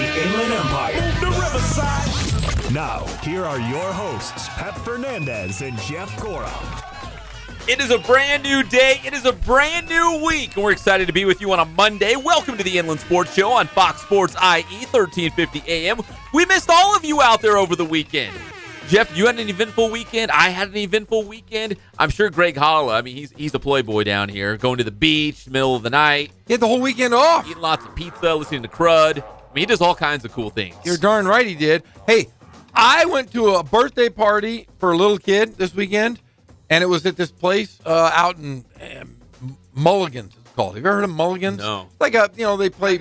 Inland Empire. Move the Riverside. Now, here are your hosts, Pep Fernandez and Jeff Gorham. It is a brand new day. It is a brand new week, and we're excited to be with you on a Monday. Welcome to the Inland Sports Show on Fox Sports IE, 1350 AM. We missed all of you out there over the weekend. Jeff, you had an eventful weekend. I had an eventful weekend. I'm sure Greg Holla, he's a playboy down here, going to the beach, middle of the night. He had the whole weekend off. Eating lots of pizza, listening to Crud. He does all kinds of cool things. You're darn right he did. Hey, I went to a birthday party for a little kid this weekend, and it was at this place out in Mulligan's, it's called. Have you ever heard of Mulligan's? No. It's like they play,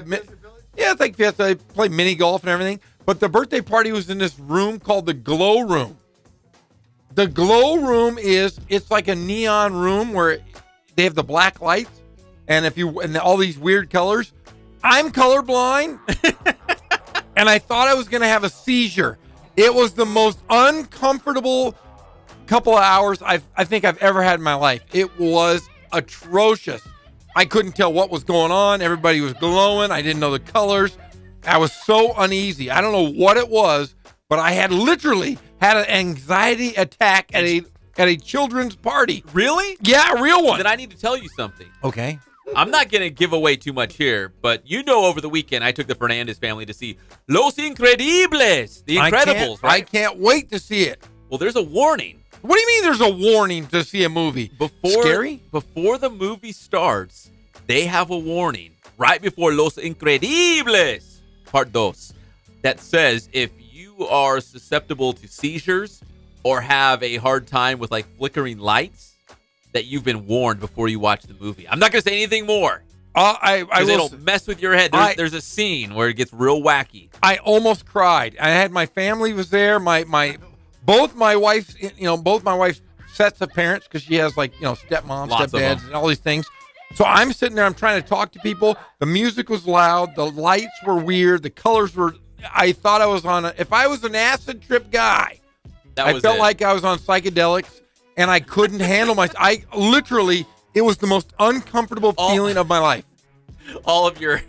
it's like Fiesta. They play mini golf and everything. But the birthday party was in this room called the Glow Room. The Glow Room it's like a neon room where they have the black lights and all these weird colors. I'm colorblind, and I thought I was going to have a seizure. It was the most uncomfortable couple of hours I think I've ever had in my life. It was atrocious. I couldn't tell what was going on. Everybody was glowing. I didn't know the colors. I was so uneasy. I don't know what it was, but I had literally had an anxiety attack at a children's party. Really? Yeah, a real one. Then I need to tell you something. Okay. I'm not going to give away too much here, but over the weekend I took the Fernandez family to see Los Incredibles, The Incredibles, right? I can't wait to see it. Well, there's a warning. What do you mean there's a warning to see a movie? Scary? Before the movie starts, they have a warning right before Los Incredibles. Part 2, that says if you are susceptible to seizures or have a hard time with like flickering lights, that you've been warned before you watch the movie. I'm not going to say anything more. It'll mess with your head. There's a scene where it gets real wacky. I almost cried. I had my family was there. Both my wife's sets of parents, because she has stepmoms, stepdads, and all these things. So I'm sitting there, I'm trying to talk to people. The music was loud. The lights were weird. The colors were, I thought I was if I was an acid trip guy, I felt like I was on psychedelics, and I couldn't handle it was the most uncomfortable feeling of my life. All of your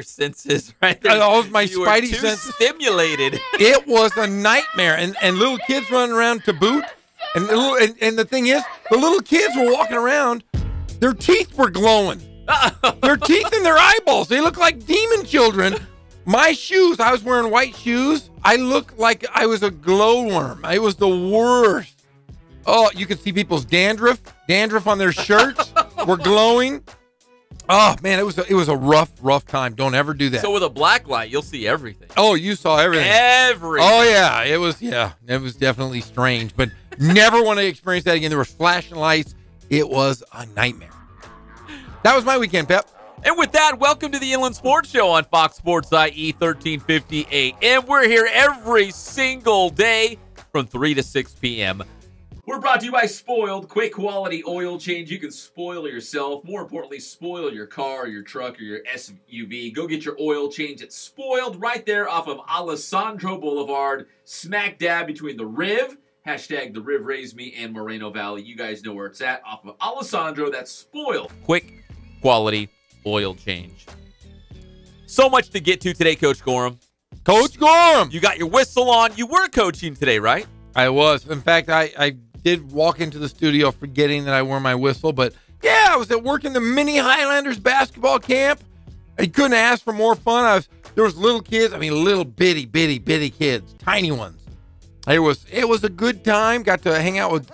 senses, right? All of my spidey senses. senses. Stimulated. It was a nightmare. And little kids running around to boot. And the thing is, the little kids were walking around. Their teeth were glowing. Their teeth and their eyeballs. They look like demon children. My shoes, I was wearing white shoes. I looked like I was a glowworm. It was the worst. Oh, you could see people's dandruff on their shirts were glowing. Oh, man, it was a rough time. Don't ever do that. So with a black light, you'll see everything. Oh, you saw everything. Everything. Oh, yeah. It was definitely strange, but never want to experience that again. There were flashing lights. It was a nightmare. That was my weekend, Pep. And with that, welcome to the Inland Sports Show on Fox Sports IE 1350 AM. We're here every single day from 3 to 6 p.m. We're brought to you by Spoiled. Quick quality oil change. You can spoil yourself. More importantly, spoil your car, your truck, or your SUV. Go get your oil change at Spoiled right there off of Alessandro Boulevard, smack dab between the Riv, hashtag the Riv Raised Me, and Moreno Valley. You guys know where it's at. Off of Alessandro, that's Spoiled. Quick quality oil change. So much to get to today, Coach Gorham. Coach Gorham! You got your whistle on. You were coaching today, right? I was. In fact, I did walk into the studio forgetting that I wore my whistle, but yeah, I was at work in the Mini Highlanders basketball camp. I couldn't ask for more fun. There was little kids, little bitty kids, tiny ones. It was a good time. Got to hang out with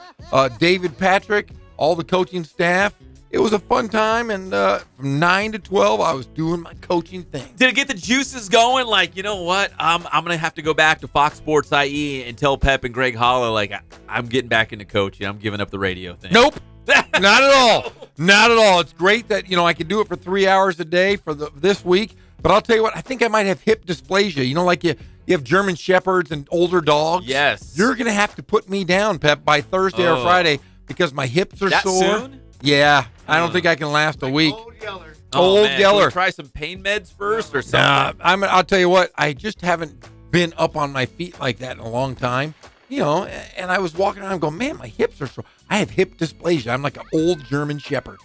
David Patrick, all the coaching staff. It was a fun time, and from 9 to 12, I was doing my coaching thing. Did it get the juices going? Like, you know what? I'm going to have to go back to Fox Sports IE and tell Pep and Greg Holla, like, I'm getting back into coaching. I'm giving up the radio thing. Nope. Not at all. Not at all. It's great that, I can do it for 3 hours a day for this week. But I'll tell you what, I think I might have hip dysplasia. Like you have German Shepherds and older dogs. Yes. You're going to have to put me down, Pep, by Thursday or Friday because my hips are sore. Soon? Yeah, I don't think I can last a week. Old Yeller. Old Yeller. Can we try some pain meds first or something? I'll tell you what, I just haven't been up on my feet like that in a long time. And I was walking around going, man, my hips are sore. I have hip dysplasia. I'm like an old German Shepherd.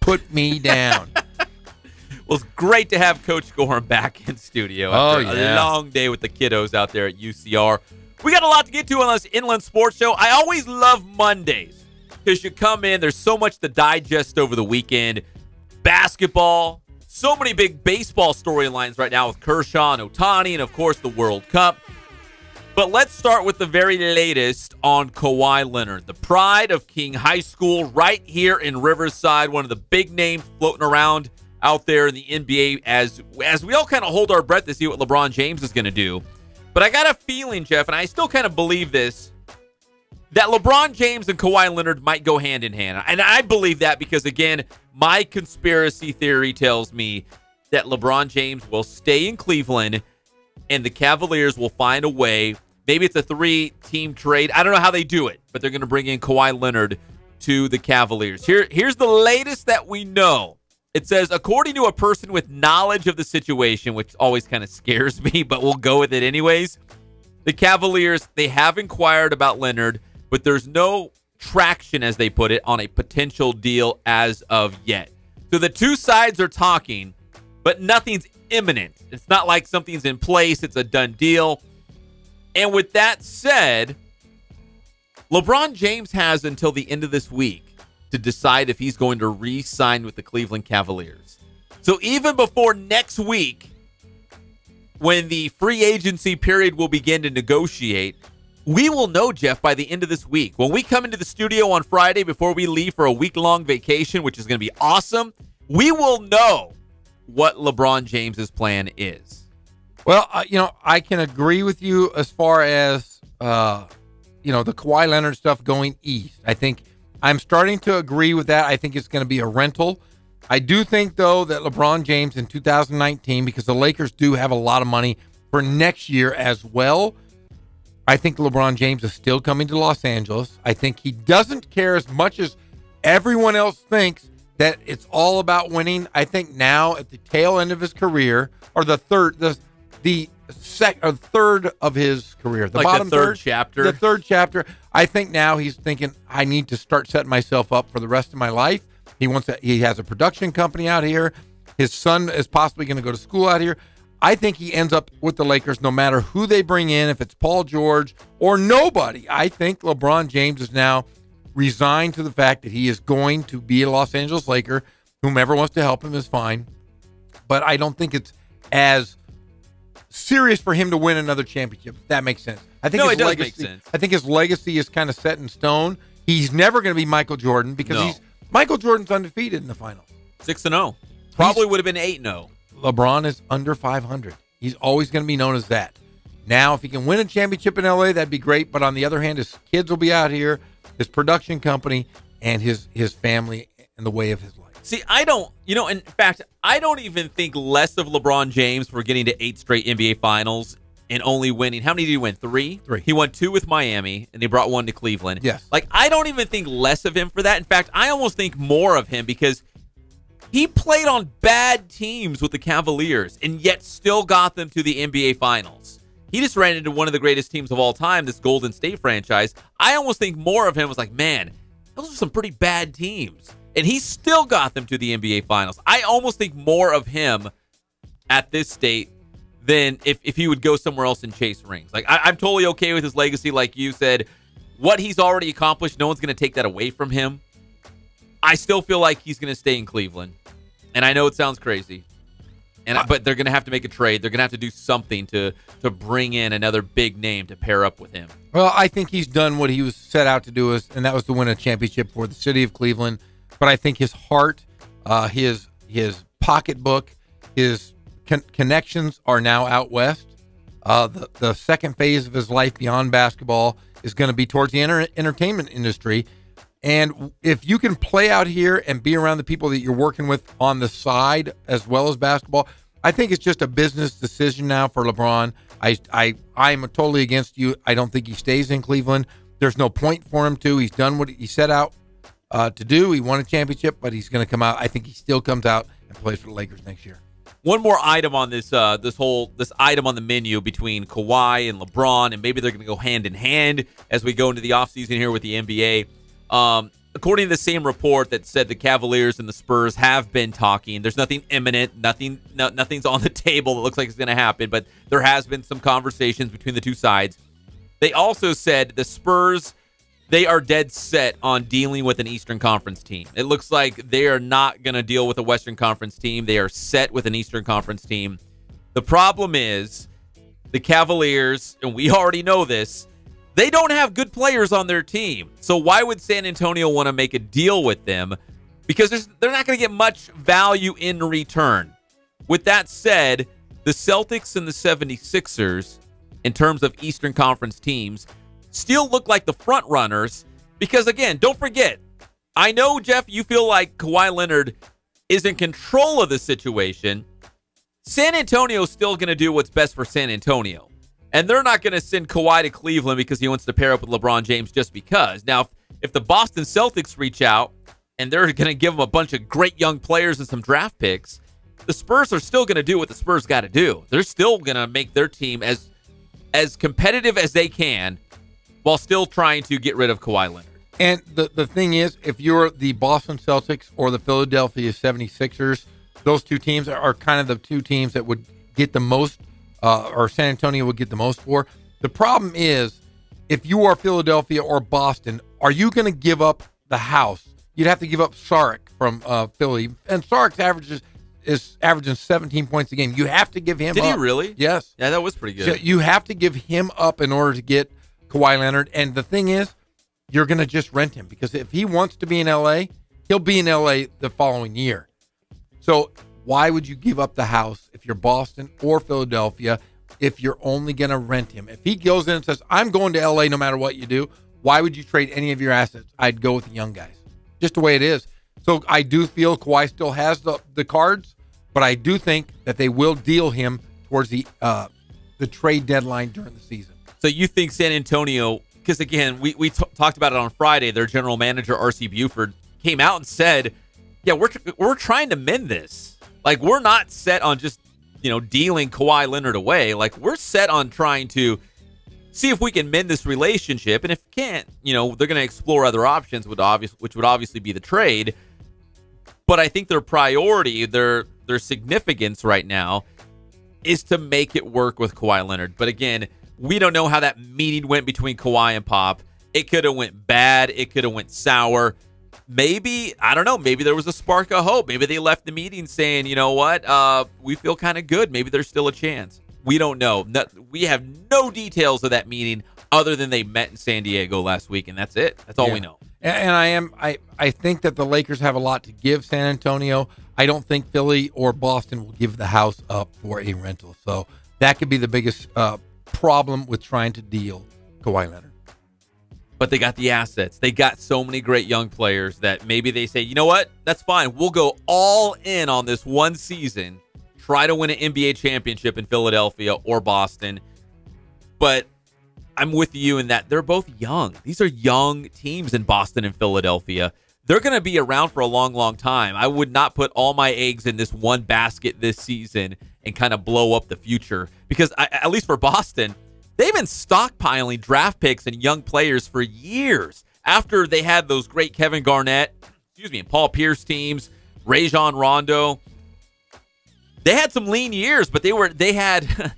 Put me down. Well, it's great to have Coach Gorham back in studio after a long day with the kiddos out there at UCR. We got a lot to get to on this Inland Sports Show. I always love Mondays because you come in, there's so much to digest over the weekend. Basketball, so many big baseball storylines right now with Kershaw and Ohtani, and, of course, the World Cup. But let's start with the very latest on Kawhi Leonard, the pride of King High School right here in Riverside, one of the big names floating around out there in the NBA as we all kind of hold our breath to see what LeBron James is going to do. But I got a feeling, Jeff, and I still kind of believe this, that LeBron James and Kawhi Leonard might go hand in hand. And I believe that because, again, my conspiracy theory tells me that LeBron James will stay in Cleveland and the Cavaliers will find a way. Maybe it's a 3-team trade. I don't know how they do it, but they're going to bring in Kawhi Leonard to the Cavaliers. Here's the latest that we know. It says, according to a person with knowledge of the situation, which always kind of scares me, but we'll go with it anyways, the Cavaliers, they have inquired about Leonard, but there's no traction, as they put it, on a potential deal as of yet. So the two sides are talking, but nothing's imminent. It's not like something's in place. It's a done deal. And with that said, LeBron James has until the end of this week to decide if he's going to re-sign with the Cleveland Cavaliers. So even before next week, when the free agency period will begin to negotiate, we will know, Jeff, by the end of this week. When we come into the studio on Friday before we leave for a week-long vacation, which is going to be awesome, we will know what LeBron James's plan is. Well, I can agree with you as far as, the Kawhi Leonard stuff going east. I think I'm starting to agree with that. I think it's going to be a rental. I do think, though, that LeBron James in 2019, because the Lakers do have a lot of money for next year as well, I think LeBron James is still coming to Los Angeles. I think he doesn't care as much as everyone else thinks that it's all about winning. I think now at the tail end of his career, or the third of his career, the like bottom the third chapter. The third chapter. I think now he's thinking, I need to start setting myself up for the rest of my life. He has a production company out here. His son is possibly going to go to school out here. I think he ends up with the Lakers no matter who they bring in, if it's Paul George or nobody. I think LeBron James is now resigned to the fact that he is going to be a Los Angeles Laker. Whomever wants to help him is fine. But I don't think it's as serious for him to win another championship, if that makes sense. I think it does make sense. I think his legacy is kind of set in stone. He's never going to be Michael Jordan because Michael Jordan's undefeated in the finals. 6-0. Probably would have been 8-0. LeBron is under 500. He's always going to be known as that. Now, if he can win a championship in L.A., that'd be great. But on the other hand, his kids will be out here, his production company, and his family and the way of his life. See, in fact, I don't even think less of LeBron James for getting to 8 straight NBA Finals and only winning. How many did he win? 3? 3. He won 2 with Miami, and they brought 1 to Cleveland. Yes. I don't even think less of him for that. In fact, I almost think more of him because he played on bad teams with the Cavaliers and yet still got them to the NBA Finals. He just ran into one of the greatest teams of all time, this Golden State franchise. I almost think more of him was like, man, those are some pretty bad teams. And he still got them to the NBA Finals. I almost think more of him at this state than if he would go somewhere else and chase rings. I'm totally okay with his legacy, like you said. What he's already accomplished, no one's going to take that away from him. I still feel like he's going to stay in Cleveland. And I know it sounds crazy. But they're going to have to make a trade. They're going to have to do something to bring in another big name to pair up with him. Well, I think he's done what he was set out to do, and that was to win a championship for the city of Cleveland. But I think his heart, his pocketbook, his connections are now out west. The second phase of his life beyond basketball is going to be towards the entertainment industry. And if you can play out here and be around the people that you're working with on the side as well as basketball, I think it's just a business decision now for LeBron. I'm totally against you. I don't think he stays in Cleveland. There's no point for him to. He's done what he set out to do. He won a championship, but he's going to come out. I think he still comes out and plays for the Lakers next year. One more item on this item on the menu between Kawhi and LeBron, and maybe they're going to go hand in hand as we go into the offseason here with the NBA. according to the same report that said the Cavaliers and the Spurs have been talking, there's nothing imminent, nothing's on the table that looks like it's going to happen, but there has been some conversations between the two sides. They also said the Spurs, they are dead set on dealing with an Eastern Conference team. It looks like they are not going to deal with a Western Conference team. They are set with an Eastern Conference team. The problem is the Cavaliers, and we already know this, they don't have good players on their team. So why would San Antonio want to make a deal with them? Because they're not going to get much value in return. With that said, the Celtics and the 76ers, in terms of Eastern Conference teams, still look like the front runners. Because, again, don't forget, I know, Jeff, you feel like Kawhi Leonard is in control of the situation. San Antonio is still going to do what's best for San Antonio. And they're not going to send Kawhi to Cleveland because he wants to pair up with LeBron James just because. Now, if the Boston Celtics reach out and they're going to give them a bunch of great young players and some draft picks, the Spurs are still going to do what the Spurs got to do. They're still going to make their team as competitive as they can while still trying to get rid of Kawhi Leonard. And the thing is, if you're the Boston Celtics or the Philadelphia 76ers, those two teams are kind of the two teams that would get the most, or San Antonio would get the most for. The problem is, if you are Philadelphia or Boston, are you going to give up the house? You'd have to give up Saric from Philly. And Saric's is averaging 17 points a game. You have to give him up. Did he really? Yes. Yeah, that was pretty good. So you have to give him up in order to get Kawhi Leonard. And the thing is, you're going to just rent him. Because if he wants to be in L.A., he'll be in L.A. the following year. So why would you give up the house if you're Boston or Philadelphia if you're only going to rent him? If he goes in and says, I'm going to L.A. no matter what you do, why would you trade any of your assets? I'd go with the young guys. Just the way it is. So I do feel Kawhi still has the cards, but I do think that they will deal him towards the trade deadline during the season. So you think San Antonio, because again, we talked about it on Friday, their general manager, R.C. Buford, came out and said, yeah, we're trying to mend this. Like, we're not set on just, dealing Kawhi Leonard away. Like, we're set on trying to see if we can mend this relationship. And if we can't, they're going to explore other options, which would obviously be the trade. But I think their priority, their significance right now is to make it work with Kawhi Leonard. But again, we don't know how that meeting went between Kawhi and Pop. It could have went bad. It could have went sour. Maybe, I don't know, maybe there was a spark of hope. Maybe they left the meeting saying, you know what, we feel kind of good. Maybe there's still a chance. We don't know. We have no details of that meeting other than they met in San Diego last week, and that's it. That's all we know. And I think that the Lakers have a lot to give San Antonio. I don't think Philly or Boston will give the house up for a rental. So that could be the biggest problem with trying to deal Kawhi Leonard. But they got the assets. They got so many great young players that maybe they say, you know what? That's fine. We'll go all in on this one season, try to win an NBA championship in Philadelphia or Boston. But I'm with you in that they're both young. These are young teams in Boston and Philadelphia. They're going to be around for a long, long time. I would not put all my eggs in this one basket this season and kind of blow up the future. Because at least for Boston, they've been stockpiling draft picks and young players for years. After they had those great Kevin Garnett, and Paul Pierce teams, Rajon Rondo, they had some lean years, but they had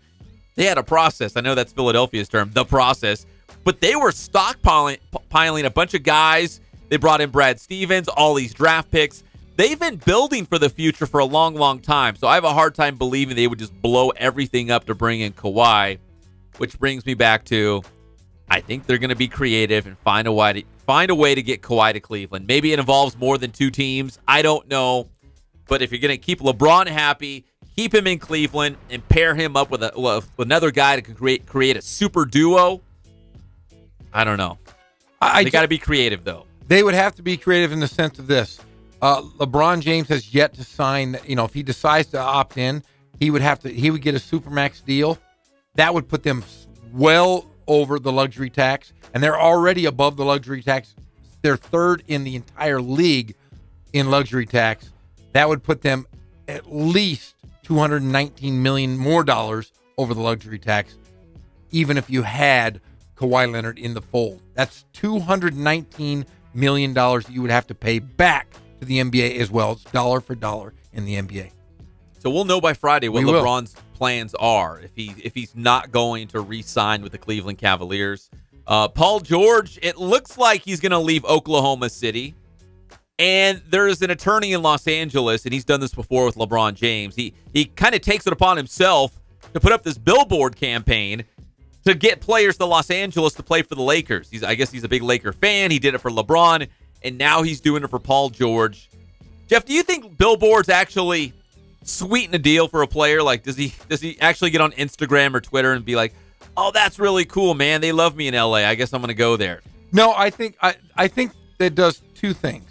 a process. I know that's Philadelphia's term, the process. But they were stockpiling a bunch of guys. They brought in Brad Stevens, all these draft picks. They've been building for the future for a long, long time. So I have a hard time believing they would just blow everything up to bring in Kawhi. Which brings me back to, I think they're going to be creative and find a way to get Kawhi to Cleveland. Maybe it involves more than two teams. I don't know. But if you're going to keep LeBron happy, keep him in Cleveland, and pair him up with another guy to create a super duo, I don't know. They got to be creative, though. They would have to be creative in the sense of this. LeBron James has yet to sign. If he decides to opt in, he would get a Supermax deal. That would put them well over the luxury tax, and they're already above the luxury tax. They're third in the entire league in luxury tax. That would put them at least $219 million more over the luxury tax, even if you had Kawhi Leonard in the fold. That's $219 million that you would have to pay back to the NBA as well. It's dollar for dollar in the NBA. So we'll know by Friday what We will. LeBron's plans are if he's not going to re-sign with the Cleveland Cavaliers. Paul George, it looks like he's going to leave Oklahoma City. And there's an attorney in Los Angeles, and he's done this before with LeBron James. He kind of takes it upon himself to put up this billboard campaign to get players to Los Angeles to play for the Lakers. I guess he's a big Laker fan. He did it for LeBron, and now he's doing it for Paul George. Jeff, do you think billboards actually sweeten a deal for a player? Like, does he actually get on Instagram or Twitter and be like, "Oh, that's really cool, man. They love me in LA. I guess I'm going to go there." No, I think that does two things.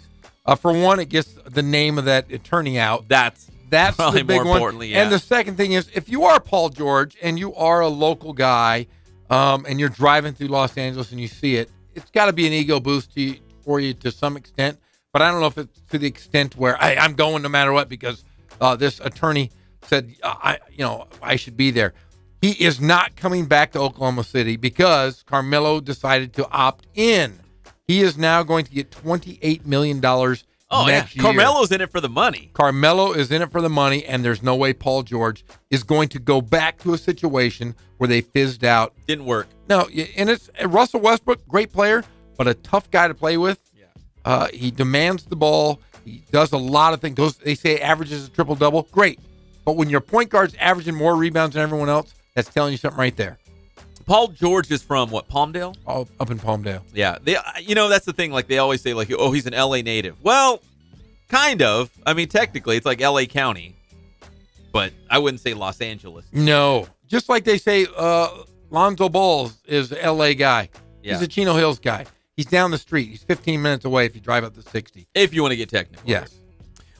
For one, it gets the name of that attorney out. That's probably the big more one. importantly, yeah. And the second thing is, if you are Paul George and you are a local guy, and you're driving through Los Angeles and you see it, it's got to be an ego boost for you to some extent. But I don't know if it's to the extent where I'm going no matter what because this attorney said I should be there. He is not coming back to Oklahoma City because Carmelo decided to opt in. He is now going to get $28 million next year. Carmelo's in it for the money. Carmelo is in it for the money, and there's no way Paul George is going to go back to a situation where they fizzed out. Didn't work. No, and it's Russell Westbrook, great player, but a tough guy to play with. Yeah. He demands the ball. He does a lot of things. They say averages a triple-double. Great. But when your point guard's averaging more rebounds than everyone else, that's telling you something right there. Paul George is from what, Palmdale? Oh, up in Palmdale. Yeah. That's the thing. Like they always say, like, oh, he's an LA native. Well, kind of. I mean, technically, it's like LA County, but I wouldn't say Los Angeles. No. Just like they say, Lonzo Ball is an LA guy. Yeah. He's a Chino Hills guy. He's down the street. He's 15 minutes away if you drive up to 60. If you want to get technical. Yes.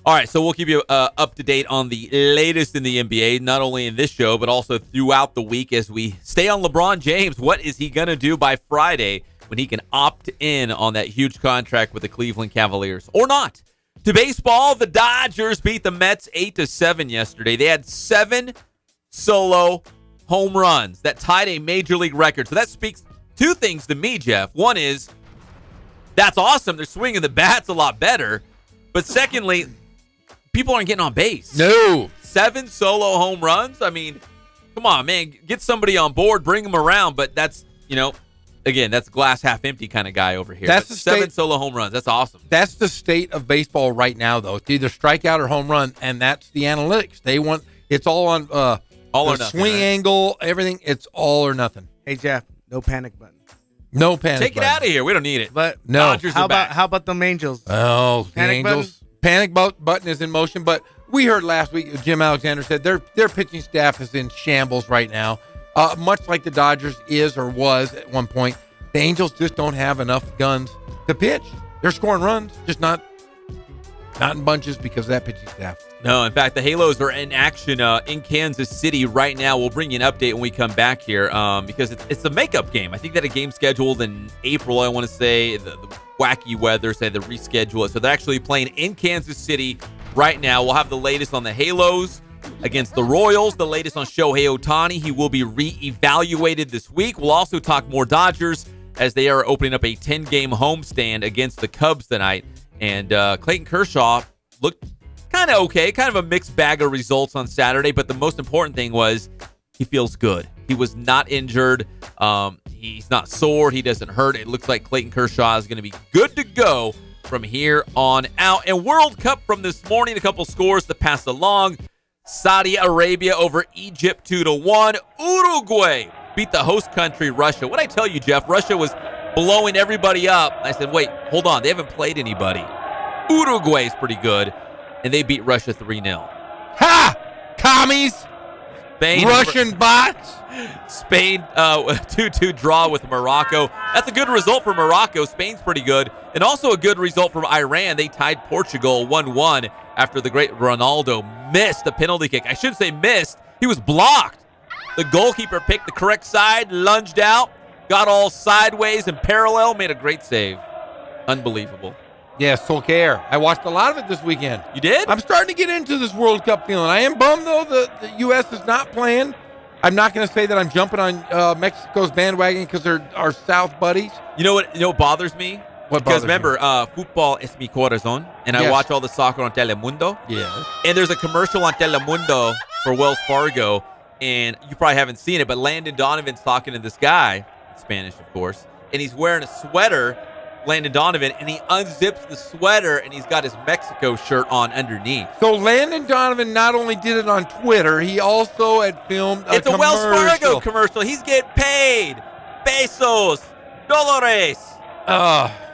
All right, so we'll keep you up to date on the latest in the NBA, not only in this show, but also throughout the week as we stay on LeBron James. What is he going to do by Friday when he can opt in on that huge contract with the Cleveland Cavaliers or not? To baseball, the Dodgers beat the Mets 8-7 yesterday. They had 7 solo home runs that tied a major league record. So that speaks two things to me, Jeff. One is that's awesome. They're swinging the bats a lot better. But secondly, people aren't getting on base. No. 7 solo home runs. I mean, come on, man. Get somebody on board. Bring them around. But that's, again, that's glass half empty kind of guy over here. That's the 7 solo home runs. That's awesome. That's the state of baseball right now, though. It's either strikeout or home run, and that's the analytics. They want it's all on all or nothing, swing right? angle, everything. It's all or nothing. Hey, Jeff, no panic button. No panic. Take button. it out of here. We don't need it. But no. Dodgers how are back. about the Angels? Oh, the Panic Angels. Panic button is in motion, but we heard last week Jim Alexander said their pitching staff is in shambles right now, much like the Dodgers is or was at one point. The Angels just don't have enough guns to pitch. They're scoring runs, just not in bunches because of that pitching staff. No, in fact, the Halos are in action in Kansas City right now. We'll bring you an update when we come back here because it's a makeup game. I think that a game scheduled in April, I want to say. The wacky weather, say they reschedule it. So they're actually playing in Kansas City right now. We'll have the latest on the Halos against the Royals, the latest on Shohei Ohtani. He will be reevaluated this week. We'll also talk more Dodgers as they are opening up a 10-game homestand against the Cubs tonight. And Clayton Kershaw looked kind of okay, kind of a mixed bag of results on Saturday, but the most important thing was he feels good. He was not injured. He's not sore. He doesn't hurt. It looks like Clayton Kershaw is going to be good to go from here on out. And World Cup from this morning, a couple scores to pass along. Saudi Arabia over Egypt 2-1. Uruguay beat the host country, Russia. What I tell you, Jeff, Russia was blowing everybody up. I said, wait, hold on. They haven't played anybody. Uruguay is pretty good, and they beat Russia 3-0. Ha! Commies! Spain, Russian bots! Spain 2-2 draw with Morocco. That's a good result for Morocco. Spain's pretty good. And also a good result from Iran. They tied Portugal 1-1 after the great Ronaldo missed the penalty kick. I shouldn't say missed. He was blocked. The goalkeeper picked the correct side, lunged out, got all sideways and parallel, made a great save. Unbelievable. Yeah, Solskjaer. I watched a lot of it this weekend. You did? I'm starting to get into this World Cup feeling. I am bummed, though, the U.S. is not playing. I'm not going to say that I'm jumping on Mexico's bandwagon because they're our South buddies. You know what bothers me? What Because bothers remember, football es mi corazón, and I Yes. watch all the soccer on Telemundo. you? Yes. And there's a commercial on Telemundo for Wells Fargo, and you probably haven't seen it, but Landon Donovan's talking to this guy, in Spanish, of course, and he's wearing a sweater, Landon Donovan, and he unzips the sweater, and he's got his Mexico shirt on underneath. So Landon Donovan not only did it on Twitter, he also had filmed It's a Wells Fargo commercial. He's getting paid. Pesos. Dolores.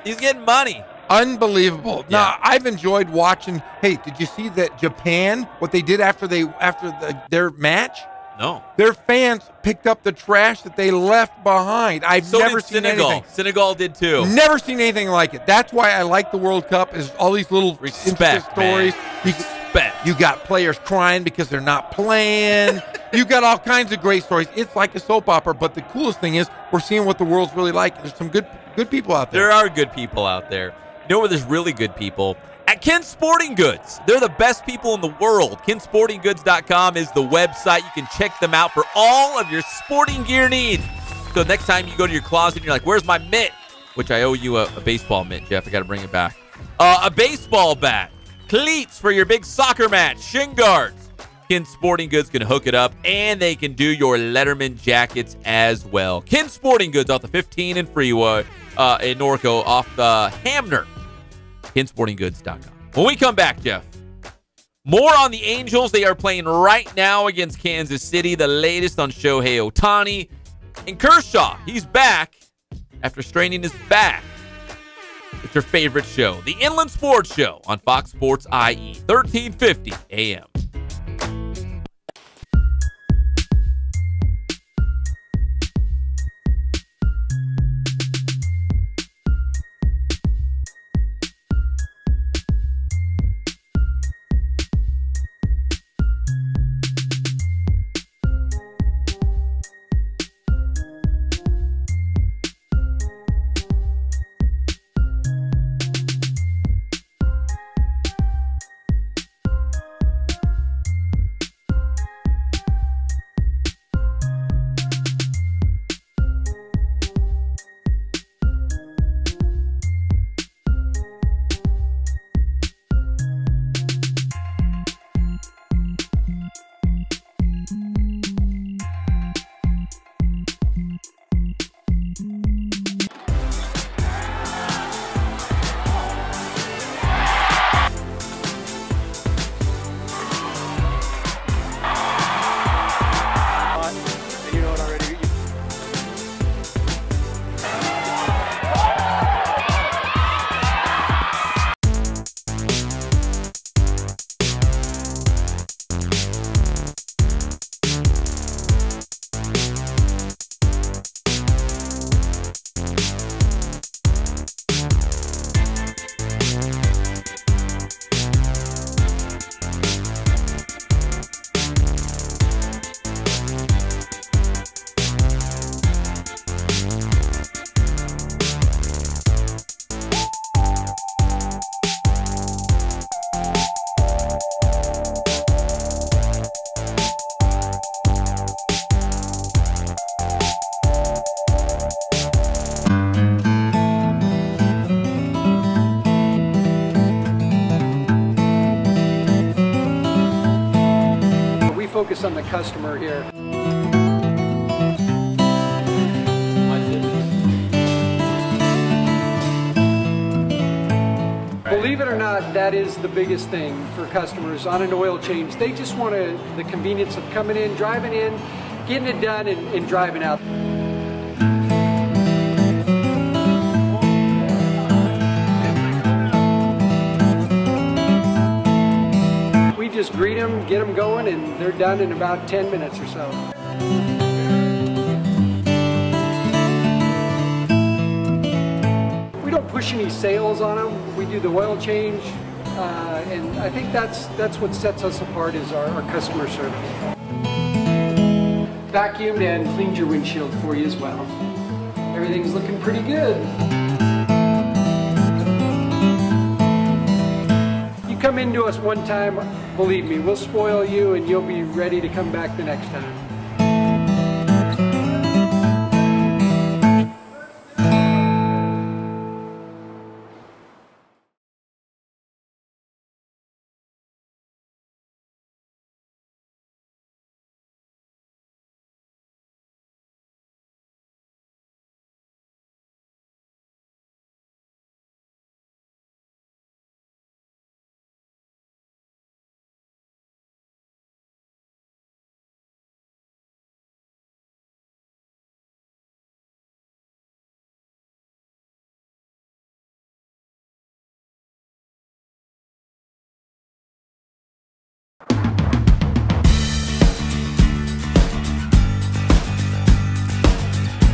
He's getting money. Unbelievable. Yeah. Now, I've enjoyed watching. Hey, did you see that Japan, what they did after their match? No. Their fans picked up the trash that they left behind. I've So never did seen Senegal. anything. Senegal did too. Never seen anything like it. That's why I like the World Cup. Is all these little Respect, interesting stories. man. Respect. You got players crying because they're not playing. You got all kinds of great stories. It's like a soap opera. But the coolest thing is we're seeing what the world's really like. There's some good people out there. There are good people out there. You know where there's really good people? At Ken Sporting Goods. They're the best people in the world. KenSportingGoods.com is the website. You can check them out for all of your sporting gear needs. So next time you go to your closet and you're like, where's my mitt? Which I owe you a baseball mitt, Jeff. I got to bring it back. A baseball bat. Cleats for your big soccer match. Shin guards. Ken Sporting Goods can hook it up, and they can do your Letterman jackets as well. Ken Sporting Goods off the 15 and Freeway in Norco off the Hamner. KenSportingGoods.com. When we come back, Jeff, more on the Angels. They are playing right now against Kansas City. The latest on Shohei Ohtani. And Kershaw, he's back after straining his back. It's your favorite show, the Inland Sports Show on Fox Sports IE, 1350 AM. Focus on the customer here. Believe it or not, that is the biggest thing for customers on an oil change. They just want the convenience of coming in, driving in, getting it done, and driving out. We just greet them, get them going, and they're done in about 10 minutes or so. We don't push any sales on them. We do the oil change, and I think that's what sets us apart is our customer service. Vacuumed and cleaned your windshield for you as well. Everything's looking pretty good. Come into us one time, believe me, we'll spoil you and you'll be ready to come back the next time.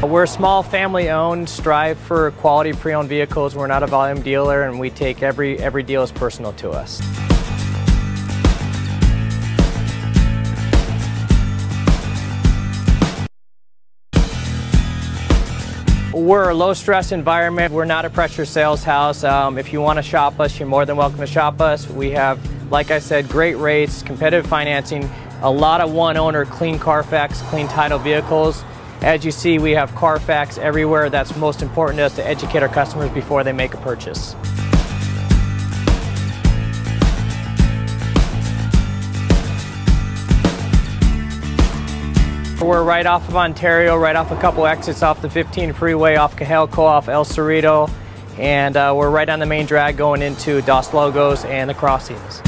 We're a small family-owned, strive for quality pre-owned vehicles. We're not a volume dealer, and we take every deal as personal to us. We're a low-stress environment. We're not a pressure sales house. If you want to shop us, you're more than welcome to shop us. We have, like I said, great rates, competitive financing, a lot of one-owner, clean Carfax, clean title vehicles. As you see, we have Carfax everywhere. That's most important to us, to educate our customers before they make a purchase. We're right off of Ontario, right off a couple exits off the 15 freeway, off Cajalco, off El Cerrito, and we're right on the main drag going into Dos Logos and the crossings.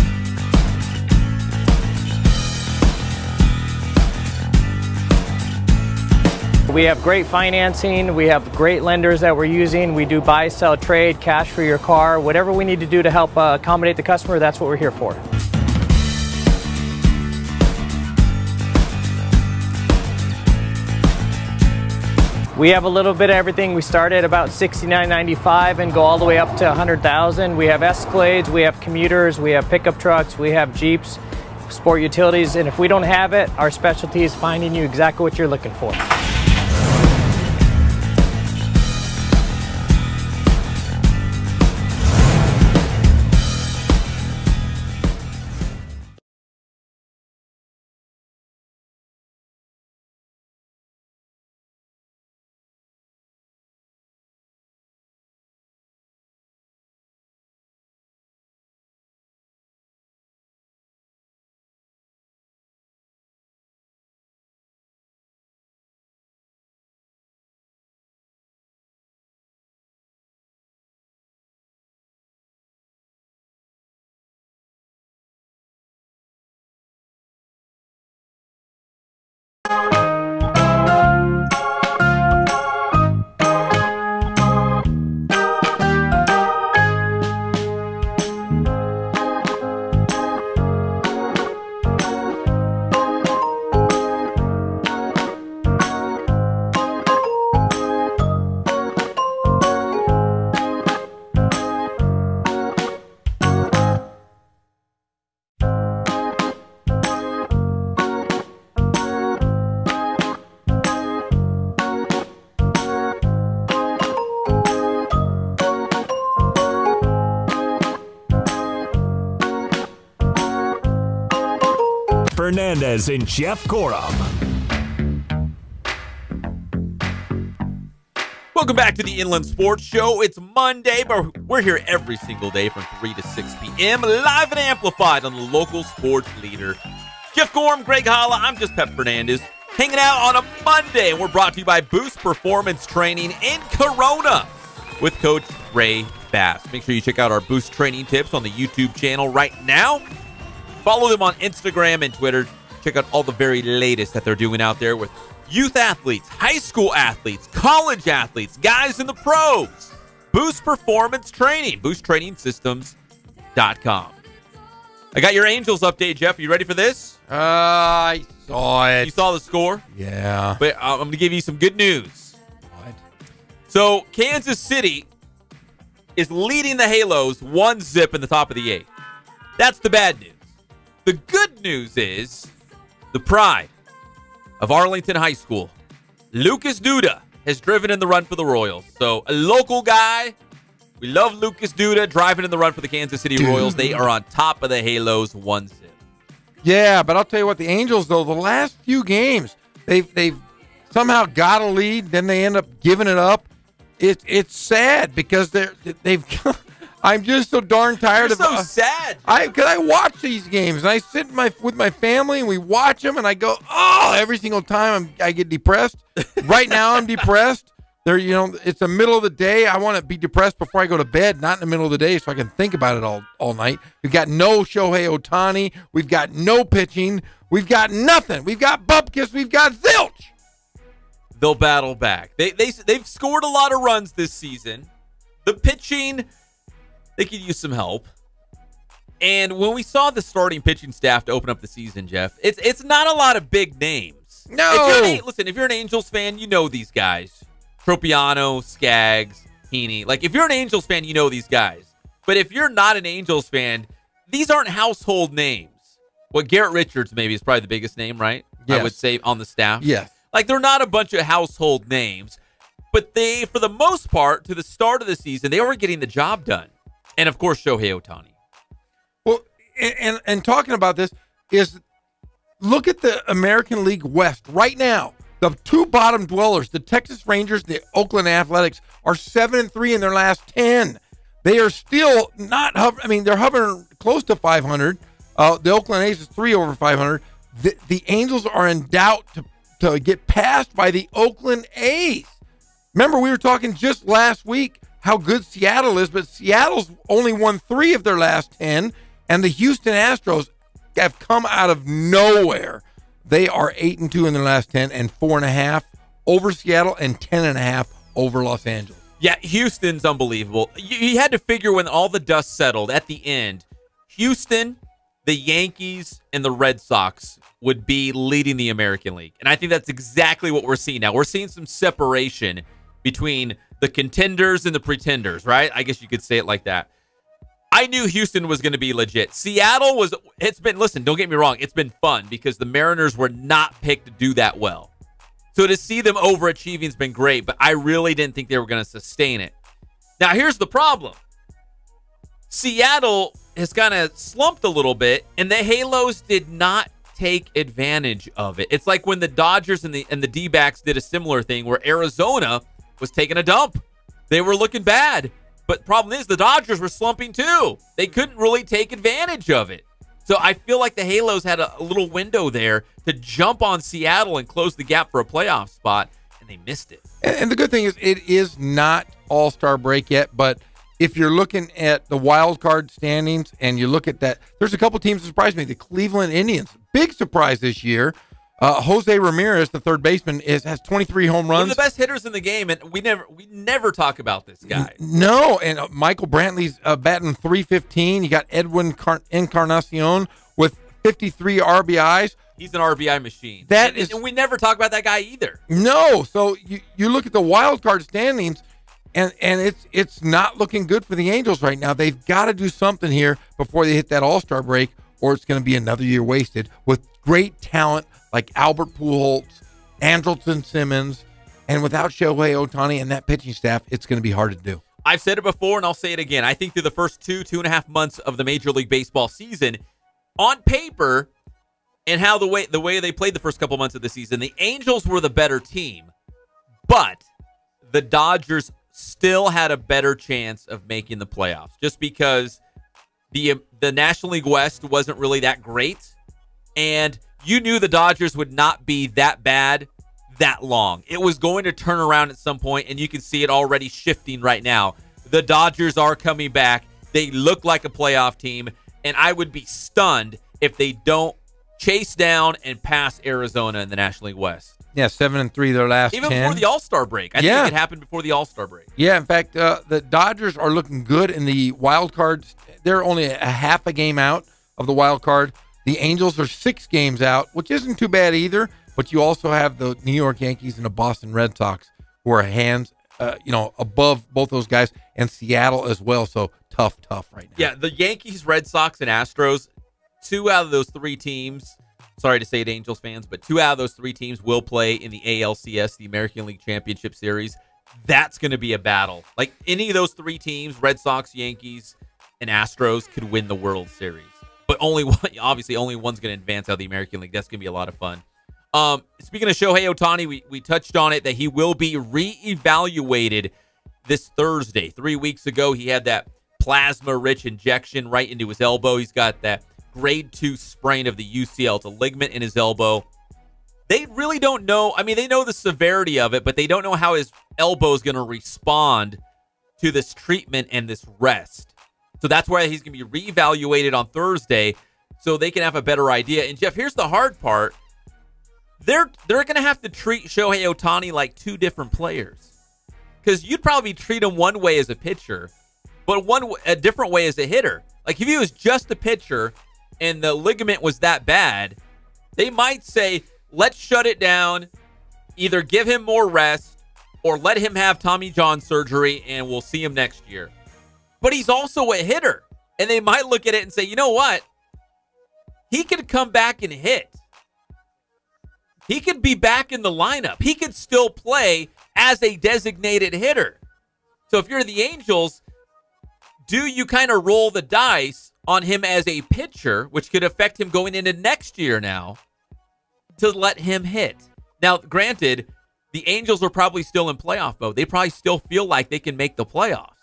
We have great financing, we have great lenders that we're using. We do buy, sell, trade, cash for your car. Whatever we need to do to help accommodate the customer, that's what we're here for. We have a little bit of everything. We start at about $69.95 and go all the way up to $100,000. We have Escalades, we have commuters, we have pickup trucks, we have Jeeps, sport utilities, and if we don't have it, our specialty is finding you exactly what you're looking for. Fernandez and Jeff Gorham. Welcome back to the Inland Sports Show. It's Monday, but we're here every single day from 3 to 6 p.m. live and amplified on the local sports leader. Jeff Gorham, Greg Holla, I'm just Pep Fernandez, hanging out on a Monday, and we're brought to you by Boost Performance Training in Corona with Coach Ray Bass. Make sure you check out our Boost training tips on the YouTube channel right now. Follow them on Instagram and Twitter. Check out all the very latest that they're doing out there with youth athletes, high school athletes, college athletes, guys in the pros. Boost Performance Training, boosttrainingsystems.com. I got your Angels update, Jeff. Are you ready for this? I saw it. You saw the score? Yeah. But I'm going to give you some good news. What? So Kansas City is leading the Halos 1-0 in the top of the 8th. That's the bad news. The good news is the pride of Arlington High School, Lucas Duda, has driven in the run for the Royals. So a local guy, we love Lucas Duda driving in the run for the Kansas City Royals. They are on top of the Halos 1-0. Yeah, but I'll tell you what, the Angels, though, the last few games, they've somehow got a lead, then they end up giving it up. It's sad because they've I'm just so darn tired of it. So sad. Because I watch these games and I sit with my family and we watch them and I go, oh, every single time I get depressed. Right now I'm depressed. It's the middle of the day. I want to be depressed before I go to bed, not in the middle of the day, so I can think about it all night. We've got no Shohei Ohtani. We've got no pitching. We've got nothing. We've got Bupkis. We've got zilch. They'll battle back. They've scored a lot of runs this season. The pitching, they could use some help. And when we saw the starting pitching staff to open up the season, Jeff, it's not a lot of big names. No. If you're an Angels fan, you know these guys. Tropiano, Skaggs, Heaney. Like, if you're an Angels fan, you know these guys. But if you're not an Angels fan, these aren't household names. Well, Garrett Richards maybe is probably the biggest name, right? Yes. I would say on the staff. Yes. Like, they're not a bunch of household names. But they, for the most part, to the start of the season, they were getting the job done. And, of course, Shohei Ohtani. Well, and talking about this is look at the American League West right now. The two bottom dwellers, the Texas Rangers, the Oakland Athletics, are 7-3 in their last 10. They are still not hovering. I mean, they're hovering close to 500. The Oakland A's is 3 over 500. The Angels are in doubt to get passed by the Oakland A's. Remember, we were talking just last week how good Seattle is, but Seattle's only won 3 of their last 10, and the Houston Astros have come out of nowhere. They are 8-2 in their last 10 and 4.5 over Seattle and 10.5 over Los Angeles. Yeah, Houston's unbelievable. You had to figure when all the dust settled at the end, Houston, the Yankees, and the Red Sox would be leading the American League. And I think that's exactly what we're seeing now. We're seeing some separation between the contenders and the pretenders, right? I guess you could say it like that. I knew Houston was going to be legit. Seattle listen, don't get me wrong, it's been fun because the Mariners were not picked to do that well. So to see them overachieving has been great, but I really didn't think they were going to sustain it. Now, here's the problem. Seattle has kind of slumped a little bit, and the Halos did not take advantage of it. It's like when the Dodgers and the D-backs did a similar thing where Arizona was taking a dump. They were looking bad. But problem is the Dodgers were slumping too. They couldn't really take advantage of it. So I feel like the Halos had a little window there to jump on Seattle and close the gap for a playoff spot, and they missed it. And the good thing is it is not all-star break yet, but if you're looking at the wild card standings and you look at that, there's a couple teams that surprised me. The Cleveland Indians, big surprise this year. Jose Ramirez, the third baseman, has 23 home runs. One of the best hitters in the game, and we never talk about this guy. No, and Michael Brantley's batting .315. You got Edwin Encarnacion with 53 RBIs. He's an RBI machine. And we never talk about that guy either. No, so you look at the wild card standings, and it's not looking good for the Angels right now. They've got to do something here before they hit that all-star break, or it's going to be another year wasted with great talent like Albert Pujols, Andrelton Simmons, and without Shohei Ohtani and that pitching staff, it's going to be hard to do. I've said it before, and I'll say it again. I think through the first 2.5 months of the Major League Baseball season, on paper, and how the way they played the first couple months of the season, the Angels were the better team, but the Dodgers still had a better chance of making the playoffs, just because the National League West wasn't really that great, and you knew the Dodgers would not be that bad that long. It was going to turn around at some point, and you can see it already shifting right now. The Dodgers are coming back. They look like a playoff team, and I would be stunned if they don't chase down and pass Arizona in the National League West. Yeah, 7-3 their last 10. Even before the All-Star break. I think it could happen before the All-Star break. Yeah, in fact, the Dodgers are looking good in the wild cards. They're only a half a game out of the wild card. The Angels are 6 games out, which isn't too bad either. But you also have the New York Yankees and the Boston Red Sox, who are hands, above both those guys, and Seattle as well. So tough right now. Yeah, the Yankees, Red Sox, and Astros. 2 out of those 3 teams. Sorry to say it, Angels fans, but 2 out of those 3 teams will play in the ALCS, the American League Championship Series. That's going to be a battle. Like any of those 3 teams, Red Sox, Yankees, and Astros, could win the World Series. But only one's going to advance out of the American League. That's going to be a lot of fun. Speaking of Shohei Ohtani, we touched on it, that he will be reevaluated this Thursday. 3 weeks ago, he had that plasma-rich injection right into his elbow. He's got that grade 2 sprain of the UCL. It's a ligament in his elbow. They really don't know. I mean, they know the severity of it, but they don't know how his elbow is going to respond to this treatment and this rest. So that's why he's going to be reevaluated on Thursday so they can have a better idea. And, Jeff, here's the hard part. They're going to have to treat Shohei Ohtani like 2 different players, because you'd probably treat him one way as a pitcher, but a different way as a hitter. Like if he was just a pitcher and the ligament was that bad, they might say, let's shut it down, either give him more rest or let him have Tommy John surgery and we'll see him next year. But he's also a hitter. And they might look at it and say, you know what? He could come back and hit. He could be back in the lineup. He could still play as a designated hitter. So if you're the Angels, do you kind of roll the dice on him as a pitcher, which could affect him going into next year now, to let him hit? Now, granted, the Angels are probably still in playoff mode. They probably still feel like they can make the playoffs.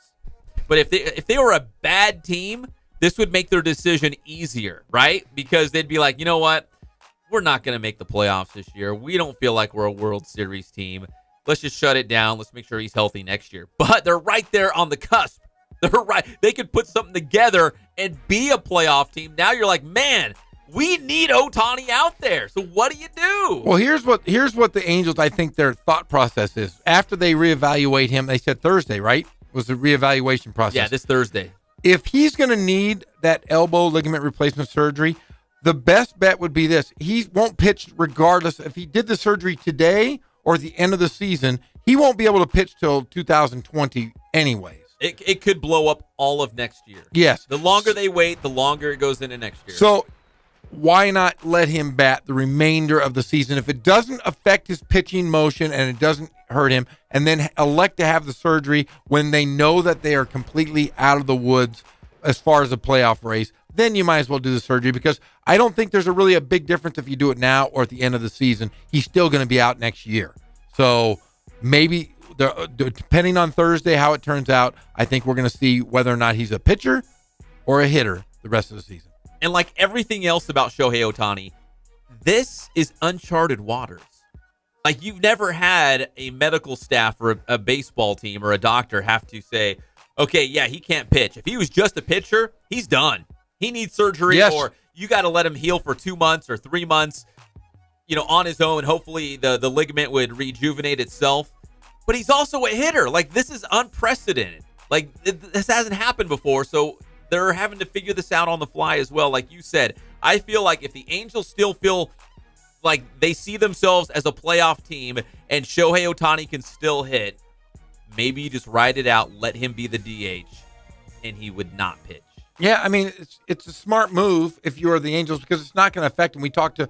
But if they were a bad team, this would make their decision easier, right? Because they'd be like, you know what? We're not going to make the playoffs this year. We don't feel like we're a World Series team. Let's just shut it down. Let's make sure he's healthy next year. But they're right there on the cusp. They're right. They could put something together and be a playoff team. Now you're like, man, we need Ohtani out there. So what do you do? Well, here's what the Angels, I think their thought process is. After they reevaluate him, they said Thursday, right? Was the reevaluation process. Yeah, this Thursday. If he's going to need that elbow ligament replacement surgery, the best bet would be this. He won't pitch regardless. If he did the surgery today or at the end of the season, he won't be able to pitch till 2020 anyways. It could blow up all of next year. Yes. The longer they wait, the longer it goes into next year. So why not let him bat the remainder of the season if it doesn't affect his pitching motion and it doesn't hurt him, and then elect to have the surgery when they know that they are completely out of the woods as far as the playoff race? Then you might as well do the surgery, because I don't think there's a big difference if you do it now or at the end of the season. He's still going to be out next year. So maybe, depending on Thursday how it turns out, I think we're going to see whether or not he's a pitcher or a hitter the rest of the season. And like everything else about Shohei Ohtani, this is uncharted waters. Like, you've never had a medical staff or a baseball team or a doctor have to say, okay, yeah, he can't pitch. If he was just a pitcher, he's done. He needs surgery, yes, or you got to let him heal for 2 months or 3 months, on his own. Hopefully the ligament would rejuvenate itself. But he's also a hitter. Like, this is unprecedented. Like, this hasn't happened before, so they're having to figure this out on the fly as well. Like you said, I feel like if the Angels still feel like they see themselves as a playoff team and Shohei Ohtani can still hit, maybe you just ride it out, let him be the DH, and he would not pitch. Yeah, I mean, it's a smart move if you are the Angels, because it's not going to affect him. We talked to,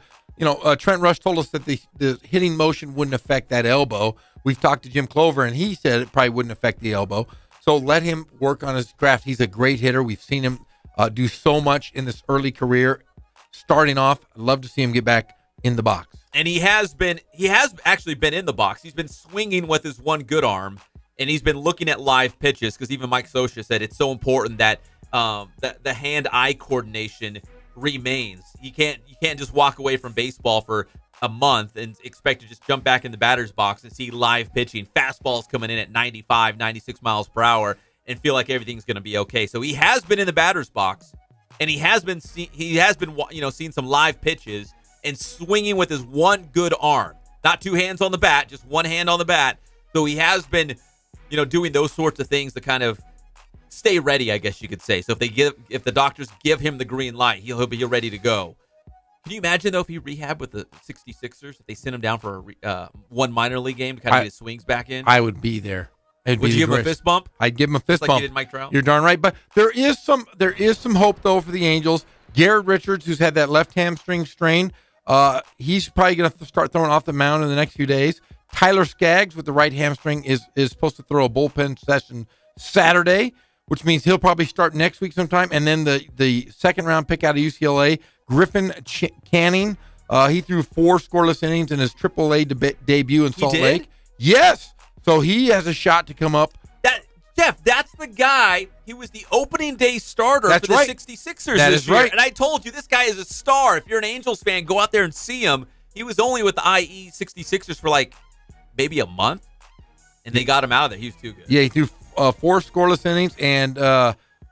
Trent Rush told us that the hitting motion wouldn't affect that elbow. We've talked to Jim Clover, and he said it probably wouldn't affect the elbow. So let him work on his craft. He's a great hitter. We've seen him do so much in this early career. Starting off, I'd love to see him get back in the box. And he has actually been in the box. He's been swinging with his one good arm, and he's been looking at live pitches, because even Mike Scioscia said it's so important that the hand-eye coordination remains. You can't just walk away from baseball for a month and expect to just jump back in the batter's box and see live pitching, fastballs coming in at 95, 96 miles per hour, and feel like everything's going to be okay. So he has been in the batter's box, and he has been seeing some live pitches and swinging with his one good arm, not two hands on the bat, just one hand on the bat. So he has been, doing those sorts of things to kind of stay ready, I guess you could say. So if the doctors give him the green light, he'll be ready to go. Can you imagine, though, if he rehabbed with the 66ers, if they sent him down for one minor league game to kind of get his swings back in? I would be there. Would you give him a fist bump? I'd give him a fist bump. Like you did Mike Trout? You're darn right. But there is some hope, though, for the Angels. Garrett Richards, who's had that left hamstring strain, he's probably going to start throwing off the mound in the next few days. Tyler Skaggs with the right hamstring is supposed to throw a bullpen session Saturday, which means he'll probably start next week sometime. And then the second-round pick out of UCLA, Griffin Canning, he threw 4 scoreless innings in his AAA debut in Salt Lake. Yes. So he has a shot to come up. Jeff, that's the guy. He was the opening day starter for the 66ers this year. Right. And I told you, this guy is a star. If you're an Angels fan, go out there and see him. He was only with the IE 66ers for maybe a month, and they got him out of there. He was too good. Yeah, he threw 4 scoreless innings, and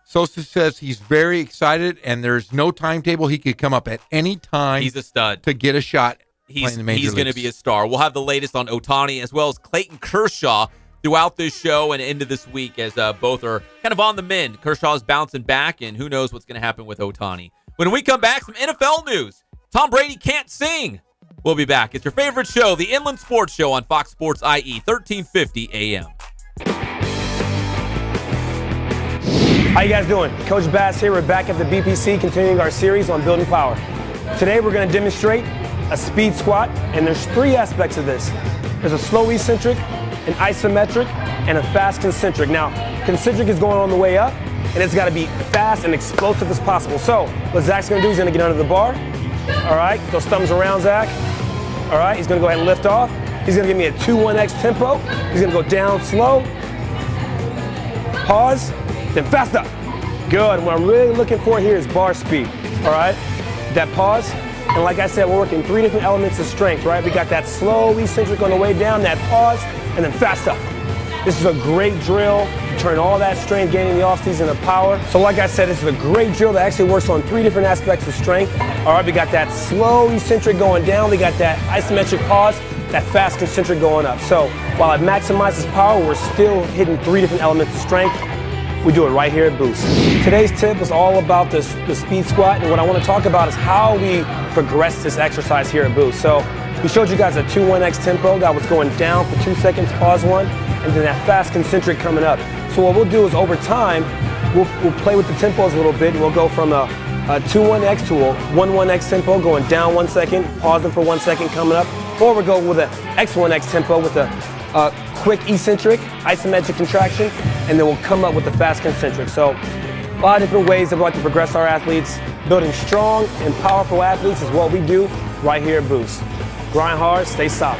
Sosa says he's very excited, and there's no timetable. He could come up at any time. He's a stud to get a shot. He's going to be a star. We'll have the latest on Ohtani as well as Clayton Kershaw throughout this show and into this week, as both are kind of on the mend. Kershaw's bouncing back, and who knows what's going to happen with Ohtani. When we come back, some NFL news. Tom Brady can't sing. We'll be back. It's your favorite show, the Inland Sports Show on Fox Sports IE, 1350 AM. How you guys doing? Coach Bass here. We're back at the BPC continuing our series on building power. Today we're going to demonstrate a speed squat, and there's 3 aspects of this. There's a slow eccentric, an isometric, and a fast concentric. Now, concentric is going on the way up, and it's got to be fast and explosive as possible. So what Zach's going to do, he's going to get under the bar. All right, those thumbs around Zach. All right, he's going to go ahead and lift off. He's going to give me a 2-1-X tempo. He's going to go down slow, pause, then fast up. Good. What I'm really looking for here is bar speed. All right, that pause. And like I said, we're working 3 different elements of strength, right? We got that slow eccentric on the way down, that pause, and then fast up. This is a great drill to turn all that strength gain in the offseason to power. So like I said, this is a great drill that actually works on 3 different aspects of strength. All right, we got that slow eccentric going down. We got that isometric pause, that fast concentric going up. So while it maximizes power, we're still hitting 3 different elements of strength. We do it right here at Boost. Today's tip is all about the speed squat, and what I want to talk about is how we progress this exercise here at Boost. So we showed you guys a 2-1-X tempo that was going down for 2 seconds, pause 1, and then that fast concentric coming up. So what we'll do is over time, we'll play with the tempos a little bit, and we'll go from a 2-1-X to a 1-1-X tempo, going down 1 second, pausing for 1 second, coming up, or we'll go with an X1-X tempo with a quick eccentric, isometric contraction, and then we'll come up with the fast concentric. So a lot of different ways that we like to progress our athletes. Building strong and powerful athletes is what we do right here at Boost. Grind hard, stay solid.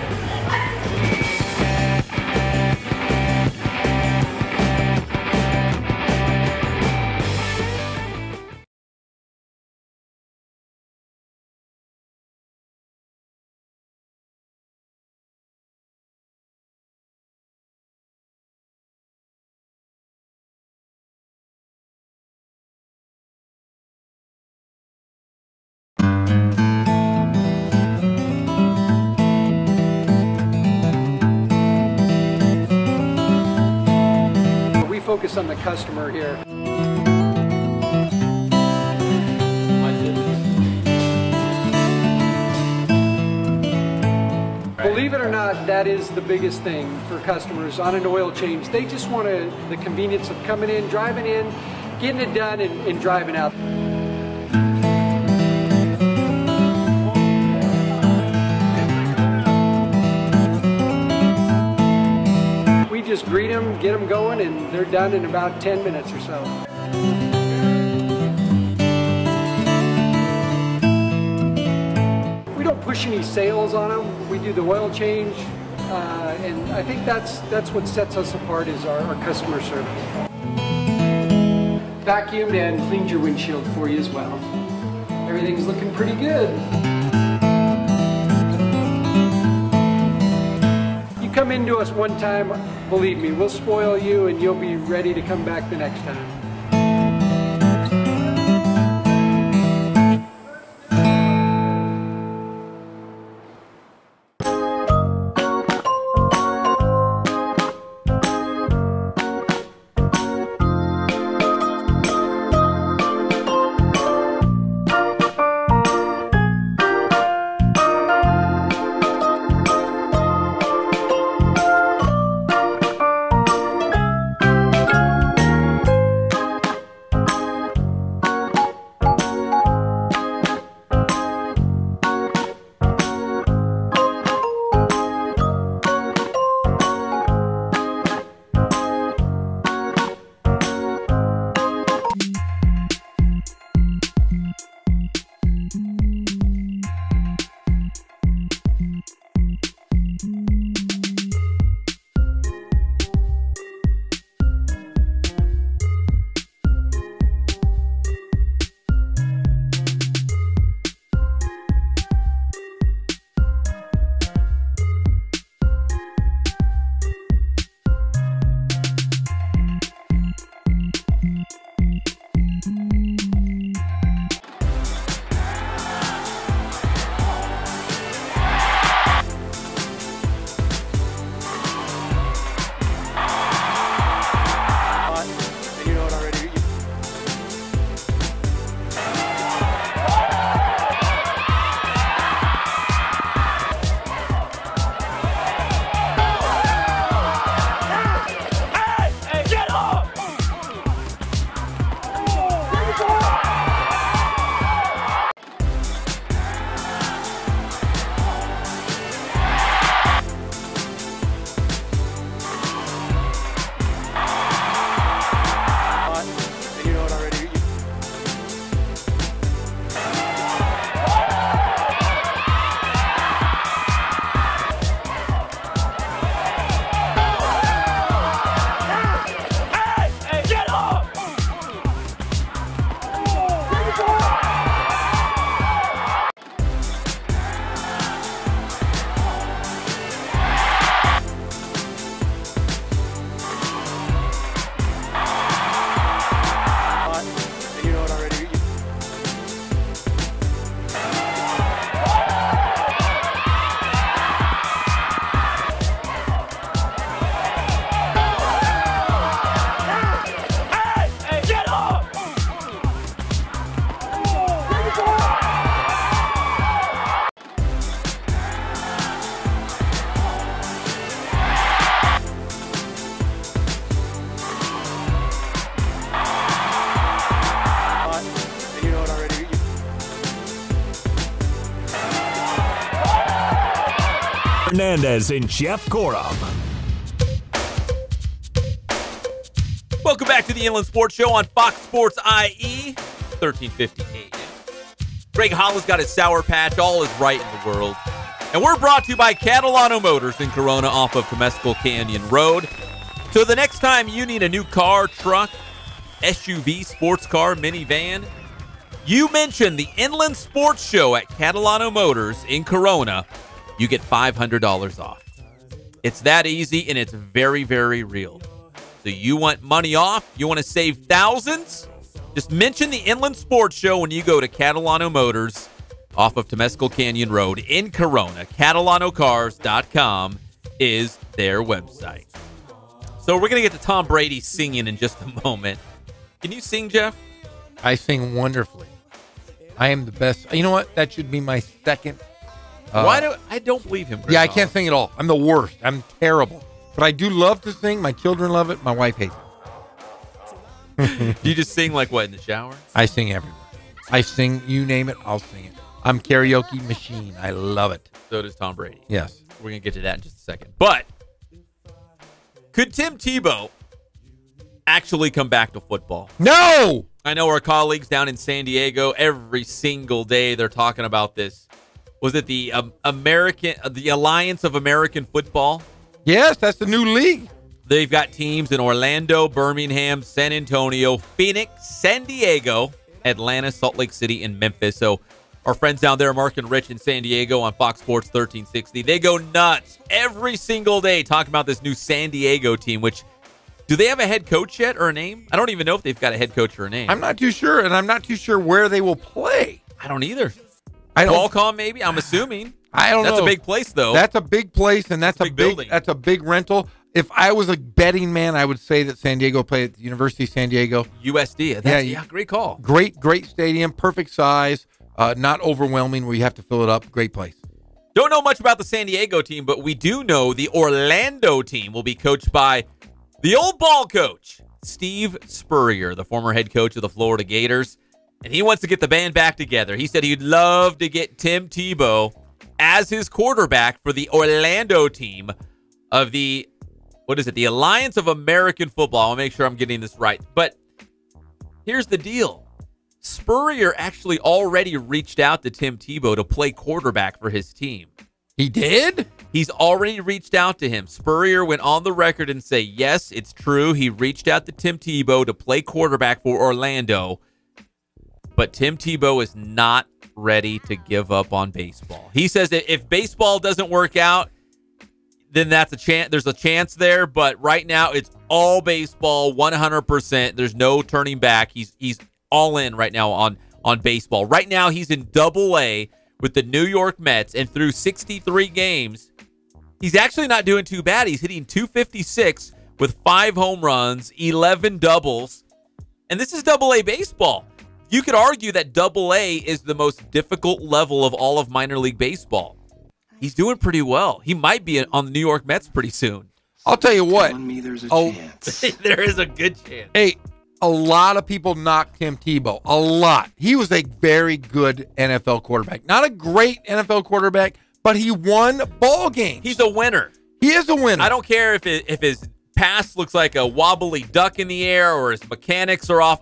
Focus on the customer here. Believe it or not, that is the biggest thing for customers on an oil change. They just want the convenience of coming in, driving in, getting it done, and driving out. Just greet them, get them going, and they're done in about 10 minutes or so. We don't push any sales on them. We do the oil change, and I think that's what sets us apart is our customer service. Vacuumed and cleaned your windshield for you as well. Everything's looking pretty good. Come into us one time, believe me, we'll spoil you and you'll be ready to come back the next time. Fernandez and Jeff Corum. Welcome back to the Inland Sports Show on Fox Sports IE, 1350 AM. Greg Holland's got his Sour Patch. All is right in the world. And we're brought to you by Catalano Motors in Corona off of Temescal Canyon Road. So the next time you need a new car, truck, SUV, sports car, minivan, you mention the Inland Sports Show at Catalano Motors in Corona, you get $500 off. It's that easy, and it's very, very real. So you want money off? You want to save thousands? Just mention the Inland Sports Show when you go to Catalano Motors off of Temescal Canyon Road in Corona. CatalanoCars.com is their website. So we're going to get to Tom Brady singing in just a moment. Can you sing, Jeff? I sing wonderfully. I am the best. You know what? That should be my second. I don't believe him. Greg Yeah, I can't sing at all. I'm the worst. I'm terrible. But I do love to sing. My children love it. My wife hates it. Do you just sing like what, in the shower? I sing everywhere. I sing, you name it, I'll sing it. I'm karaoke machine. I love it. So does Tom Brady. Yes. We're going to get to that in just a second. But could Tim Tebow actually come back to football? No! I know our colleagues down in San Diego, every single day they're talking about this. Was it the Alliance of American Football? Yes, that's the new league. They've got teams in Orlando, Birmingham, San Antonio, Phoenix, San Diego, Atlanta, Salt Lake City, and Memphis. So our friends down there, Mark and Rich in San Diego on Fox Sports 1360, they go nuts every single day talking about this new San Diego team, which, do they have a head coach yet or a name? I don't even know if they've got a head coach or a name. I'm not too sure, and I'm not too sure where they will play. I don't either. I don't. Qualcomm, maybe? I'm assuming. I don't know. That's a big place, though. That's a big place, and that's a big building. That's a big rental. If I was a betting man, I would say that San Diego play at the University of San Diego. USD. Yeah, great call. Great stadium, perfect size, not overwhelming where you have to fill it up. Great place. Don't know much about the San Diego team, but we do know the Orlando team will be coached by the old ball coach, Steve Spurrier, the former head coach of the Florida Gators. And he wants to get the band back together. He said he'd love to get Tim Tebow as his quarterback for the Orlando team of the, the Alliance of American Football. I'll make sure I'm getting this right. But here's the deal. Spurrier actually already reached out to Tim Tebow to play quarterback for his team. He did? He's already reached out to him. Spurrier went on the record and say, yes, it's true. He reached out to Tim Tebow to play quarterback for Orlando. But Tim Tebow is not ready to give up on baseball. He says that if baseball doesn't work out, then that's a chance. There's a chance there, but right now it's all baseball, 100%. There's no turning back. He's all in right now on baseball. Right now he's in Double-A with the New York Mets, and through 63 games, he's actually not doing too bad. He's hitting .256 with 5 home runs, 11 doubles, and this is Double-A baseball. You could argue that Double-A is the most difficult level of all of minor league baseball. He's doing pretty well. He might be on the New York Mets pretty soon. I'll tell you what. Telling me there's a chance. There is a good chance. Hey, a lot of people knocked Tim Tebow. A lot. He was a very good NFL quarterback. Not a great NFL quarterback, but he won ball games. He's a winner. He is a winner. I don't care if his pass looks like a wobbly duck in the air or his mechanics are off.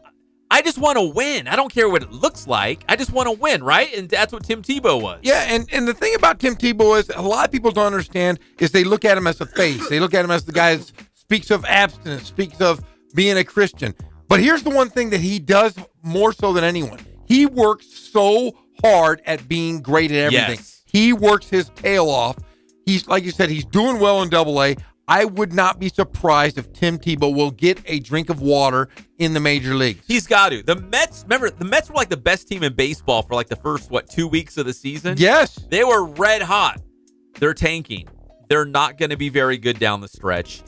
I just want to win. I don't care what it looks like. I just want to win, right? And that's what Tim Tebow was. Yeah, and the thing about Tim Tebow is a lot of people don't understand is they look at him as a face. They look at him as the guy that speaks of abstinence, speaks of being a Christian. But here's the one thing that he does more so than anyone. He works so hard at being great at everything. Yes. He works his tail off. He's, like you said, he's doing well in Double-A. I would not be surprised if Tim Tebow will get a drink of water in the major leagues. He's got to. The Mets, remember, the Mets were like the best team in baseball for like the first, 2 weeks of the season? Yes. They were red hot. They're tanking. They're not going to be very good down the stretch.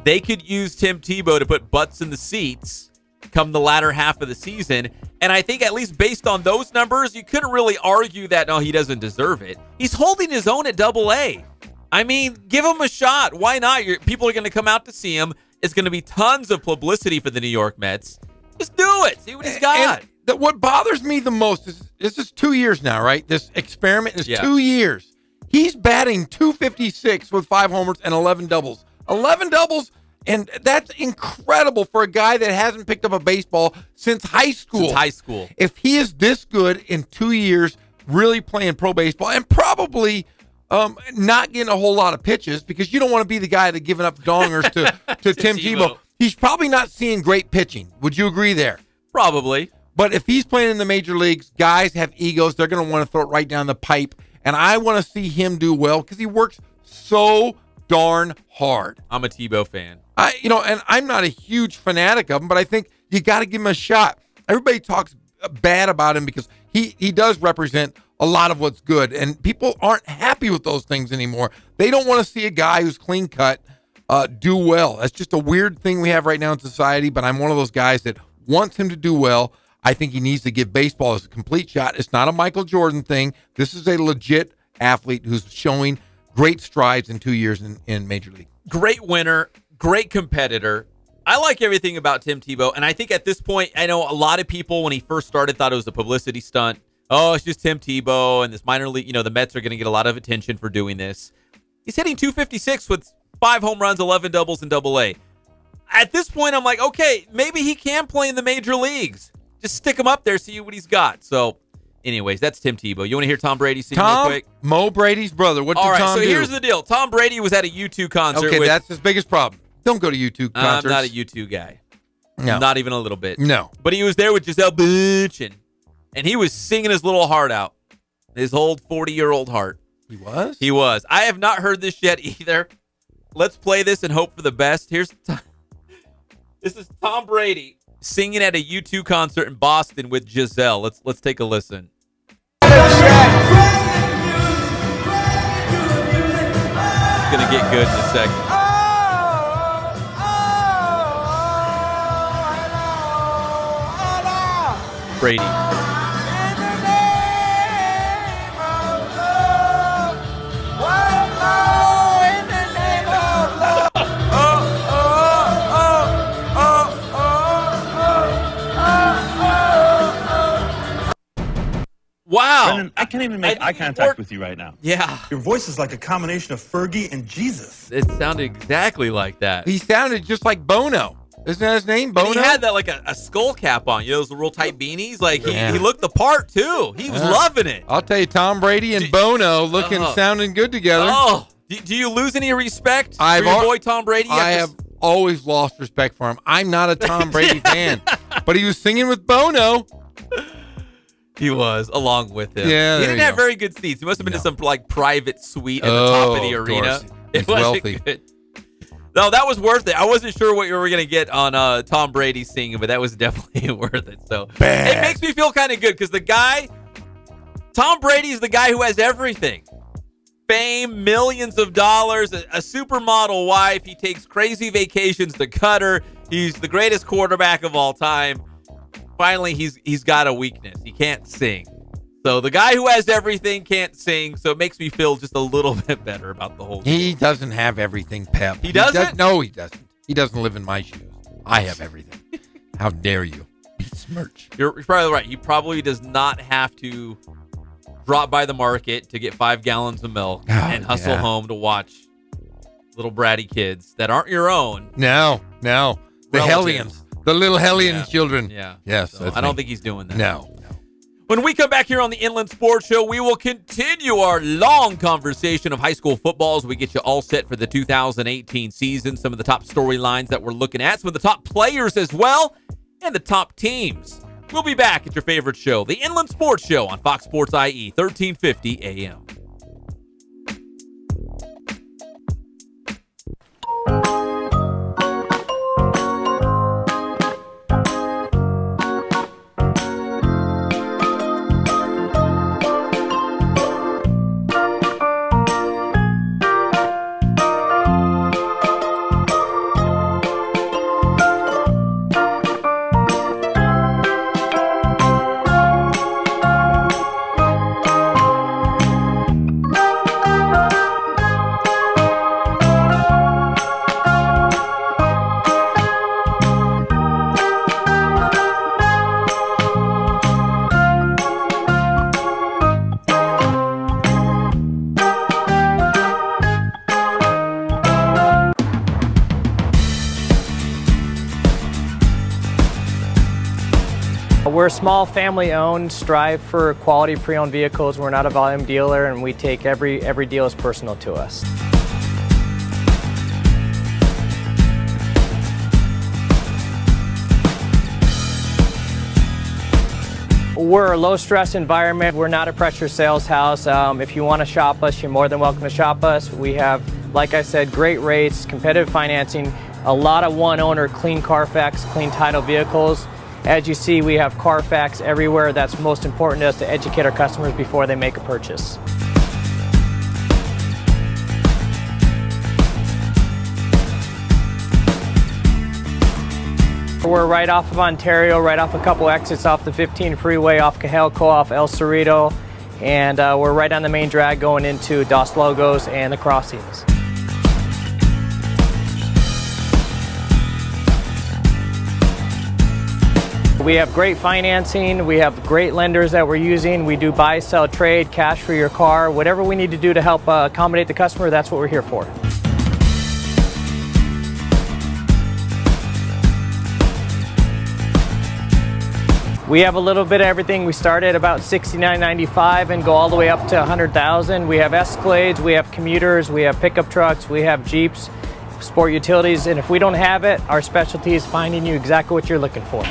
They could use Tim Tebow to put butts in the seats come the latter half of the season. And I think at least based on those numbers, you couldn't really argue that, no, he doesn't deserve it. He's holding his own at Double-A. I mean, give him a shot. Why not? People are going to come out to see him. It's going to be tons of publicity for the New York Mets. Just do it. See what he's got. And what bothers me the most is this is 2 years now, right? This experiment is 2 years. He's batting .256 with 5 homers and 11 doubles. 11 doubles, and that's incredible for a guy that hasn't picked up a baseball since high school. If he is this good in 2 years, really playing pro baseball, and probably not getting a whole lot of pitches, because you don't want to be the guy that giving up dongers to Tim Tebow. He's probably not seeing great pitching. Would you agree there? Probably. But if he's playing in the major leagues, guys have egos. They're going to want to throw it right down the pipe. And I want to see him do well because he works so darn hard. I'm a Tebow fan. And I'm not a huge fanatic of him, but I think you got to give him a shot. Everybody talks bad about him because he does represent a lot of what's good, and people aren't happy with those things anymore. They don't want to see a guy who's clean cut do well. That's just a weird thing we have right now in society, but I'm one of those guys that wants him to do well. I think he needs to give baseball a complete shot. It's not a Michael Jordan thing. This is a legit athlete who's showing great strides in 2 years in Major League. Great winner, great competitor. I like everything about Tim Tebow, and I think at this point, I know a lot of people when he first started thought it was a publicity stunt. Oh, it's just Tim Tebow, and this minor league, the Mets are going to get a lot of attention for doing this. He's hitting .256 with 5 home runs, 11 doubles in Double-A. At this point, I'm like, okay, maybe he can play in the major leagues. Just stick him up there, see what he's got. So, anyways, that's Tim Tebow. You want to hear Tom Brady sing real quick? Mo Brady's brother. What did Tom do? All right, so here's the deal. Tom Brady was at a U2 concert. Okay, that's his biggest problem. Don't go to U2 concerts. I'm not a U2 guy. No. Not even a little bit. No. But he was there with Gisele Bündchen, and he was singing his little heart out. His old 40-year-old heart. He was? He was. I have not heard this yet either. Let's play this and hope for the best. This is Tom Brady singing at a U2 concert in Boston with Giselle. Let's take a listen. It's gonna get good in a second. Brady. Wow. Brendan, I can't even make eye contact with you right now. Yeah. Your voice is like a combination of Fergie and Jesus. It sounded exactly like that. He sounded just like Bono. Isn't that his name, Bono? And he had that like a skull cap on, those real tight beanies. Like he looked the part too. He was loving it. I'll tell you, Tom Brady and Bono sounding good together. Oh, do you lose any respect for your boy Tom Brady? I have always lost respect for him. I'm not a Tom Brady fan, but he was singing with Bono. He was, along with him. Yeah, he didn't have very good seats. He must have been in some like private suite at the top of the arena. He's wealthy. Good. No, that was worth it. I wasn't sure what you were going to get on Tom Brady singing, but that was definitely worth it. So It makes me feel kind of good because Tom Brady is the guy who has everything. Fame, millions of dollars, a supermodel wife. He takes crazy vacations to Qatar. He's the greatest quarterback of all time. Finally, he's got a weakness. He can't sing. So the guy who has everything can't sing, so it makes me feel just a little bit better about the whole deal. He doesn't have everything, Pep. He doesn't? No, he doesn't. He doesn't live in my shoes. I have everything. How dare you besmirch? You're probably right. He probably does not have to drop by the market to get 5 gallons of milk and hustle home to watch little bratty kids that aren't your own. No. The Hellions. The little Hellion children. Yeah. Yes. So I don't think he's doing that. No. When we come back here on the Inland Sports Show, we will continue our long conversation of high school football as we get you all set for the 2018 season. Some of the top storylines that we're looking at, some of the top players as well, and the top teams. We'll be back at your favorite show, the Inland Sports Show on Fox Sports IE, 1350 AM. We're a small family-owned, strive for quality pre-owned vehicles. We're not a volume dealer, and we take every deal as personal to us. We're a low-stress environment. We're not a pressure sales house. If you want to shop us, you're more than welcome to shop us. We have, like I said, great rates, competitive financing, a lot of one-owner, clean Carfax, clean title vehicles. As you see, we have Carfax everywhere. That's most important to us, to educate our customers before they make a purchase. We're right off of Ontario, right off a couple exits off the 15 freeway, off Cajalco, off El Cerrito, and we're right on the main drag going into Dos Logos and the crossings. We have great financing, we have great lenders that we're using. We do buy, sell, trade, cash for your car. Whatever we need to do to help accommodate the customer, that's what we're here for. We have a little bit of everything. We start at about $69.95 and go all the way up to $100,000. We have Escalades, we have commuters, we have pickup trucks, we have Jeeps, sport utilities, and if we don't have it, our specialty is finding you exactly what you're looking for.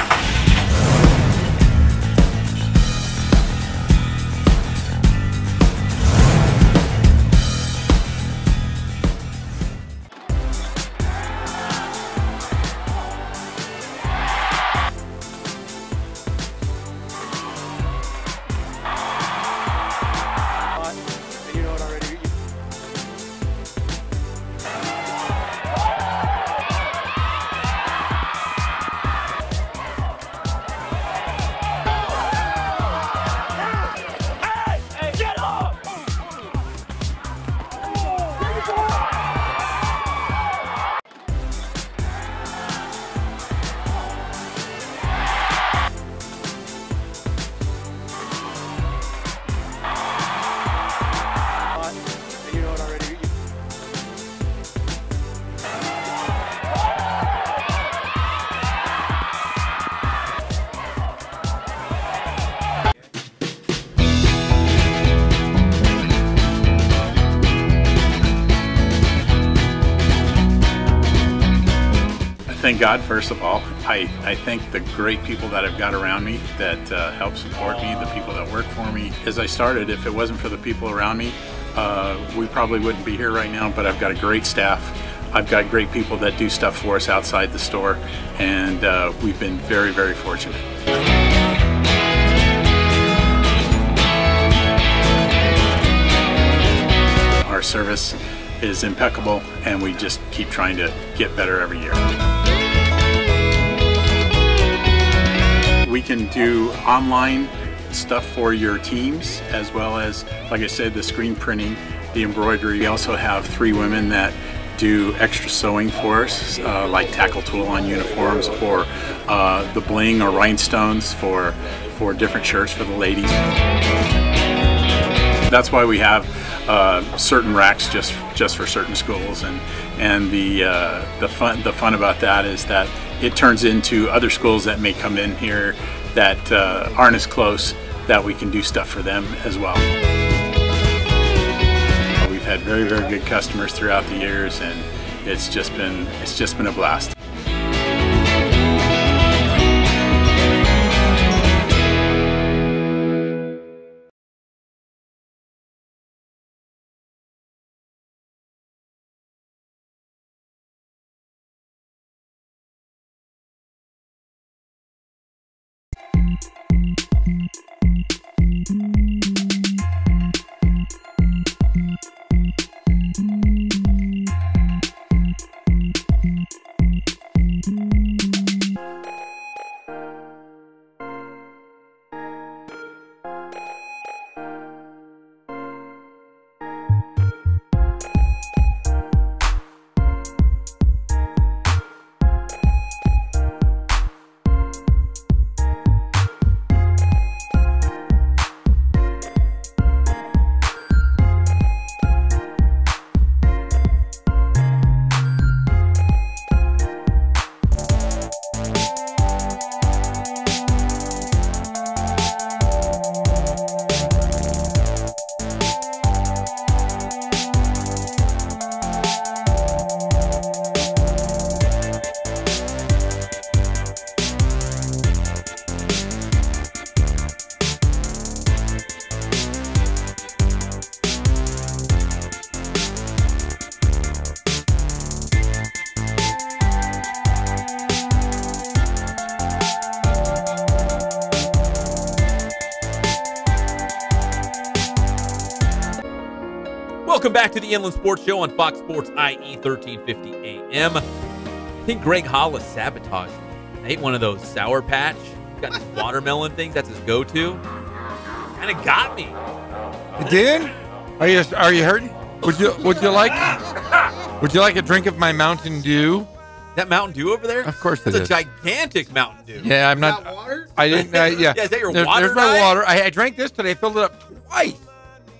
Thank God, first of all. I thank the great people that I've got around me that help support me, the people that work for me. As I started, if it wasn't for the people around me, we probably wouldn't be here right now, but I've got a great staff. I've got great people that do stuff for us outside the store, and we've been very, very fortunate. Our service is impeccable, and we just keep trying to get better every year. We can do online stuff for your teams, as well as, like I said, the screen printing, the embroidery. We also have 3 women that do extra sewing for us, like tackle tool on uniforms, or the bling or rhinestones for different shirts for the ladies. That's why we have certain racks just for certain schools, and the fun about that is that it turns into other schools that may come in here that aren't as close, that we can do stuff for them as well. We've had very, very good customers throughout the years, and it's just been a blast. Welcome back to the Inland Sports Show on Fox Sports IE 1350 AM. I think Greg Hollis sabotaged me. I ate one of those Sour Patch. Got these watermelon things. That's his go-to. Kind of got me. You did? Are you hurting? Would you like a drink of my Mountain Dew? That Mountain Dew over there? Of course it It's is. a gigantic Mountain Dew. Yeah, I'm not. water? I didn't. Yeah. Yeah, is that your water There's my diet? water. I drank this today. I filled it up twice.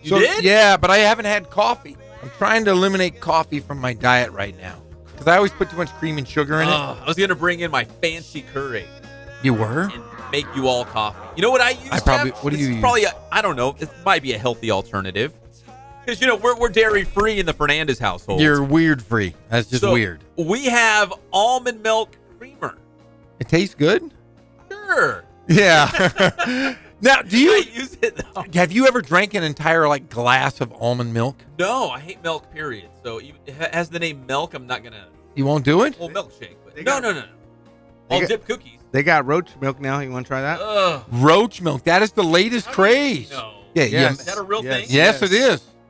You did? Yeah, but I haven't had coffee. I'm trying to eliminate coffee from my diet right now because I always put too much cream and sugar in it. I was going to bring in my fancy Keurig You were? and make you all coffee. You know what I use, I probably- Jeff? what do This you is use? Probably, I don't know. It might be a healthy alternative. Because, we're dairy-free in the Fernandez household. You're weird free. That's just So, weird. We have almond milk creamer. It tastes good? Sure. Yeah. Now, do I you use it, though. have you ever drank an entire glass of almond milk? No, I hate milk, period. So if it has the name milk, I'm not going to... You won't do it? Well, milkshake. But They no. got- I'll got- dip cookies. They got roach milk now. You want to try that? Ugh. Roach milk. That is the latest craze. No. Yeah, Yes. Is that a real Yes. thing? Yes, it is.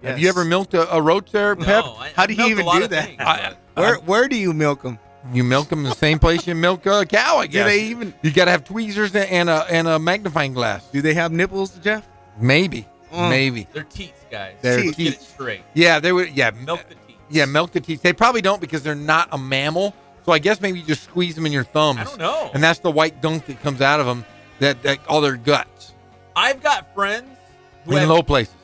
Yes. Have you ever milked a roach there, Pep? No. How do you milked even a lot do of that? things, but- Where do you milk them? You milk them in the same place you milk a cow, I Do guess. they even? You got to have tweezers and a magnifying glass. Do they have nipples, Jeff? Maybe. Mm. Maybe. They're teats, guys. They're Get teats. it straight. Yeah, they would. Yeah, Milk the teats. Yeah, milk the teeth. They probably don't because they're not a mammal. So I guess maybe you just squeeze them in your thumbs. I don't know. And that's the white gunk that comes out of them. That all their guts I've got friends who in have, low places.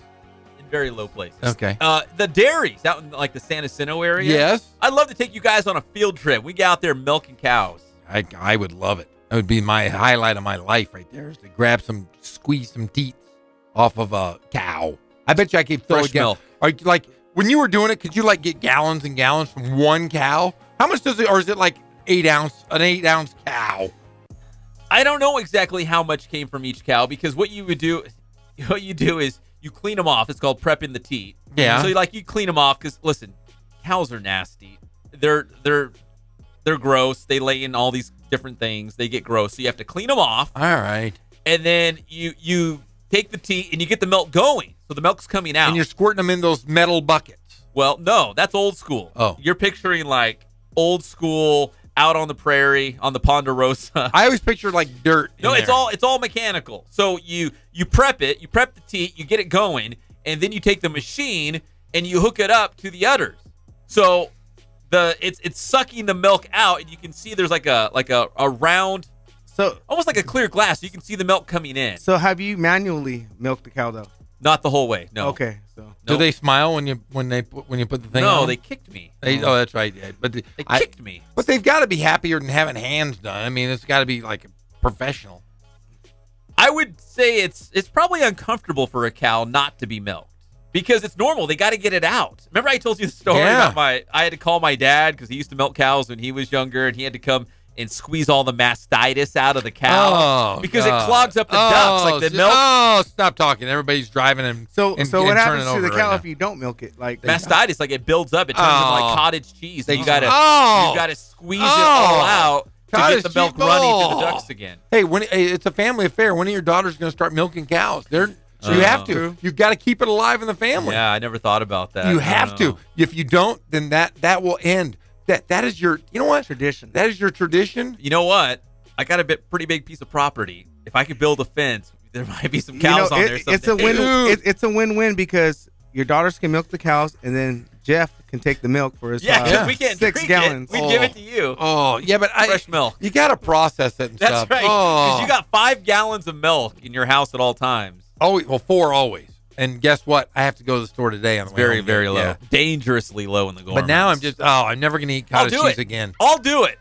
in very low places. Okay. The dairies out in the San Jacinto area. Yes. I'd love to take you guys on a field trip. We get out there milking cows. I would love it. That would be my highlight of my life right there is to squeeze some teeth off of a cow. I bet you I could throw Fresh a gallon. milk. When you were doing it, could you get gallons and gallons from one cow? How much does it, or is it an 8-ounce cow? I don't know exactly how much came from each cow because what you do is you clean them off. It's called prepping the teat. Yeah. So you clean them off because listen, cows are nasty. They're gross. They lay in all these different things. They get gross. So you have to clean them off. All right. And then you take the teat and you get the milk going. So the milk's coming out. And you're squirting them in those metal buckets. Well, no, that's old school. Oh. You're picturing old school out on the prairie on the Ponderosa. I always picture dirt. No, in it's there. all mechanical. So you prep it, you prep the teat, you get it going, and then you take the machine and you hook it up to the udders. So it's sucking the milk out, and you can see there's a round, So almost like a clear glass. So you can see the milk coming in. so have you manually milked the cow though? Not the whole way. No. Okay, so Do Nope. they smile when you put the thing No, on? they kicked me. Oh, that's right. Yeah. But They kicked me. But they've got to be happier than having hands done. I mean, it's got to be professional. I would say it's probably uncomfortable for a cow not to be milked because it's normal. They got to get it out. Remember I told you the story Yeah. about I had to call my dad because he used to milk cows when he was younger, and he had to come and squeeze all the mastitis out of the cow because God. it clogs up the ducts. The milk Oh, stop talking. Everybody's driving and so and, what and happens turning to the over cow right if you don't milk it? mastitis, it builds up. It turns into Oh. cottage cheese. They- You gotta Oh. you gotta squeeze it Oh. all out to Cottage get the milk cheese. running to the Oh. ducts again. Hey, it's a family affair. When are your daughters going to start milking cows? You have to. You've got to keep it alive in the family. Yeah, I never thought about that. You I have don't to. know. If you don't, then that will end. That is your. You know what? Tradition. That is your tradition. You know what? I got a pretty big piece of property. If I could build a fence, there might be some cows on there. It's a win. It's a win-win because your daughters can milk the cows, and then Jeff can take the milk for his Yeah, because we can't 6 drink gallons. it. We give it to you. Oh, yeah, but Fresh milk. You got to process it and That's stuff. right. Oh. Because you got 5 gallons of milk in your house at all times. Always, 4 always. And guess what? I have to go to the store today on the way Very, home. very low. Yeah. Dangerously low in the Gorm. But now I'm never going to eat I'll cottage do cheese it again. I'll do it.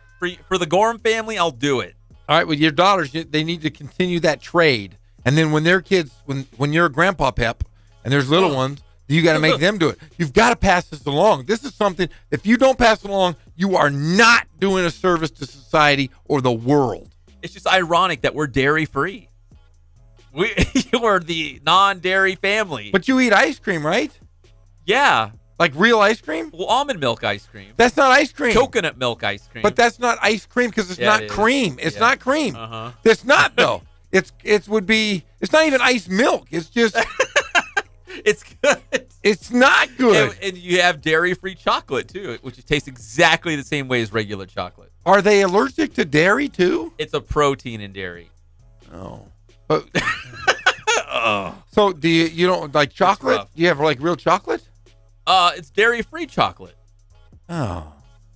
For the Gorm family, I'll do it. All right, with your daughters, they need to continue that trade. And then when their kids, when you're a grandpa, Pep, and there's little ones, you got to make them do it. You've got to pass this along. This is something, if you don't pass it along, you are not doing a service to society or the world. It's just ironic that we're dairy-free. You're the non-dairy family. But you eat ice cream, right? Yeah. Like real ice cream? Well, almond milk ice cream. That's not ice cream. Coconut milk ice cream. But that's not ice cream because it's Yeah, not it is. cream. It's Yeah. not cream. Uh-huh. It's not though. It's not even ice milk. It's just It's good. It's not good. And you have dairy-free chocolate, too, which tastes exactly the same way as regular chocolate. Are they allergic to dairy, too? It's a protein in dairy. Oh. But, so do you don't like chocolate? Do you have like real chocolate? It's dairy-free chocolate. Oh.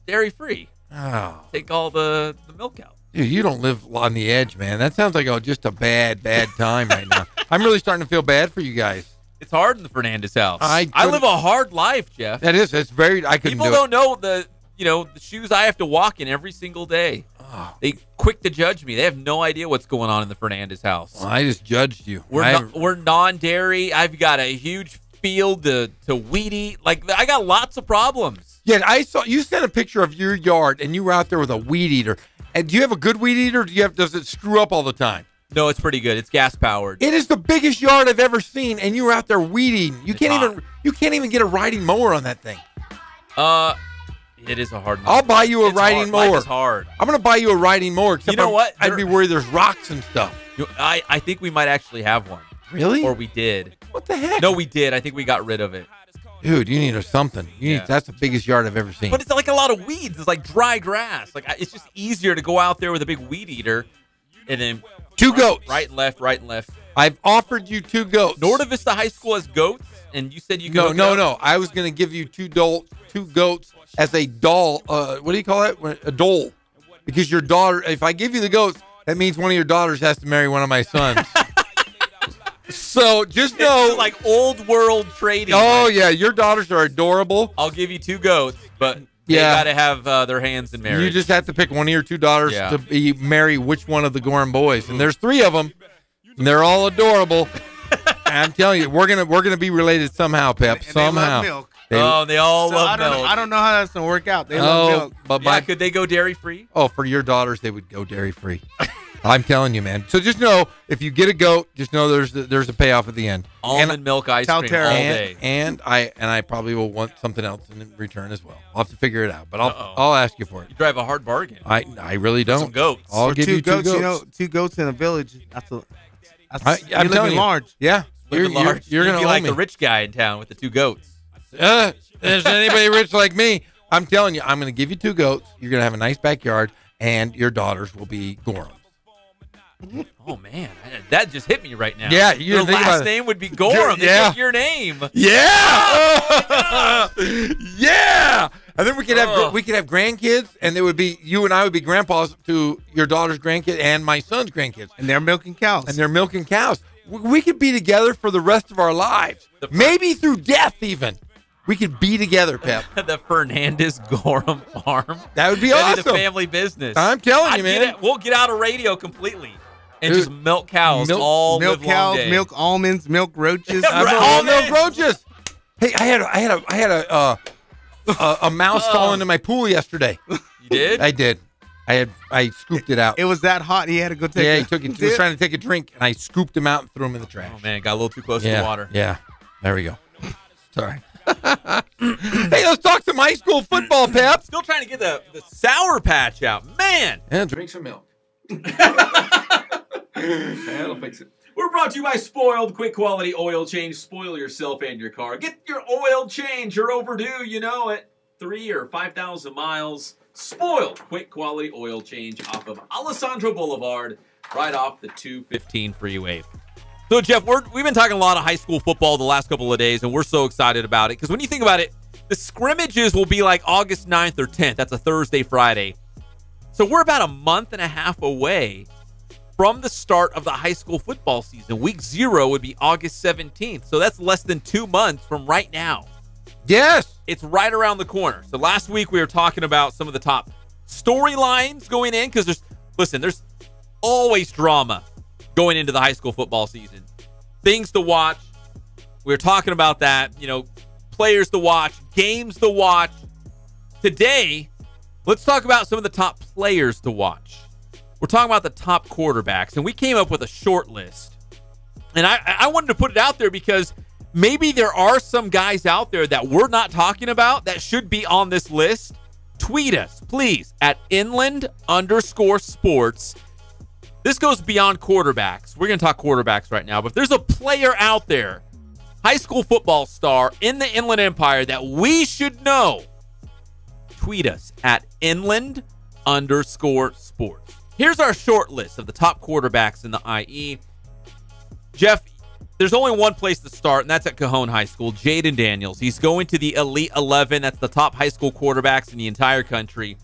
Dairy-free. Oh. Take all the milk out. Dude, you don't live on the edge, man. That sounds like just a bad time right now. I'm really starting to feel bad for you guys. It's hard in the Fernandez house. I live a hard life, Jeff. That is. It's very. I couldn't. People don't know the shoes I have to walk in every single day. Oh. They quick to judge me. They have no idea what's going on in the Fernandez house. Well, I just judged you. We're non-dairy. I've got a huge field to weed eat. Like I got lots of problems. Yeah, I saw you sent a picture of your yard, and you were out there with a weed eater. And do you have a good weed eater? Or does it screw up all the time? No, it's pretty good. It's gas powered. It is the biggest yard I've ever seen, and you were out there weed eating. You can't even get a riding mower on that thing. It is a hard mower. I'll buy you a riding mower. Life is hard. I'm going to buy you a riding mower. Except you know what? I'd be worried there's rocks and stuff. I think we might actually have one. Really? Or we did. What the heck? No, we did. I think we got rid of it. Dude, you need something. That's the biggest yard I've ever seen. But it's like a lot of weeds. It's like dry grass. Like it's just easier to go out there with a big weed eater and then 2 goats. Right and left. I've offered you 2 goats. Norta Vista High School has goats, and you said you could. No. I was going to give you 2 goats as a doll. What do you call it? A dole. Because your daughter, if I give you the goats, that means one of your daughters has to marry one of my sons. So just know, it's like old world trading. Oh yeah, your daughters are adorable. I'll give you 2 goats, but they got to have their hands in marriage. You just have to pick one of your 2 daughters to marry which one of the Gorham boys, and there's 3 of them. And they're all adorable. I'm telling you, we're gonna be related somehow, Pep. Somehow. They love milk. They all love milk. I don't know how that's gonna work out. They love milk. But could they go dairy free? Oh, for your daughters, they would go dairy free. I'm telling you, man. So just know, if you get a goat, just know there's a payoff at the end. Almond milk ice cream all day. And I probably will want something else in return as well. I'll have to figure it out, but I'll ask you for it. You drive a hard bargain. I really don't. Some goats. I'll give you 2 goats. 2 goats in a village. I'm telling you, large. Yeah, you're gonna be like a rich guy in town with the 2 goats. There's anybody rich like me? I'm telling you, I'm going to give you 2 goats. You're going to have a nice backyard, and your daughters will be Gorham. Oh man, that just hit me right now. Yeah, your last name would be Gorham. They took your name. Yeah, yeah. And then we could have grandkids, and they would be you and I would be grandpas to your daughter's grandkids and my son's grandkids, and they're milking cows. We could be together for the rest of our lives, maybe through death even. We could be together, Pep. The Fernandez Gorham Farm. That would be awesome. The family business. I'm telling you, man. We'll get out of radio completely and just milk cows all milk live cows, long day. milk almonds, milk roaches. All milk roaches. Hey, I had a mouse fall into my pool yesterday. You did? I did. I scooped it out. It was that hot. He had to go take. Yeah, he was trying to take a drink, and I scooped him out and threw him in the trash. Oh man, got a little too close to the water. Yeah, there we go. Sorry. Hey, let's talk some high school football, Pep. Still trying to get the Sour Patch out, man. And drink some milk. That'll fix it. We're brought to you by Spoiled Quick Quality Oil Change. Spoil yourself and your car. Get your oil change. You're overdue. You know it. 3,000 or 5,000 miles. Spoiled Quick Quality Oil Change off of Alessandro Boulevard, right off the 215 freeway. So, Jeff, we've been talking a lot of high school football the last couple of days, and we're so excited about it. Because when you think about it, the scrimmages will be like August 9th or 10th. That's a Thursday, Friday. So we're about a month and a half away from the start of the high school football season. Week 0 would be August 17th. So that's less than 2 months from right now. Yes. It's right around the corner. So last week we were talking about some of the top storylines going in. Because there's always drama going into the high school football season. Things to watch. We were talking about that. Players to watch. Games to watch. Today, let's talk about some of the top players to watch. We're talking about the top quarterbacks, and we came up with a short list. And I wanted to put it out there because maybe there are some guys out there that we're not talking about that should be on this list. Tweet us, please, at inland_sports. This goes beyond quarterbacks. We're going to talk quarterbacks right now, but if there's a player out there, high school football star in the Inland Empire that we should know, tweet us at inland_sports. Here's our short list of the top quarterbacks in the IE. Jeff, there's only one place to start, and that's at Cajon High School. Jayden Daniels. He's going to the Elite 11. That's the top high school quarterbacks in the entire country.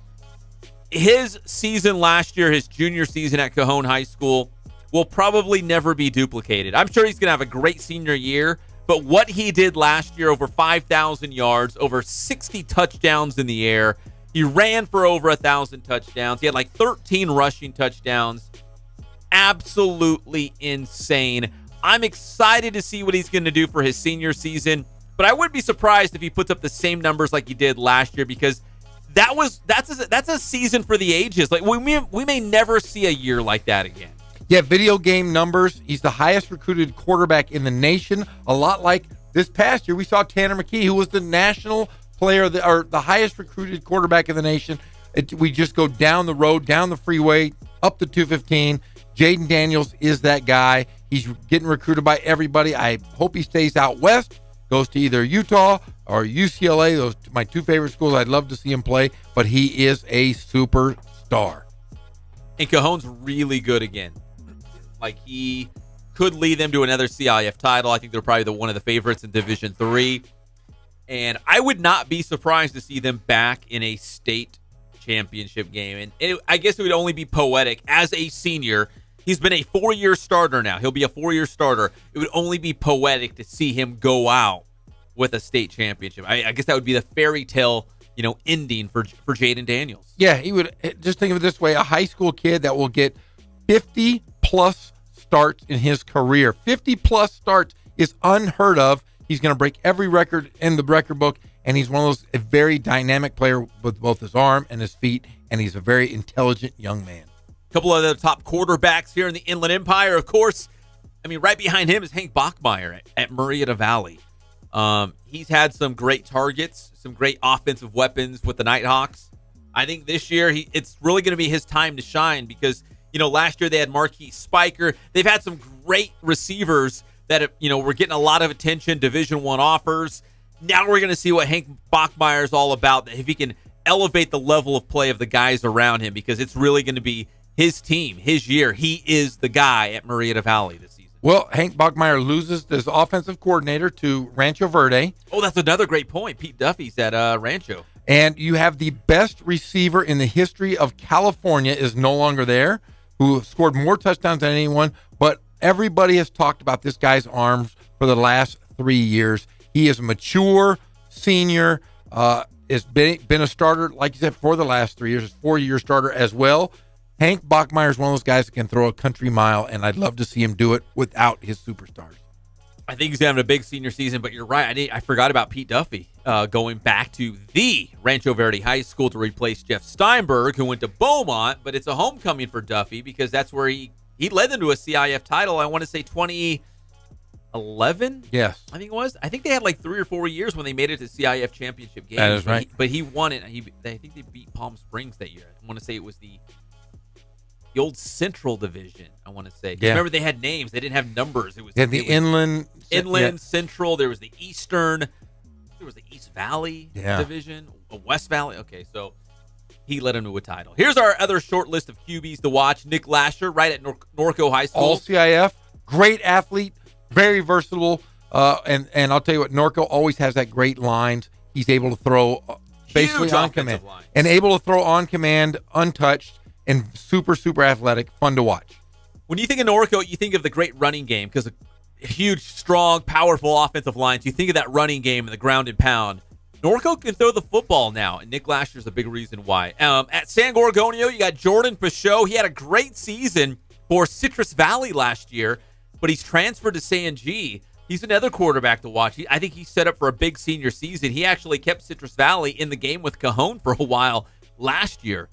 His season last year, his junior season at Cajon High School, will probably never be duplicated. I'm sure he's going to have a great senior year, but what he did last year, over 5,000 yards, over 60 touchdowns in the air. He ran for over 1,000 touchdowns. He had like 13 rushing touchdowns. Absolutely insane. I'm excited to see what he's going to do for his senior season, but I wouldn't be surprised if he puts up the same numbers like he did last year, because that's a season for the ages. Like we may never see a year like that again. Yeah, video game numbers. He's the highest recruited quarterback in the nation. A lot like this past year, we saw Tanner McKee, who was the national player, or the highest recruited quarterback in the nation. We just go down the road, down the freeway, up the 215. Jayden Daniels is that guy. He's getting recruited by everybody. I hope he stays out west, goes to either Utah or UCLA. Those are my two favorite schools. I'd love to see him play, but he is a superstar. And Cajon's really good again. Like, he could lead them to another CIF title. I think they're probably one of the favorites in Division III. And I would not be surprised to see them back in a state championship game. And I guess it would only be poetic. As a senior, he's been a 4-year starter now. He'll be a 4-year starter. It would only be poetic to see him go out with a state championship. I guess that would be the fairy tale, ending for Jayden Daniels. Yeah, he would. Just think of it this way: a high school kid that will get 50-plus starts in his career. 50-plus starts is unheard of. He's going to break every record in the record book, and he's one of those, a very dynamic player with both his arm and his feet, and he's a very intelligent young man. A couple of the top quarterbacks here in the Inland Empire, of course. Right behind him is Hank Bachmeyer at Murrieta Valley. He's had some great targets, some great offensive weapons with the Nighthawks. I think this year it's really going to be his time to shine, because last year they had Marquise Spiker. They've had some great receivers that were getting a lot of attention, Division I offers. Now we're going to see what Hank Bachmeyer is all about, if he can elevate the level of play of the guys around him, because it's really going to be his team, his year. He is the guy at Murrieta Valley this season. Well, Hank Bachmeyer loses his offensive coordinator to Rancho Verde. Oh, that's another great point. Pete Duffy's at Rancho. And you have the best receiver in the history of California is no longer there, who scored more touchdowns than anyone, but everybody has talked about this guy's arms for the last 3 years. He is a mature senior, has been a starter, like you said, for the last 3 years, 4-year starter as well. Hank Bachmeyer is one of those guys that can throw a country mile, and I'd love to see him do it without his superstars. I think he's having a big senior season, but you're right. I forgot about Pete Duffy going back to the Rancho Verde High School to replace Jeff Steinberg, who went to Beaumont, but it's a homecoming for Duffy because that's where he led them to a CIF title, I want to say 2011? Yes. I think it was. I think they had like 3 or 4 years when they made it to CIF championship games. That is right. But he won it. I think they beat Palm Springs that year. I want to say it was the old Central Division, I want to say. Yeah. Remember, they had names. They didn't have numbers. It was the Inland. Inland, Central. There was the Eastern. There was the East Valley Division. West Valley. Okay, so he led him to a title. Here's our other short list of QBs to watch. Nick Lasher, right at Norco High School. All CIF. Great athlete. Very versatile. And I'll tell you what, Norco always has that great lines. He's able to throw basically Huge on offensive command. line. And able to throw on command, untouched, and super, super athletic. Fun to watch. When you think of Norco, you think of the great running game, because a huge, strong, powerful offensive lines. You think of that running game and the ground and pound. Norco can throw the football now, and Nick Lasher's a big reason why. At San Gorgonio, you got Jordan Pachot. He had a great season for Citrus Valley last year, but he's transferred to San G. He's another quarterback to watch. I think he's set up for a big senior season. He actually kept Citrus Valley in the game with Cajon for a while last year.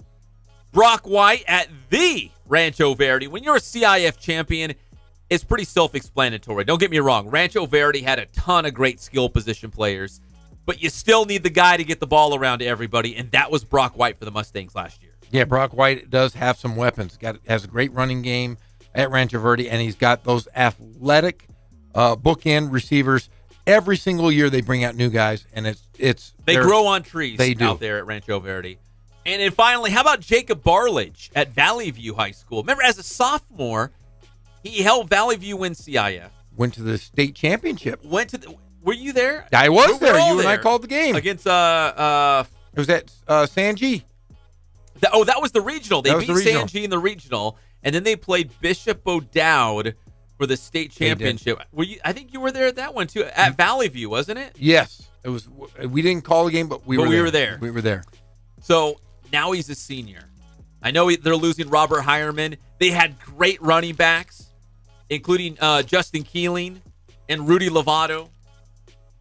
Brock White at the Rancho Verde. When you're a CIF champion, it's pretty self-explanatory. Don't get me wrong. Rancho Verde had a ton of great skill position players, but you still need the guy to get the ball around to everybody, and that was Brock White for the Mustangs last year. Yeah, Brock White does have some weapons. Has a great running game at Rancho Verde, and he's got those athletic bookend receivers every single year they bring out new guys, and they grow on trees they do. Out there at Rancho Verde. And then finally, how about Jacob Barlage at Valley View High School? Remember, as a sophomore, he helped Valley View win CIF. Went to the state championship. Were you there? I was there. You and I called the game against it was at San G. That was the regional. They beat San G in the regional, and then they played Bishop O'Dowd for the state championship. Were you? I think you were there at that one too, at Valley View, wasn't it? Yes, it was. We didn't call the game, but we were there. We were there. So now he's a senior. I know they're losing Robert Hireman. They had great running backs, including Justin Keeling and Rudy Lovato.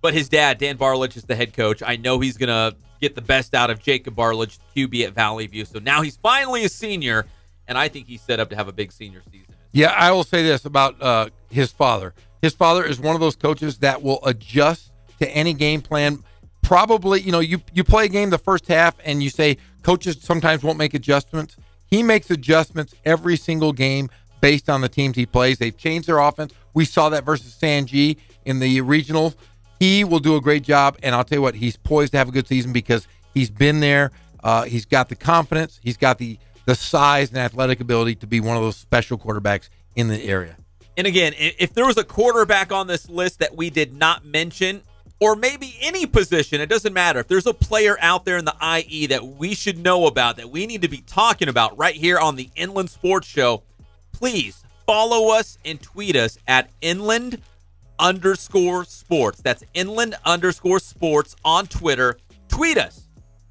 But his dad, Dan Barlage, is the head coach. I know he's going to get the best out of Jacob Barlage, QB at Valley View. So now he's finally a senior, and I think he's set up to have a big senior season. Yeah, I will say this about his father. His father is one of those coaches that will adjust to any game plan. Probably, you play a game the first half and you say coaches sometimes won't make adjustments. He makes adjustments every single game based on the teams he plays. They've changed their offense. We saw that versus San G in the regional. He will do a great job, and I'll tell you what, he's poised to have a good season because he's been there. He's got the confidence. He's got the size and athletic ability to be one of those special quarterbacks in the area. And again, if there was a quarterback on this list that we did not mention, or maybe any position, it doesn't matter. If there's a player out there in the IE that we should know about, that we need to be talking about right here on the Inland Sports Show, please follow us and tweet us at Inland_sports. That's Inland_sports on Twitter. Tweet us.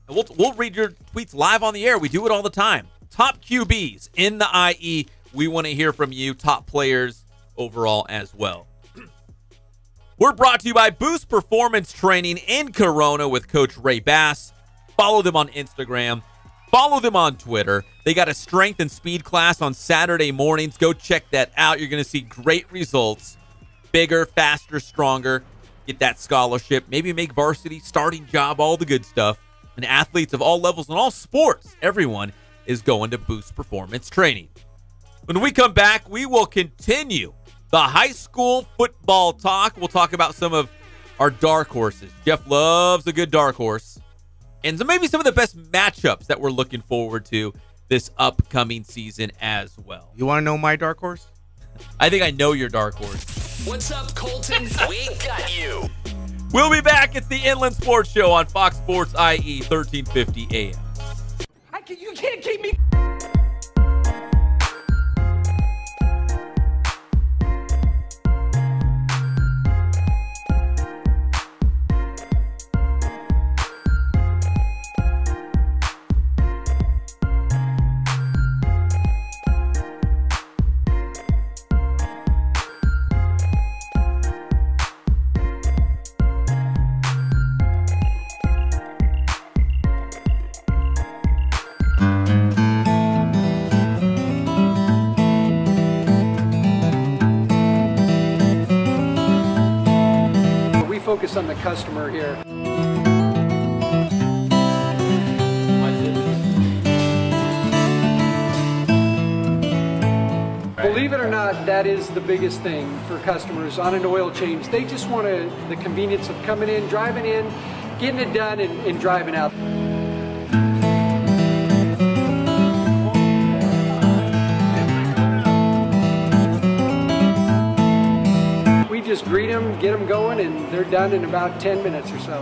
And we'll read your tweets live on the air. We do it all the time. Top QBs in the IE. We want to hear from you. Top players overall as well. We're brought to you by Boost Performance Training in Corona with Coach Ray Bass. Follow them on Instagram. Follow them on Twitter. They got a strength and speed class on Saturday mornings. Go check that out. You're going to see great results. Bigger, faster, stronger. Get that scholarship. Maybe make varsity, starting job, all the good stuff. And athletes of all levels and all sports, everyone is going to Boost Performance Training. When we come back, we will continue the high school football talk. We'll talk about some of our dark horses. Jeff loves a good dark horse. And maybe some of the best matchups that we're looking forward to this upcoming season as well. You want to know my dark horse? I think I know your dark horse. What's up, Colton? We got you. We'll be back. It's the Inland Sports Show on Fox Sports IE 1350 AM. You can't keep me. Focus on the customer here. Believe it or not, that is the biggest thing for customers on an oil change. They just want the convenience of coming in, driving in, getting it done, and driving out. Just greet them, get them going, and they're done in about 10 minutes or so.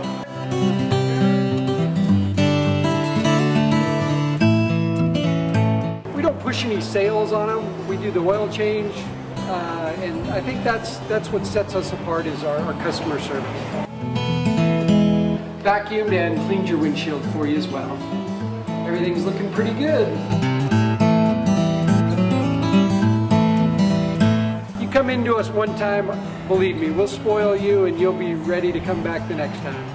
We don't push any sales on them. We do the oil change, and I think that's what sets us apart is our customer service. Vacuumed and cleaned your windshield for you as well. Everything's looking pretty good. Come into us one time, believe me, we'll spoil you and you'll be ready to come back the next time.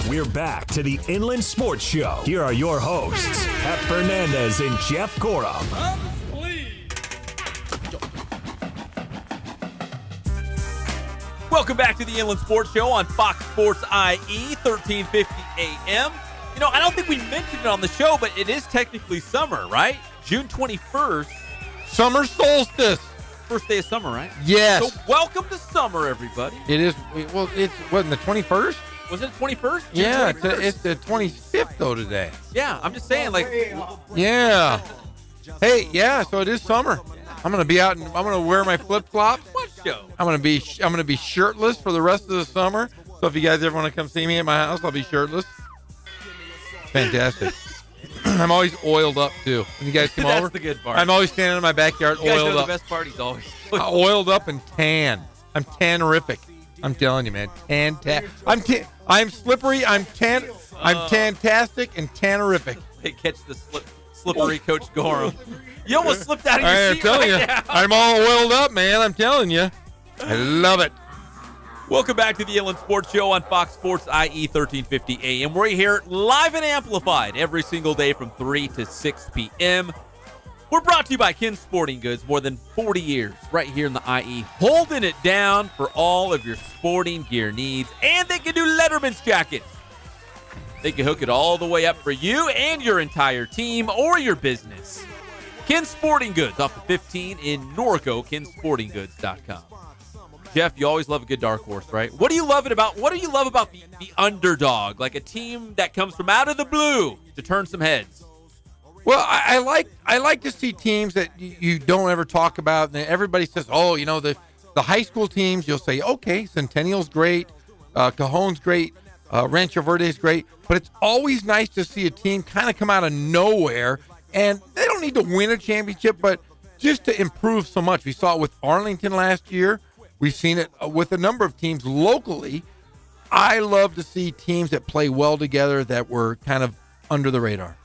We're back to the Inland Sports Show. Here are your hosts, Pep Fernandez and Jeff Gorham. Welcome back to the Inland Sports Show on Fox Sports IE, 1350 AM. You know, I don't think we mentioned it on the show, but it is technically summer, right? June 21st. Summer solstice. First day of summer, right? Yes. So welcome to summer, everybody. It is. Well, it's wasn't the 21st? Was it 21st? Yeah, it's the 25th though today. Yeah, I'm just saying, like. Yeah. Hey, yeah. So it is summer. I'm gonna be out and I'm gonna wear my flip flops. What show? I'm gonna be shirtless for the rest of the summer. So if you guys ever want to come see me at my house, I'll be shirtless. Fantastic. I'm always oiled up too. When you guys come over, that's the good part. I'm always standing in my backyard, You guys oiled know up. the best party's always Oiled up and tan. I'm tan-rific. I'm telling you, man. I'm slippery. I'm tan. I'm tantastic and tan-rific. They catch the slippery Coach Gorham. You almost slipped out of your I'm seat telling right you, now. I'm all oiled up, man. I'm telling you. I love it. Welcome back to the Inland Sports Show on Fox Sports IE 1350 AM. We're here live and amplified every single day from 3 to 6 p.m. We're brought to you by Ken's Sporting Goods, more than 40 years right here in the IE, holding it down for all of your sporting gear needs. And they can do Letterman's jackets. They can hook it all the way up for you and your entire team or your business. Ken's Sporting Goods off the 15 in Norco, kensportinggoods.com. Jeff, you always love a good dark horse, right? What do you love about the underdog, like a team that comes from out of the blue to turn some heads? Well, I like to see teams that you don't ever talk about, and everybody says, oh, you know, the high school teams. You'll say, okay, Centennial's great, Cajon's great, Rancho Verde's great, but it's always nice to see a team kind of come out of nowhere, and they don't need to win a championship, but just to improve so much. We saw it with Arlington last year. We've seen it with a number of teams locally. I love to see teams that play well together that were kind of under the radar.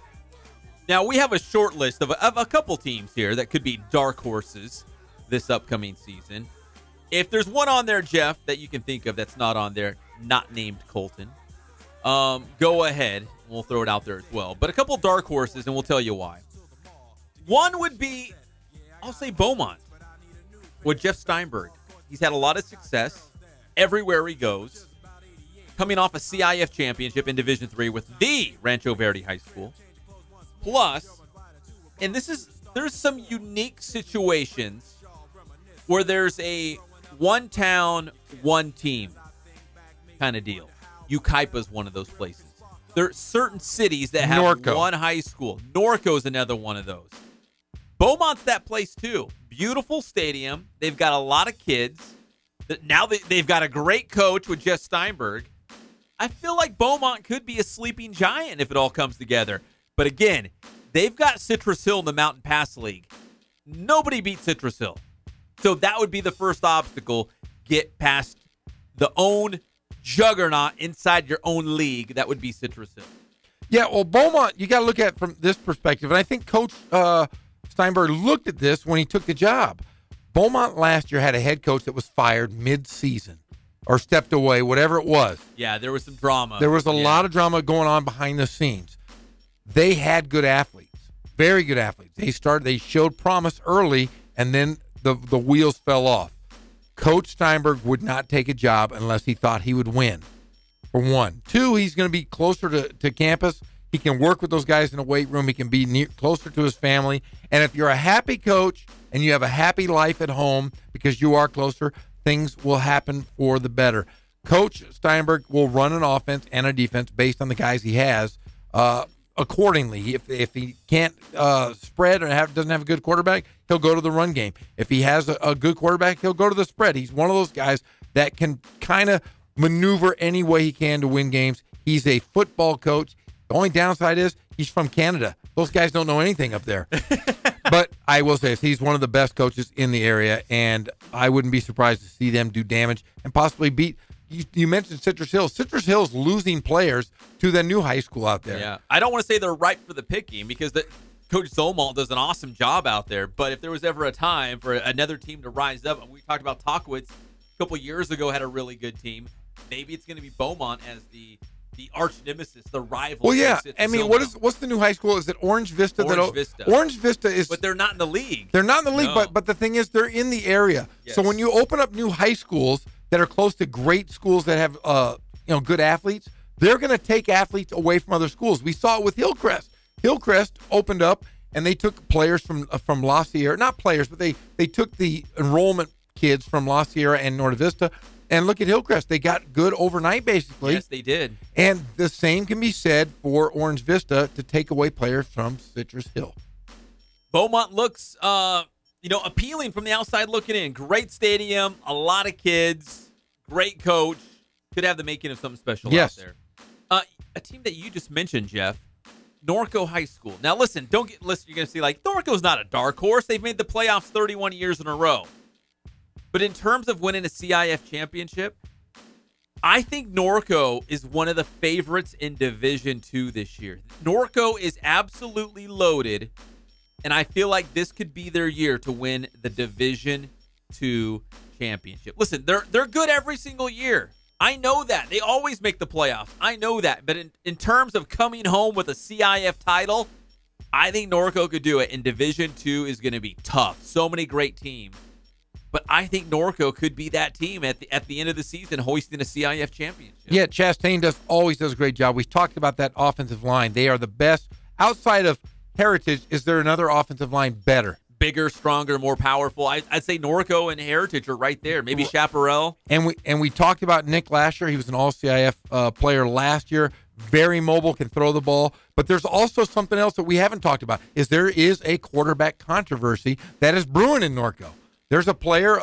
Now, we have a short list of a couple teams here that could be dark horses this upcoming season. If there's one on there, Jeff, that you can think of that's not on there, not named Colton, go ahead. We'll throw it out there as well. But a couple dark horses, and we'll tell you why. One would be, I'll say Beaumont with Jeff Steinberg. He's had a lot of success everywhere he goes, coming off a CIF championship in Division III with the Rancho Verde High School. Plus, and there's some unique situations where there's a one town, one team kind of deal. Ukaipa's one of those places. There are certain cities that have Norco. one high school. Norco's another one of those. Beaumont's that place too. Beautiful stadium. They've got a lot of kids. Now they've got a great coach with Jeff Steinberg. I feel like Beaumont could be a sleeping giant if it all comes together. But again, they've got Citrus Hill in the Mountain Pass League. Nobody beats Citrus Hill. So that would be the first obstacle. Get past the own juggernaut inside your own league. That would be Citrus Hill. Yeah, well, Beaumont, you got to look at it from this perspective. And I think Coach Steinberg looked at this when he took the job. Beaumont last year had a head coach that was fired mid-season or stepped away, whatever it was. Yeah, there was some drama. There was a lot of drama going on behind the scenes. They had good athletes, very good athletes. They showed promise early, and then the wheels fell off. Coach Steinberg would not take a job unless he thought he would win, for one. Two, he's going to be closer to campus. He can work with those guys in the weight room. He can be closer to his family. And if you're a happy coach and you have a happy life at home because you are closer, things will happen for the better. Coach Steinberg will run an offense and a defense based on the guys he has accordingly. If he can't spread or doesn't have a good quarterback, he'll go to the run game. If he has a good quarterback, he'll go to the spread. He's one of those guys that can kind of maneuver any way he can to win games. He's a football coach. The only downside is he's from Canada. Those guys don't know anything up there. But I will say this, he's one of the best coaches in the area, and I wouldn't be surprised to see them do damage and possibly beat. You mentioned Citrus Hill. Citrus Hill's losing players to the new high school out there. Yeah, I don't want to say they're ripe for the picking because Coach Zolmalt does an awesome job out there. But if there was ever a time for another team to rise up, and we talked about Tockwitz a couple years ago had a really good team, maybe it's going to be Beaumont as the the arch nemesis, the rival. Well, yeah. It's I mean, so what's the new high school? Is it Orange Vista? Orange Vista. Orange Vista is. But they're not in the league. They're not in the league, No. but the thing is, they're in the area. Yes. So when you open up new high schools that are close to great schools that have good athletes, they're going to take athletes away from other schools. We saw it with Hillcrest. Hillcrest opened up and they took players from La Sierra, not players, but they took the enrollment kids from La Sierra and Norte Vista. And look at Hillcrest. They got good overnight, basically. Yes, they did. And the same can be said for Orange Vista to take away players from Citrus Hill. Beaumont looks, appealing from the outside looking in. Great stadium, a lot of kids, great coach. Could have the making of something special Yes. out there. A team that you just mentioned, Jeff, Norco High School. Now, listen, you're going to see, Norco's not a dark horse. They've made the playoffs 31 years in a row. But in terms of winning a CIF championship, I think Norco is one of the favorites in Division II this year. Norco is absolutely loaded, and I feel like this could be their year to win the Division II championship. Listen, they're good every single year. I know that. They always make the playoffs. I know that. But in terms of coming home with a CIF title, I think Norco could do it. And Division II is going to be tough. So many great teams. But I think Norco could be that team at the end of the season hoisting a CIF championship. Yeah, Chastain always does a great job. We've talked about that offensive line. They are the best. Outside of Heritage, is there another offensive line better? Bigger, stronger, more powerful. I'd say Norco and Heritage are right there. Maybe Chaparral. And we talked about Nick Lasher. He was an All-CIF player last year. Very mobile, can throw the ball. But there's also something else that we haven't talked about, is there is a quarterback controversy that is brewing in Norco. There's a player,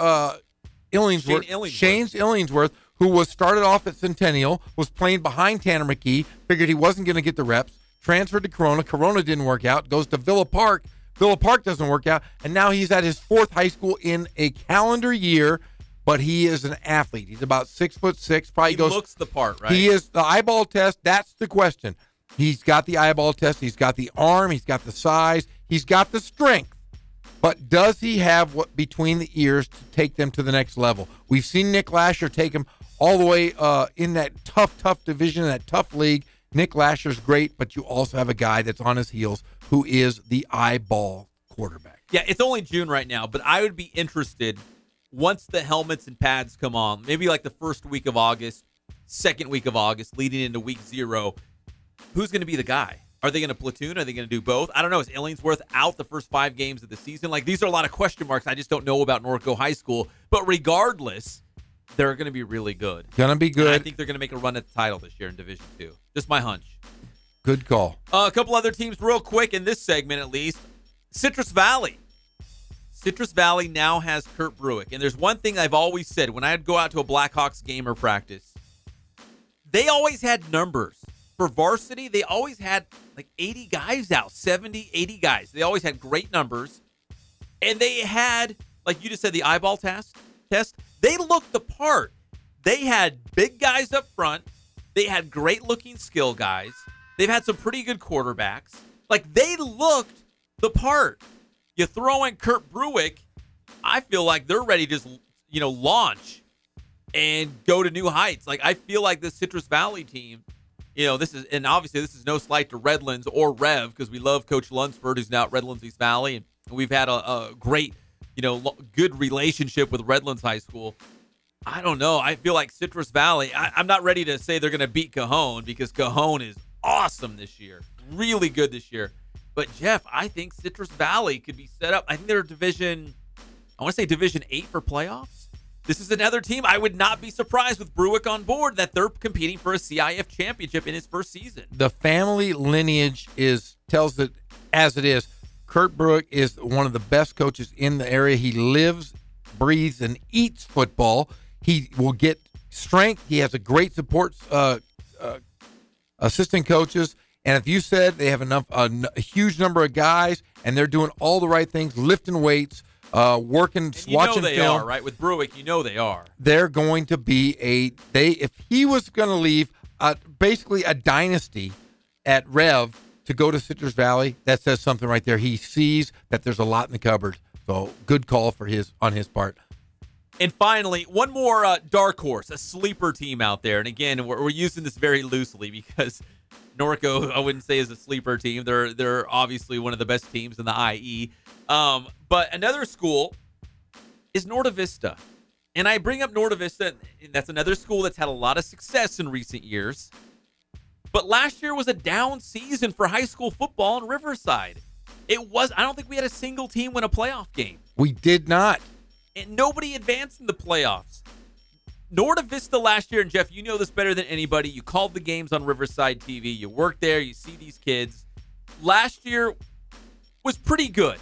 Shane's Illingsworth, who was started off at Centennial, was playing behind Tanner McKee, figured he wasn't going to get the reps, transferred to Corona. Corona didn't work out, goes to Villa Park. Villa Park doesn't work out, and now he's at his fourth high school in a calendar year, but he is an athlete. He's about 6'6". Probably He goes. looks the part, right? He is the eyeball test. That's the question. He's got the eyeball test. He's got the arm. He's got the size. He's got the strength. But does he have what between the ears to take them to the next level? We've seen Nick Lasher take him all the way in that tough division, that tough league. Nick Lasher's great, but you also have a guy that's on his heels who is the eyeball quarterback. Yeah, it's only June right now, but I would be interested once the helmets and pads come on, maybe like the first week of August, second week of August, leading into week 0. Who's going to be the guy? Are they going to platoon? Are they going to do both? I don't know. Is Illingsworth out the first 5 games of the season? These are a lot of question marks. I just don't know about Norco High School. But regardless, they're going to be really good. Going to be good. And I think they're going to make a run at the title this year in Division II. Just my hunch. Good call. A couple other teams real quick in this segment at least. Citrus Valley. Citrus Valley now has Kurt Bruick. And there's one thing I've always said when I'd go out to a Blackhawks game or practice. They always had numbers. For varsity, they always had 80 guys out, 70, 80 guys. They always had great numbers. And they had, like you just said, the eyeball test. They looked the part. They had big guys up front. They had great-looking skill guys. They've had some pretty good quarterbacks. They looked the part. You throw in Kurt Bruick, I feel like they're ready to just, launch and go to new heights. I feel like this Citrus Valley team, this is no slight to Redlands or Rev, because we love Coach Lunsford, who's now at Redlands East Valley, and we've had a great, good relationship with Redlands High School. I don't know. I feel like Citrus Valley, I'm not ready to say they're going to beat Cajon, because Cajon is awesome this year, really good this year. But Jeff, I think Citrus Valley could be set up. I think they're Division 8 for playoffs. This is another team. I would not be surprised with Bruick on board that they're competing for a CIF championship in his first season. The family lineage tells it as it is. Kurt Bruick is one of the best coaches in the area. He lives, breathes, and eats football. He will get strength. He has a great support assistant coaches. And if you said they have a huge number of guys and they're doing all the right things, lifting weights, working, watching they film, are, right? With Bruick, they are. They're going to be if he was going to leave basically a dynasty at Rev to go to Citrus Valley, that says something right there. He sees that there's a lot in the cupboard. So good call on his part. And finally, one more dark horse, a sleeper team out there. And again, we're using this very loosely because Norco, I wouldn't say is a sleeper team. They're obviously one of the best teams in the IE. But another school is Norte Vista. And I bring up Norte Vista, and that's another school that's had a lot of success in recent years. But last year was a down season for high school football in Riverside. I don't think we had a single team win a playoff game. We did not. And nobody advanced in the playoffs. Norte Vista last year, and Jeff, you know this better than anybody. You called the games on Riverside TV. You work there. You see these kids. Last year was pretty good.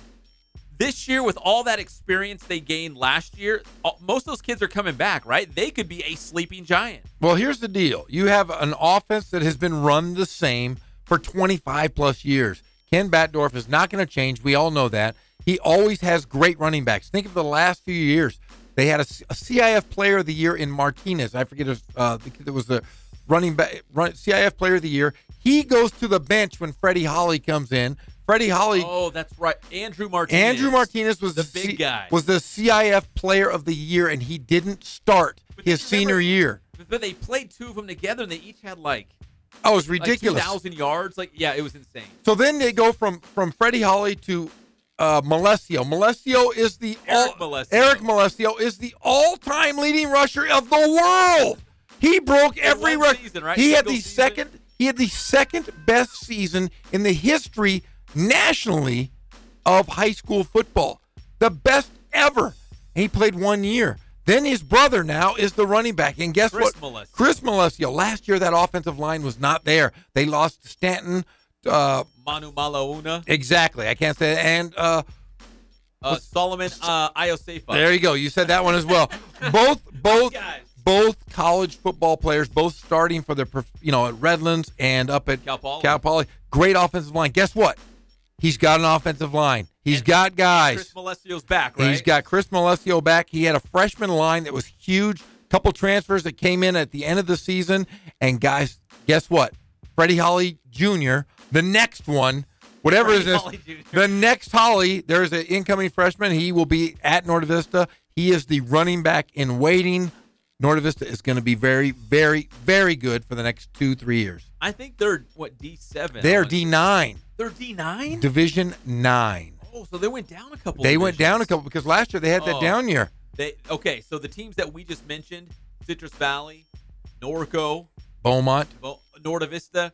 This year, with all that experience they gained last year, most of those kids are coming back, right? They could be a sleeping giant. Well, here's the deal. You have an offense that has been run the same for 25-plus years. Ken Batdorf is not going to change. We all know that. He always has great running backs. Think of the last few years. They had a CIF Player of the Year in Martinez. I forget it was the running back CIF Player of the Year. He goes to the bench when Freddie Holly comes in. Freddie Holly. Oh, that's right. Andrew Martinez was the big guy. Was the CIF Player of the Year, and he didn't start his senior year. But they played two of them together, and they each had it was ridiculous. 2,000 yards. It was insane. So then they go from Freddie Holly to Malesio. Malesio is Eric Malesio is the all-time leading rusher of the world. He broke every record. Right? He had the second best season in the history nationally of high school football. The best ever. And he played 1 year. Then his brother now is the running back. And guess what? Chris Malesio. Last year that offensive line was not there. They lost Stanton. Manu Malauna. Exactly. I can't say that. And Solomon Iosefa. There you go. You said that one as well. Both college football players, both starting for their, at Redlands and up at Cal Poly. Great offensive line. Guess what? He's got an offensive line. He's got guys. Chris Malesio's back, right? He's got Chris Malesio back. He had a freshman line that was huge. Couple transfers that came in at the end of the season. And guys, guess what? Freddie Holly Jr., the next one, whatever is this, the next Holly, there's an incoming freshman. He will be at Norte Vista. He is the running back in waiting. Norte Vista is going to be very, very, very good for the next 2-3 years. I think they're, D7? They're D9. They're D9? Division 9. Oh, so they went down a couple. They went down a couple because last year they had that down year. Okay, so the teams that we just mentioned, Citrus Valley, Norco, Beaumont, Norte Vista,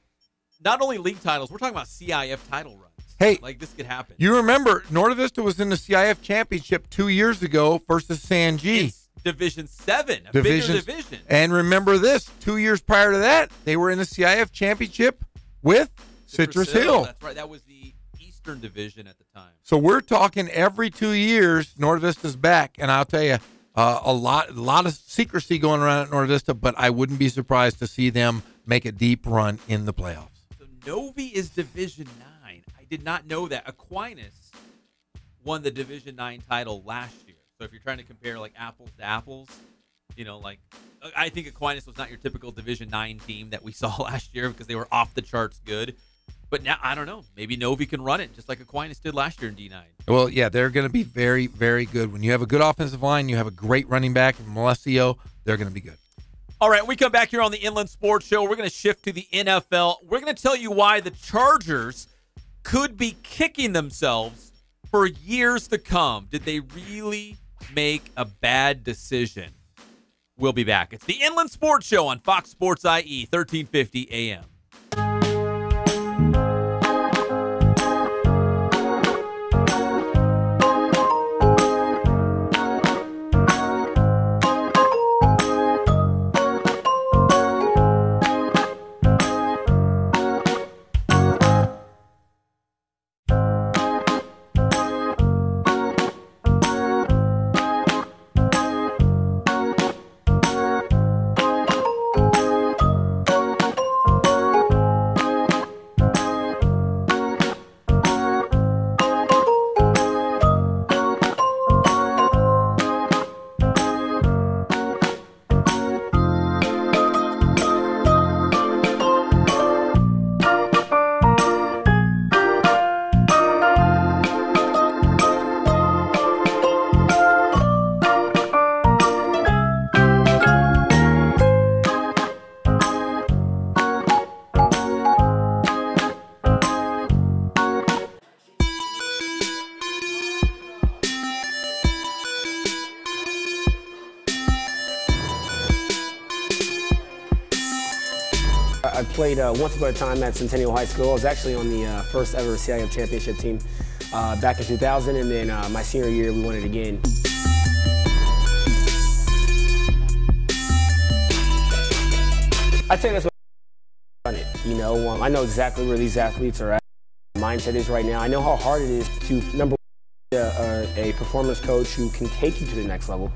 not only league titles, we're talking about CIF title runs. Hey, this could happen. You remember Norte Vista was in the CIF championship 2 years ago versus San G. It's Division 7, bigger division. And remember this, 2 years prior to that, they were in the CIF championship with Citrus Hill. That's right. That was the Eastern Division at the time. So we're talking every 2 years, Norte Vista's back. And I'll tell you, a lot of secrecy going around at Norte Vista, but I wouldn't be surprised to see them make a deep run in the playoffs. So Novi is Division 9. I did not know that. Aquinas won the Division 9 title last year. So if you're trying to compare apples to apples, I think Aquinas was not your typical Division 9 team that we saw last year because they were off the charts good. But now, I don't know. Maybe Novi can run it just like Aquinas did last year in D9. Well, yeah, they're going to be very, very good. When you have a good offensive line, you have a great running back, Malesio, they're going to be good. All right, when we come back here on the Inland Sports Show, we're going to shift to the NFL. We're going to tell you why the Chargers could be kicking themselves for years to come. Did they really make a bad decision? We'll be back. It's the Inland Sports Show on Fox Sports IE, 1350 AM. I played once upon a time at Centennial High School. I was actually on the first ever CIF championship team back in 2000, and then my senior year we won it again. I'd say that's what done it. You know, I know exactly where these athletes are at. Mindset is right now. I know how hard it is to, number one, a performance coach who can take you to the next level.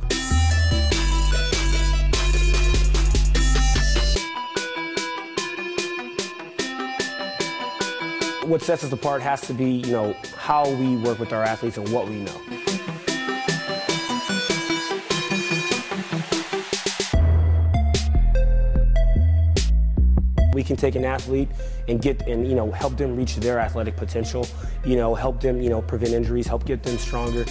What sets us apart has to be, you know, how we work with our athletes and what we know. We can take an athlete and you know, help them reach their athletic potential, you know, help them, you know, prevent injuries, help get them stronger.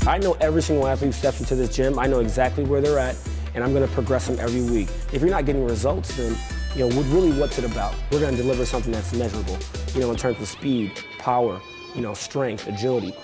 I know every single athlete who steps into this gym. I know exactly where they're at, and I'm going to progress them every week. If you're not getting results, then, you know, really what's it about? We're going to deliver something that's measurable, you know, in terms of speed, power, you know, strength, agility.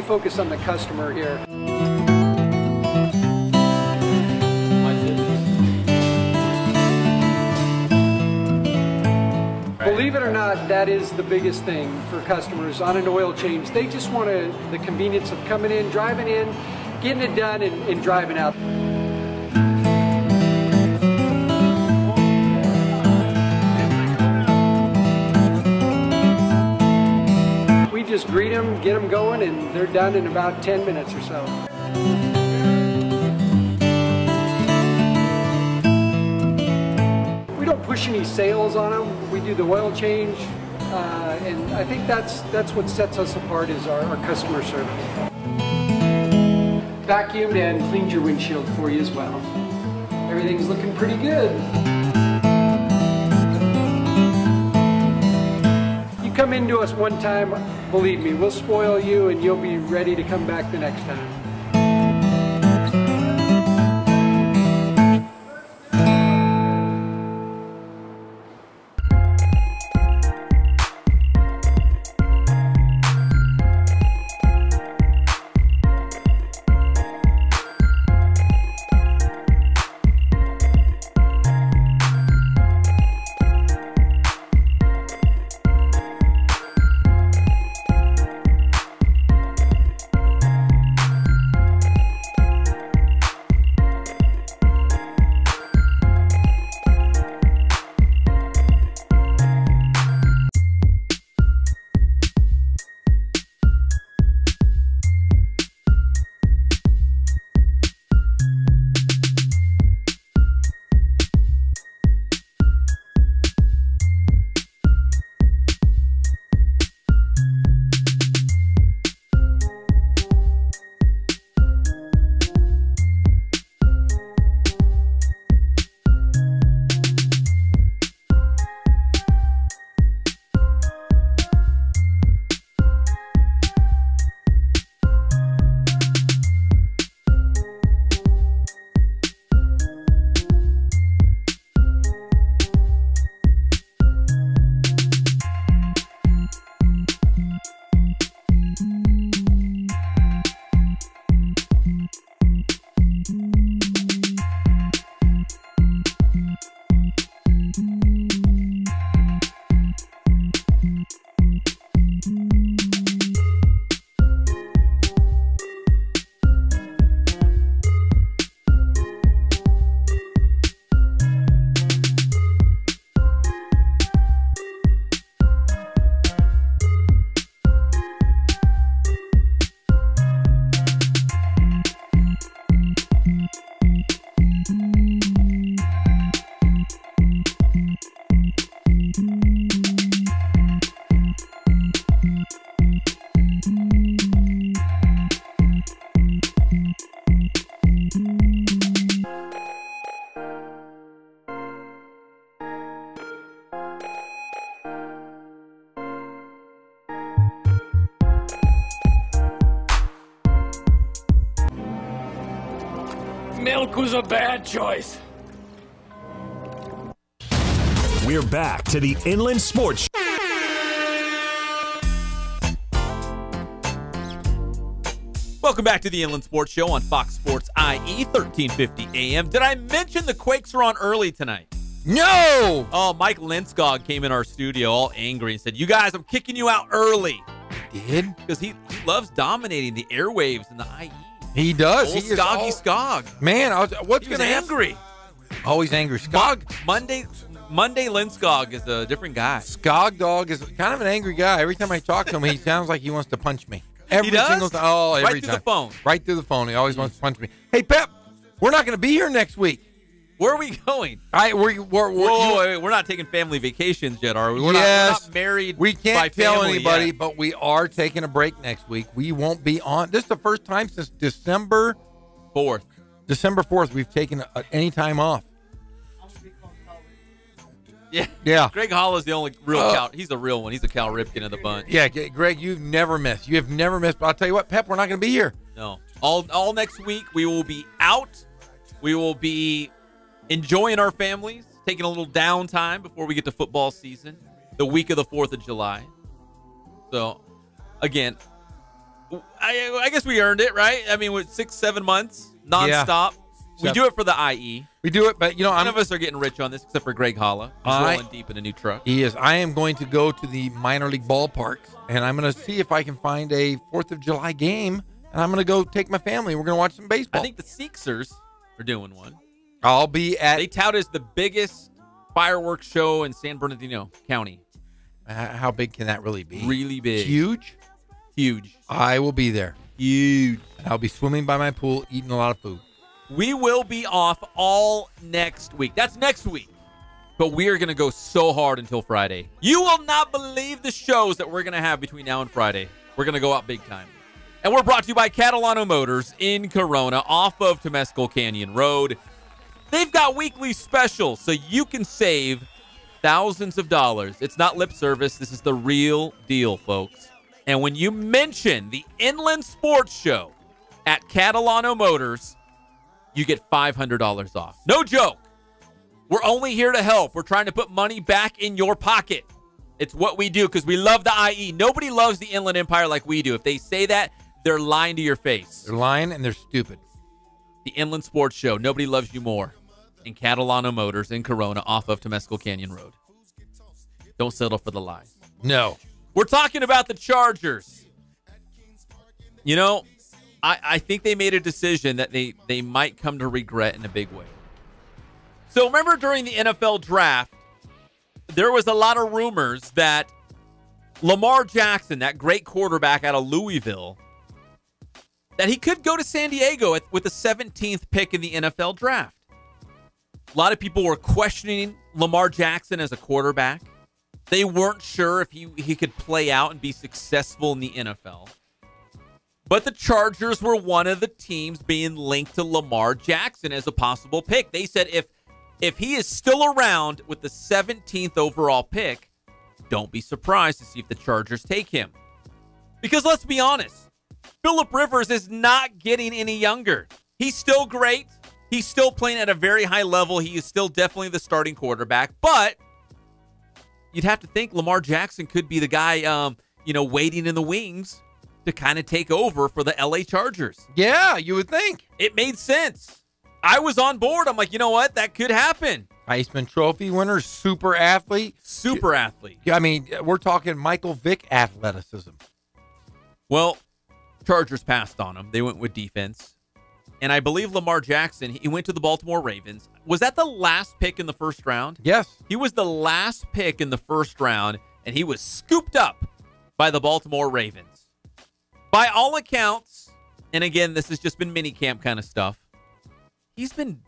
Focus on the customer here. Believe it or not, that is the biggest thing for customers on an oil change. They just want the convenience of coming in, driving in, getting it done, and driving out. Just greet them, get them going, and they're done in about 10 minutes or so. We don't push any sales on them. We do the oil change, and I think that's what sets us apart is our customer service. Vacuumed and cleaned your windshield for you as well. Everything's looking pretty good. Come into us one time, believe me, we'll spoil you and you'll be ready to come back the next time. milk was a bad choice. We're back to the Inland Sports. Welcome back to the Inland Sports Show on Fox Sports IE 1350 AM. Did I mention the Quakes are on early tonight? No! Oh, Mike Linskog came in our studio all angry and said, "You guys, I'm kicking you out early." He did? Because he loves dominating the airwaves in the IE. He does. Old He is Skoggy Skog. Man, what's He was going to happen? angry. Always angry. Skog. Monday Linskog is a different guy. Skog Dog is kind of an angry guy. Every time I talk to him, he sounds like he wants to punch me. Every He does? single time. Oh, every Right through time. the phone. Right through the phone. He always wants to punch me. Hey, Pep, we're not going to be here next week. Where are we going? We're Whoa, we're not taking family vacations yet, are we? We're not married. We can't by tell family anybody, yet. but we are taking a break next week. We won't be on. This is the first time since December 4th. December 4th, we've taken any time off. Yeah. Greg Hall is the only real Cal. He's a real one. He's a Cal Ripken of the bunch. Yeah, Greg, you've never missed. You have never missed. But I'll tell you what, Pep, we're not going to be here. No. All next week, we will be out. We will be enjoying our families, taking a little downtime before we get to football season, the week of the 4th of July. So, again, I guess we earned it, right? I mean, with 6-7 months, nonstop. We do it for the IE. We do it, but, none of us are getting rich on this except for Greg Holla. He's rolling deep in a new truck. He is. I am going to go to the minor league ballparks, and I'm going to see if I can find a 4th of July game, and I'm going to go take my family. We're going to watch some baseball. I think the Sixers are doing one. I'll be at... They tout as the biggest fireworks show in San Bernardino County. How big can that really be? Really big. Huge? Huge. I will be there. Huge. And I'll be swimming by my pool, eating a lot of food. We will be off all next week. That's next week. But we are going to go so hard until Friday. You will not believe the shows that we're going to have between now and Friday. We're going to go out big time. And we're brought to you by Catalano Motors in Corona off of Temescal Canyon Road. They've got weekly specials, so you can save thousands of dollars. It's not lip service. This is the real deal, folks. And when you mention the Inland Sports Show at Catalano Motors, you get $500 off. No joke. We're only here to help. We're trying to put money back in your pocket. It's what we do because we love the IE. Nobody loves the Inland Empire like we do. If they say that, they're lying to your face. They're lying and they're stupid. The Inland Sports Show. Nobody loves you more. In Catalano Motors in Corona off of Temescal Canyon Road. Don't settle for the lies. No. We're talking about the Chargers. You know, I think they made a decision that they might come to regret in a big way. So remember during the NFL draft, there was a lot of rumors that Lamar Jackson, that great quarterback out of Louisville, that he could go to San Diego with the 17th pick in the NFL draft. A lot of people were questioning Lamar Jackson as a quarterback. They weren't sure if he could play out and be successful in the NFL. But the Chargers were one of the teams being linked to Lamar Jackson as a possible pick. They said if he is still around with the 17th overall pick, don't be surprised to see if the Chargers take him. Because let's be honest, Phillip Rivers is not getting any younger. He's still great. He's still playing at a very high level. He is still definitely the starting quarterback. But you'd have to think Lamar Jackson could be the guy, waiting in the wings to kind of take over for the LA Chargers. Yeah, you would think. It made sense. I was on board. I'm like, you know what? That could happen. Heisman Trophy winner, super athlete. Super athlete. I mean, we're talking Michael Vick athleticism. Well, Chargers passed on him. They went with defense. And I believe Lamar Jackson, he went to the Baltimore Ravens. Was that the last pick in the first round? Yes. He was the last pick in the first round, and he was scooped up by the Baltimore Ravens. By all accounts, and again, this has just been mini camp kind of stuff, he's been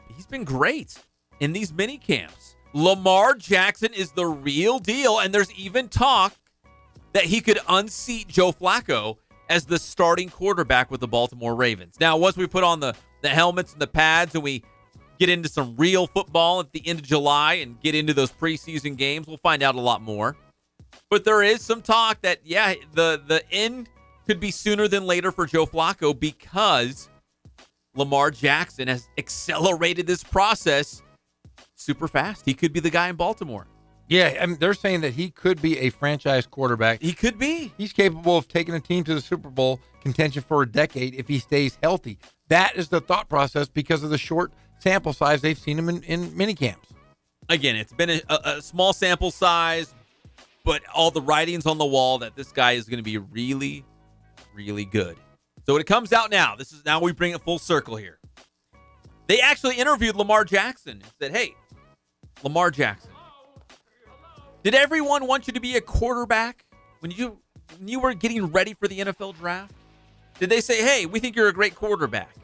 great in these mini camps. Lamar Jackson is the real deal, and there's even talk that he could unseat Joe Flacco as the starting quarterback with the Baltimore Ravens. Now, once we put on the helmets and the pads and we get into some real football at the end of July and get into those preseason games, we'll find out a lot more. But there is some talk that, yeah, the end could be sooner than later for Joe Flacco because Lamar Jackson has accelerated this process super fast. He could be the guy in Baltimore. Yeah, I mean, they're saying that he could be a franchise quarterback. He could be. He's capable of taking a team to the Super Bowl contention for a decade if he stays healthy. That is the thought process because of the short sample size they've seen him in minicamps. Again, it's been a small sample size, but all the writings on the wall that this guy is going to be really, really good. So when it comes out now, now we bring it full circle here. They actually interviewed Lamar Jackson and said, hey, Lamar Jackson, did everyone want you to be a quarterback when you were getting ready for the NFL draft? Did they say, hey, we think you're a great quarterback?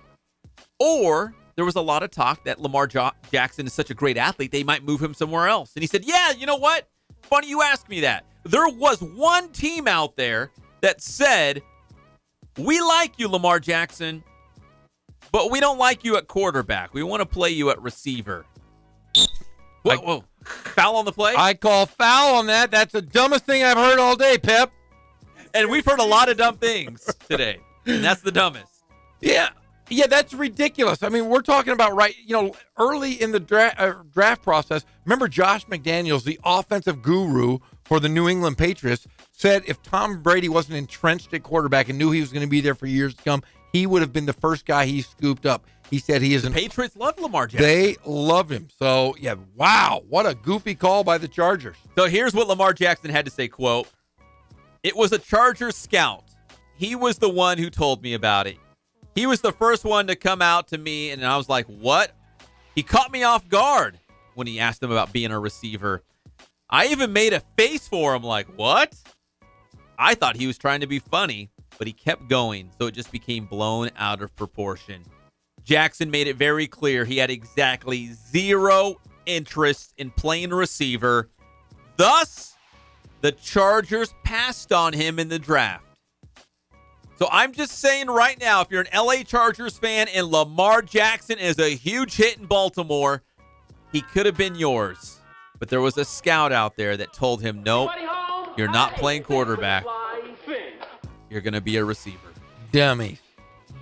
Or there was a lot of talk that Lamar Jackson is such a great athlete, they might move him somewhere else. And he said, yeah, you know what? Funny you ask me that. There was one team out there that said, we like you, Lamar Jackson, but we don't like you at quarterback. We want to play you at receiver. Whoa. Foul on the play? I call foul on that. That's the dumbest thing I've heard all day, Pep. And we've heard a lot of dumb things today. And that's the dumbest. Yeah, that's ridiculous. I mean, we're talking about early in the draft process. Remember Josh McDaniels, the offensive guru for the New England Patriots, said if Tom Brady wasn't entrenched at quarterback and knew he was going to be there for years to come, he would have been the first guy he scooped up. He said he isn't. Patriots love Lamar Jackson. They love him. So, yeah, wow, what a goofy call by the Chargers. So here's what Lamar Jackson had to say, quote, it was a Chargers scout. He was the one who told me about it. He was the first one to come out to me, and I was like, what? He caught me off guard when he asked him about being a receiver. I even made a face for him like, what? I thought he was trying to be funny, but he kept going, so it just became blown out of proportion. Jackson made it very clear he had exactly zero interest in playing receiver. Thus, the Chargers passed on him in the draft. So I'm just saying right now, if you're an LA Chargers fan and Lamar Jackson is a huge hit in Baltimore, he could have been yours. But there was a scout out there that told him, nope, you're not playing quarterback. You're going to be a receiver. Dummies.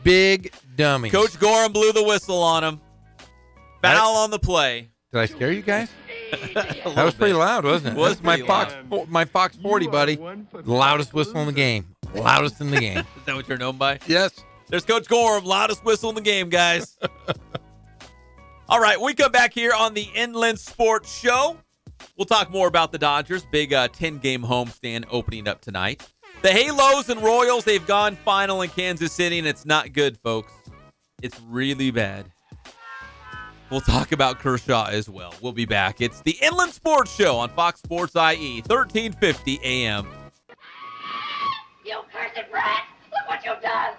Big dummies. Coach Gorham blew the whistle on him. Foul on the play. Did I scare you guys? That was pretty loud, wasn't it? Was That's my Fox 40, buddy. The loudest whistle in the game. Loudest in the game. Is that what you're known by? Yes. There's Coach Gorham, loudest whistle in the game, guys. All right, we come back here on the Inland Sports Show. We'll talk more about the Dodgers. Big 10-game homestand opening up tonight. The Halos and Royals, they've gone final in Kansas City, and it's not good, folks. It's really bad. We'll talk about Kershaw as well. We'll be back. It's the Inland Sports Show on Fox Sports IE, 1350 AM. You cursed brat! Look what you've done!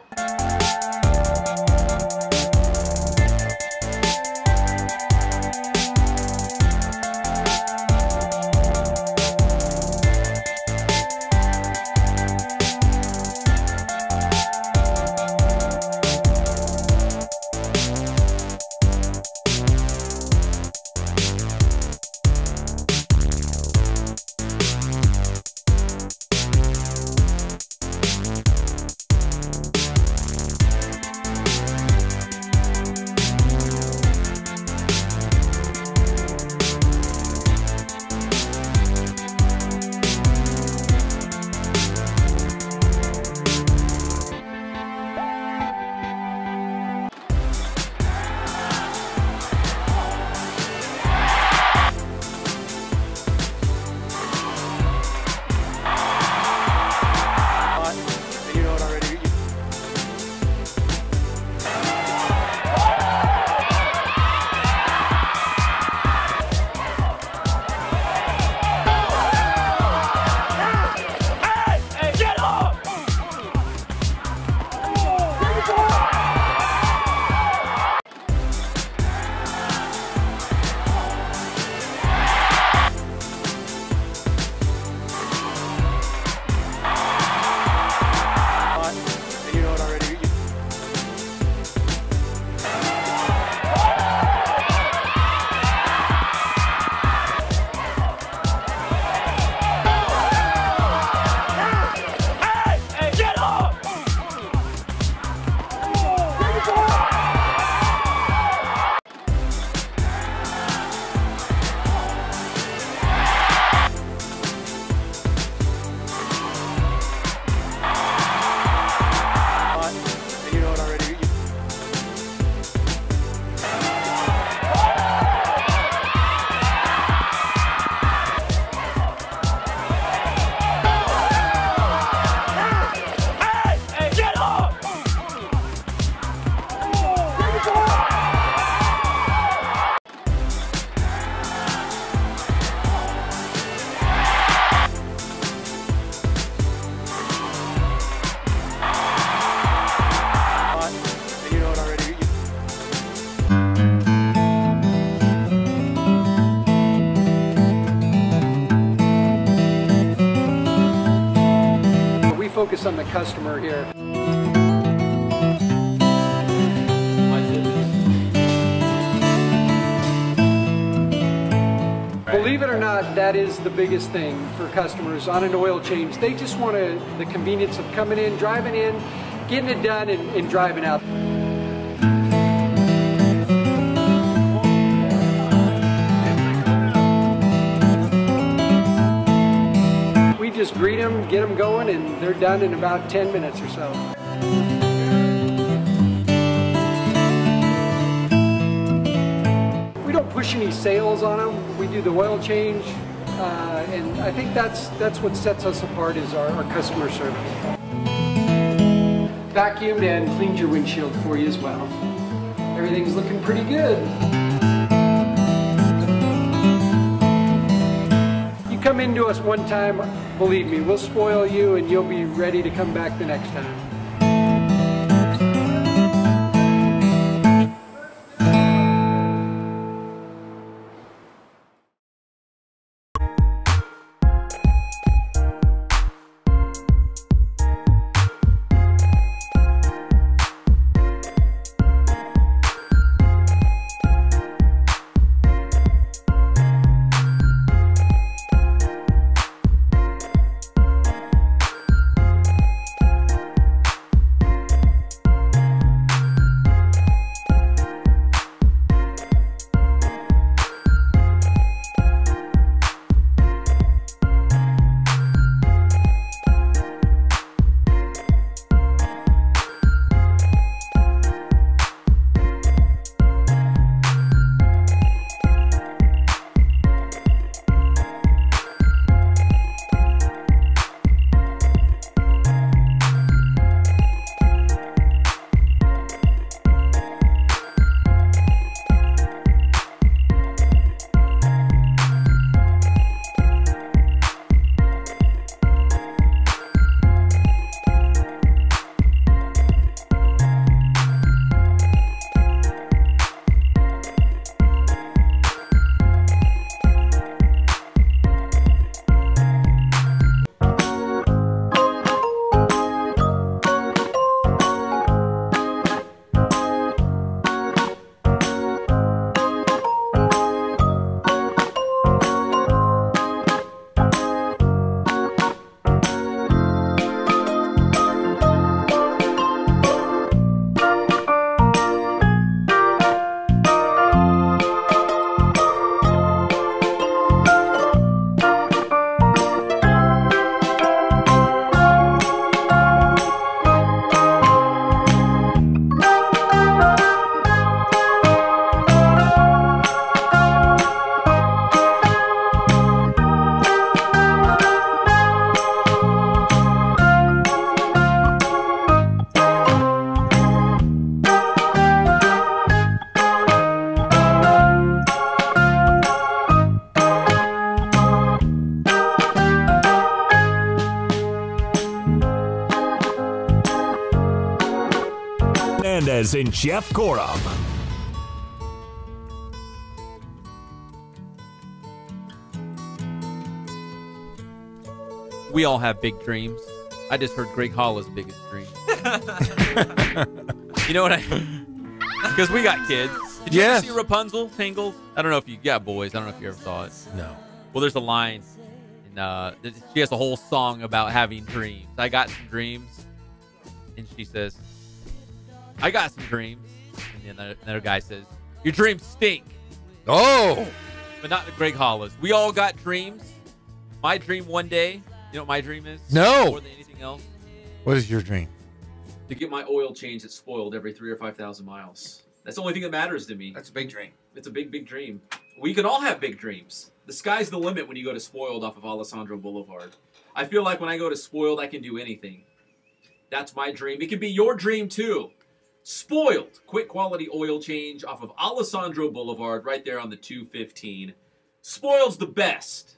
focus on the customer here. Believe it or not, that is the biggest thing for customers on an oil change. They just want the convenience of coming in, driving in, getting it done, and driving out. We just greet them, get them going, and they're done in about 10 minutes or so. We don't push any sales on them. We do the oil change, and I think that's what sets us apart is our customer service. Vacuumed and cleaned your windshield for you as well. Everything's looking pretty good. You come into us one time, believe me, we'll spoil you and you'll be ready to come back the next time. Hernandez and Jeff Gorham. We all have big dreams. I just heard Greg Hollow's biggest dream. You know what because we got kids. Did you ever see Rapunzel, Tangled? I don't know if you got boys. I don't know if you ever saw it. No. Well, there's a line, and she has a whole song about having dreams. I got some dreams, and she says, I got some dreams. And then another guy says, your dreams stink. Oh. But not the Greg Hollis. We all got dreams. My dream one day, you know what my dream is? No. More than anything else? What is your dream? To get my oil change that's spoiled every 3,000 or 5,000 miles. That's the only thing that matters to me. That's a big dream. It's a big, big dream. We can all have big dreams. The sky's the limit when you go to Spoiled off of Alessandro Boulevard. I feel like when I go to Spoiled, I can do anything. That's my dream. It can be your dream too. Spoiled. Quick quality oil change off of Alessandro Boulevard right there on the 215. Spoiled's the best.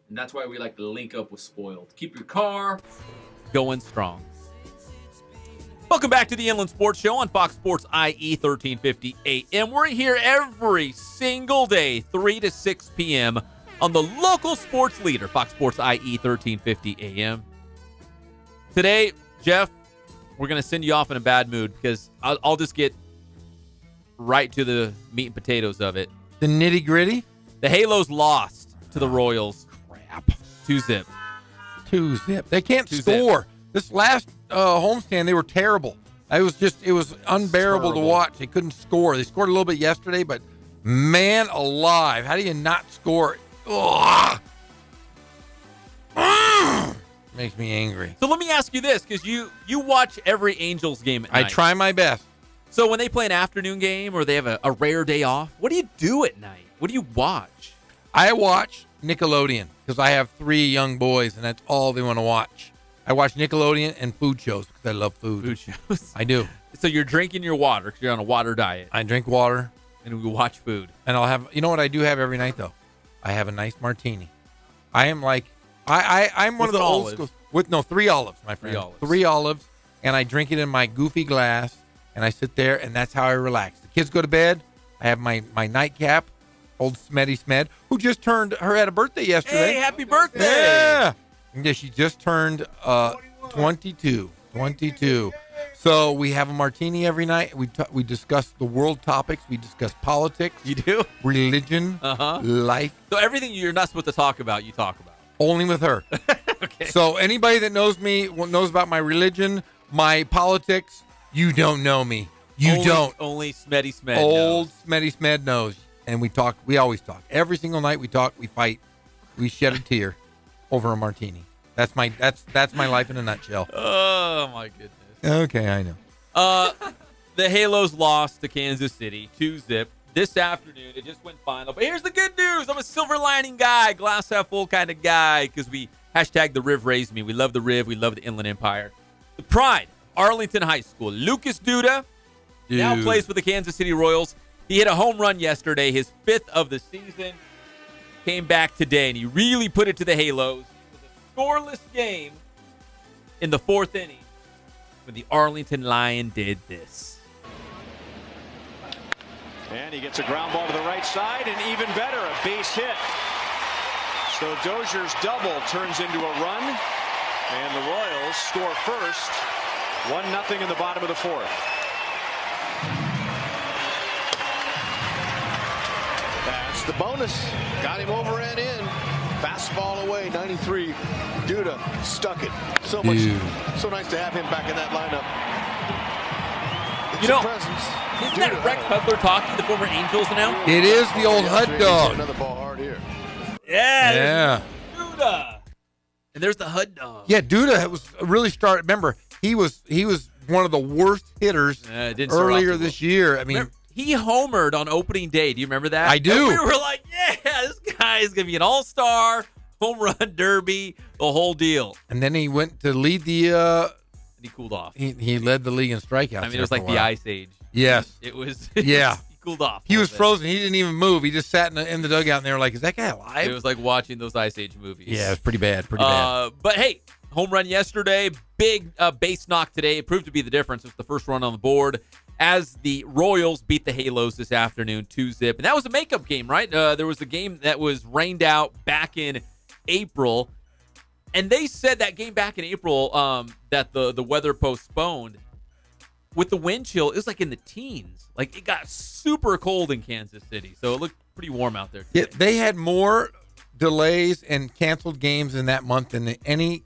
And that's why we like to link up with Spoiled. Keep your car going strong. Welcome back to the Inland Sports Show on Fox Sports IE 1350 AM. We're here every single day, 3 to 6 p.m. on the local sports leader, Fox Sports IE 1350 AM. Today, Jeff, we're going to send you off in a bad mood because I'll just get right to the meat and potatoes of it. The nitty-gritty? The Halos lost to the Royals. Crap. 2-zip. 2-zip. They can't score. This last homestand, they were terrible. It was unbearable to watch. They couldn't score. They scored a little bit yesterday, but man alive, how do you not score? Ugh. Makes me angry. So let me ask you this, because you watch every Angels game at night. I try my best. So when they play an afternoon game or they have a rare day off, what do you do at night? What do you watch? I watch Nickelodeon because I have 3 young boys, and that's all they want to watch. I watch Nickelodeon and food shows because I love food. Food shows. I do. So you're drinking your water because you're on a water diet. I drink water. And we watch food. And I'll have, you know what I do have every night, though? I have a nice martini. I am like, I'm one of the old schools. With 3 olives, my friend. 3 olives. And I drink it in my goofy glass, and I sit there, and that's how I relax. The kids go to bed. I have my nightcap, old Smetty Smed, who just had a birthday yesterday. Hey, happy birthday. Yeah. Yeah, she just turned 22. 22. So we have a martini every night. We discuss the world topics. We discuss politics. You do? Religion. Life. So everything you're not supposed to talk about, you talk about. Only with her. Okay. So anybody that knows me knows about my religion, my politics. You don't know me. You don't. Only Smetty Smed Old knows. Smetty Smed knows. And we talk. We always talk. Every single night we talk. We fight. We shed a tear over a martini. That's my life in a nutshell. Oh my goodness. Okay, I know. The Halos lost to Kansas City 2-zip this afternoon. It just went final. But here's the good news. I'm a silver lining guy, glass half full kind of guy, because we hashtag the Riv raised me. We love the Riv. We love the Inland Empire. The pride, Arlington High School. Lucas Duda now plays for the Kansas City Royals. He hit a home run yesterday, his 5th of the season. Came back today, and he really put it to the Halos. It was a scoreless game in the 4th inning when the Arlington Lion did this. And he gets a ground ball to the right side, and even better, a base hit. So Dozier's double turns into a run, and the Royals score first. 1-0 in the bottom of the 4th. That's the bonus. Got him over and in. Fastball away, 93. Duda stuck it. So nice to have him back in that lineup. You know, isn't that Rex Hudler talking, the former Angels now? It is the old Hud dog. Another ball hard here. Yeah. Duda. And there's the Hud dog. Yeah, Duda was really started. Remember, he was one of the worst hitters earlier this year. I mean, remember, he homered on opening day. Do you remember that? I do. And we were like, yeah, this guy is going to be an all-star, home run derby, the whole deal. And then he went to lead the he cooled off. He led the league in strikeouts. I mean, it was like the Ice Age. Yes. It was. Yeah. He cooled off. He was frozen. He didn't even move. He just sat in the dugout, and they were like, is that guy alive? It was like watching those Ice Age movies. Yeah, it was pretty bad. But, hey, home run yesterday, big base knock today. It proved to be the difference. It was the first run on the board as the Royals beat the Halos this afternoon 2-zip. And that was a makeup game, right? There was a game that was rained out back in April. And they said that game back in April that the weather postponed. With the wind chill, it was like in the teens. Like, it got super cold in Kansas City. So it looked pretty warm out there today. Yeah, they had more delays and canceled games in that month than any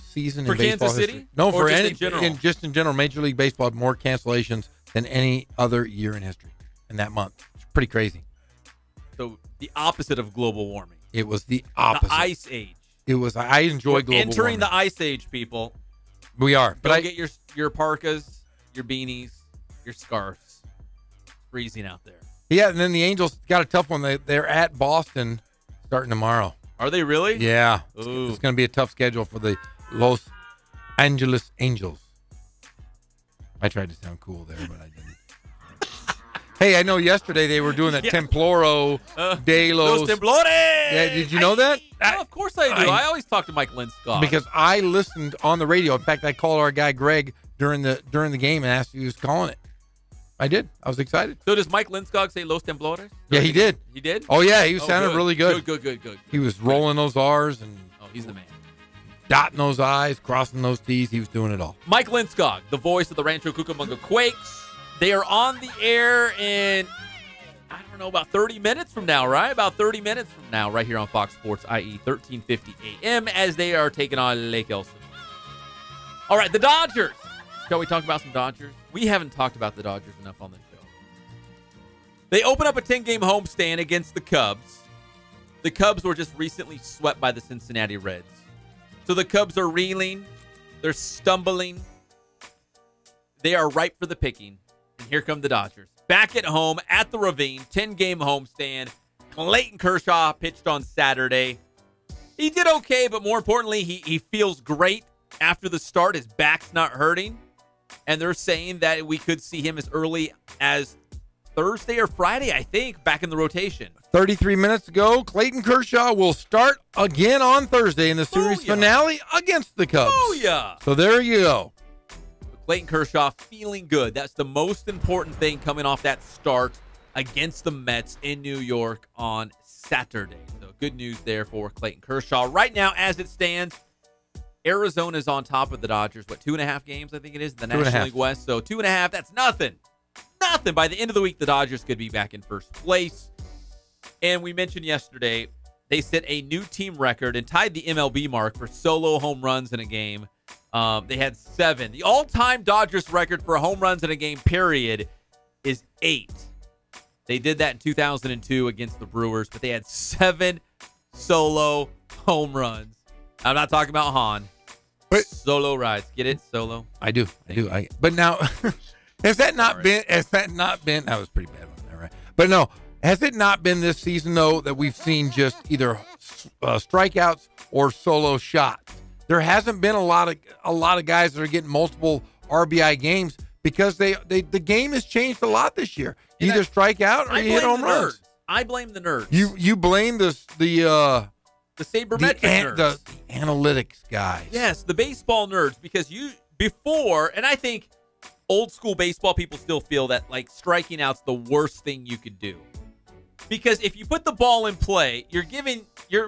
season for in baseball Kansas history. City? No, or for just any in general? just in general. Major League Baseball had more cancellations than any other year in history in that month. It's pretty crazy. So the opposite of global warming. It was the opposite. The Ice Age. It was. I enjoy global entering warming. the Ice Age, people. We are. But Go get your parkas, your beanies, your scarves. It's freezing out there. Yeah, and then the Angels got a tough one. They're at Boston starting tomorrow. Are they really? Yeah. Ooh. It's going to be a tough schedule for the Los Angeles Angels. I tried to sound cool there, but I didn't. Hey, I know yesterday they were doing that Temploro de Los Temblores. Yeah, did you know that? Of course I do. I always talk to Mike Linscott. Because I listened on the radio. In fact, I called our guy Greg during the game and asked if he was calling it. I did. I was excited. So does Mike Linscott say Los Temblores? Yeah, he did. He did? Oh, yeah. He sounded really good. Good. He was rolling those R's. And he's the man. dotting those I's, crossing those T's. He was doing it all. Mike Lindskog, the voice of the Rancho Cucamonga Quakes. They are on the air in, I don't know, about 30 minutes from now, right? About 30 minutes from now, right here on Fox Sports, IE 1350 AM, as they are taking on Lake Elsinore. All right, the Dodgers. Shall we talk about some Dodgers? We haven't talked about the Dodgers enough on this show. They open up a 10-game homestand against the Cubs. The Cubs were just recently swept by the Cincinnati Reds. So the Cubs are reeling. They're stumbling. They are ripe for the picking. And here come the Dodgers. Back at home at the Ravine, 10-game homestand. Clayton Kershaw pitched on Saturday. He did okay, but more importantly, he feels great after the start. His back's not hurting. And they're saying that we could see him as early as Thursday or Friday, I think, back in the rotation. 33 minutes ago, Clayton Kershaw will start again on Thursday in the series finale against the Cubs. Oh, yeah. So there you go. Clayton Kershaw feeling good. That's the most important thing coming off that start against the Mets in New York on Saturday. So good news there for Clayton Kershaw. Right now, as it stands, Arizona is on top of the Dodgers. What, 2.5 games, I think it is, in the National League West. So 2.5, that's nothing. Nothing. By the end of the week, the Dodgers could be back in first place. And we mentioned yesterday, they set a new team record and tied the MLB mark for solo home runs in a game. They had 7. The all-time Dodgers record for home runs in a game, period, is 8. They did that in 2002 against the Brewers, but they had 7 solo home runs. I'm not talking about Han. But solo rides. Get it? Solo? I do. But now, has that not been, that was pretty bad one there, right? But no, has it not been this season, though, that we've seen just either strikeouts or solo shots? There hasn't been a lot of guys that are getting multiple RBI games because the game has changed a lot this year. You either strike out or you hit home runs. I blame the nerds. You blame the sabermetric nerds. The analytics guys. Yes, the baseball nerds, because before, and I think old school baseball people still feel that like striking out's the worst thing you could do. Because if you put the ball in play, you're